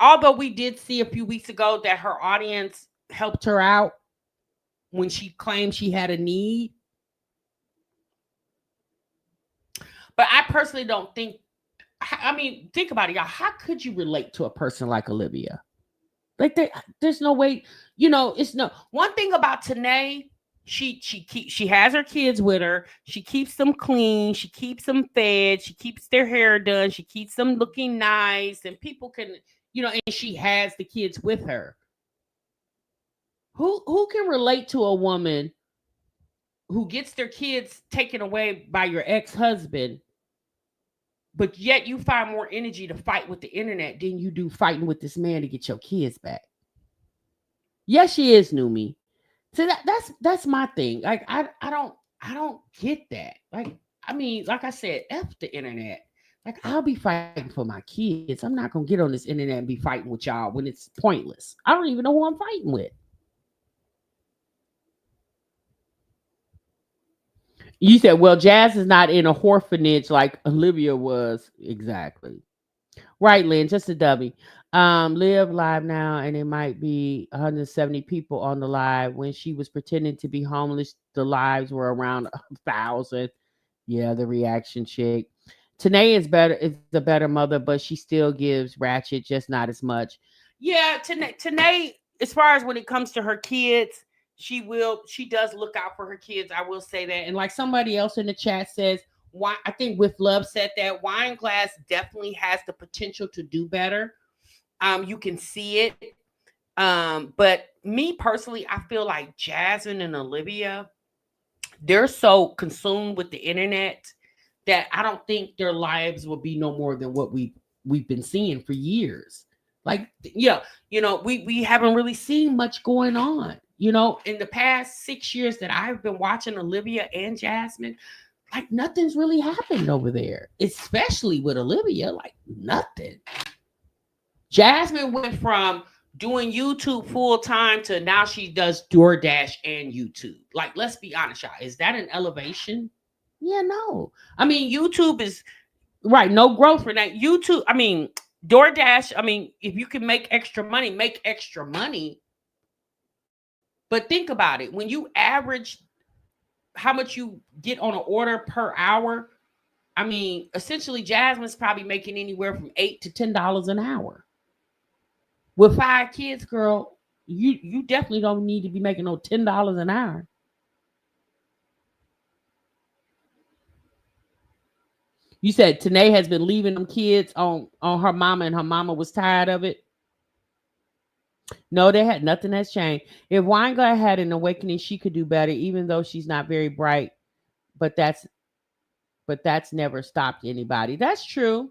Speaker 3: although we did see a few weeks ago that her audience helped her out when she claimed she had a need, but I personally don't think, I mean, think about it, y'all. How could you relate to a person like Olivia? Like, there's no way, it's no one thing about TANNAE. She has her kids with her. She keeps them clean. She keeps them fed. She keeps their hair done. She keeps them looking nice, and people can, and she has the kids with her. Who can relate to a woman who gets their kids taken away by your ex-husband, but yet you find more energy to fight with the internet than you do fighting with this man to get your kids back? Yes, she is, Numi. So that's my thing. Like, I don't get that. Like, I mean, like I said, F the internet. Like, I'll be fighting for my kids. I'm not gonna get on this internet and be fighting with y'all when it's pointless. I don't even know who I'm fighting with. You said, well, Jazz is not in a orphanage like Olivia was. Exactly. Right, Lynn, just a dummy. Live live now, and it might be 170 people on the live. When she was pretending to be homeless, the lives were around 1,000. Yeah, the reaction chick. TANNAE is the better mother, but she still gives ratchet, just not as much. Yeah, TANNAE, as far as when it comes to her kids, she does look out for her kids. I will say that. And like somebody else in the chat says, why, I think With Love said that Wine Glass definitely has the potential to do better. You can see it. But me personally, I feel like Jasmine and Olivia, they're so consumed with the internet that I don't think their lives will be no more than what we've been seeing for years. Like, we haven't really seen much going on. In the past 6 years that I've been watching Olivia and Jasmine, like nothing's really happened over there, especially with Olivia, like nothing. Jasmine went from doing YouTube full time to now she does DoorDash and YouTube. Like, let's be honest, y'all. Is that an elevation? Yeah, no. I mean, YouTube is right. No growth for that. YouTube, I mean, DoorDash, I mean, if you can make extra money, make extra money. But think about it. When you average how much you get on an order per hour, I mean, essentially Jasmine's probably making anywhere from $8 to $10 an hour. With 5 kids, girl, you definitely don't need to be making no $10 an hour. You said TANNAE has been leaving them kids on her mama, and her mama was tired of it. No, they had nothing has changed. If Weingart had an awakening, she could do better, even though she's not very bright. But that's never stopped anybody. That's true.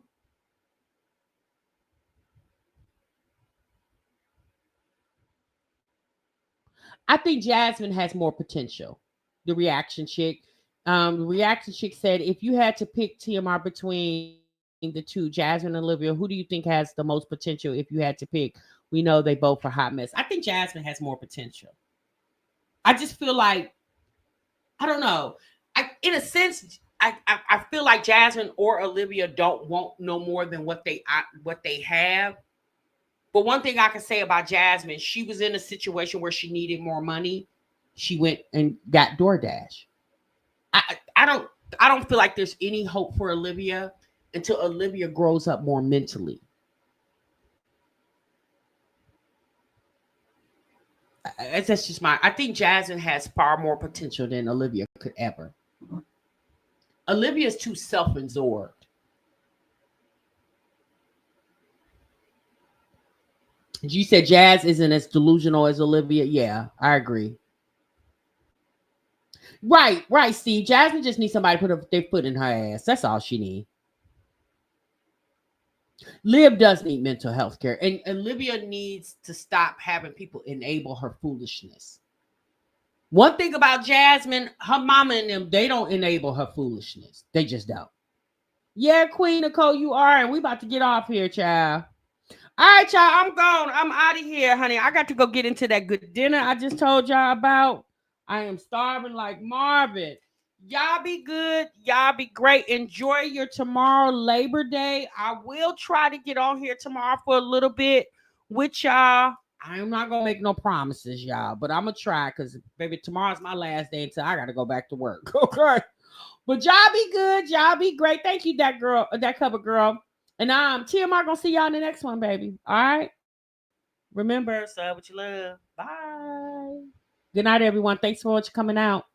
Speaker 3: I think Jasmine has more potential. The reaction chick. The reaction chick said, if you had to pick TMR between the two, Jasmine and Olivia, who do you think has the most potential if you had to pick? We know they both are hot mess. I think Jasmine has more potential. I just feel like, I don't know. In a sense, I feel like Jasmine or Olivia don't want no more than what they have. But one thing I can say about Jasmine, she was in a situation where she needed more money. She went and got DoorDash. I don't feel like there's any hope for Olivia until Olivia grows up more mentally. That's just I think Jasmine has far more potential than Olivia could ever. Olivia's too self-absorbed. You said Jazz isn't as delusional as Olivia. Yeah, I agree. Right, Steve. Jasmine just needs somebody to put their foot in her ass. That's all she needs. Liv does need mental health care. And Olivia needs to stop having people enable her foolishness. One thing about Jasmine, her mama and them, they don't enable her foolishness. They just don't. Yeah, Queen Nicole, you are. And we about to get off here, child. All right, y'all. I'm gone. I'm out of here, honey. I got to go get into that good dinner I just told y'all about. I am starving like Marvin. Y'all be good. Y'all be great. Enjoy your tomorrow, Labor Day. I will try to get on here tomorrow for a little bit with y'all. I'm not going to make no promises, y'all, but I'm going to try because, baby, tomorrow's my last day until I got to go back to work. Okay. But y'all be good. Y'all be great. Thank you, that cover girl. And TMR gonna see y'all in the next one, baby. All right. Remember, serve what you love. Bye. Good night, everyone. Thanks for coming out.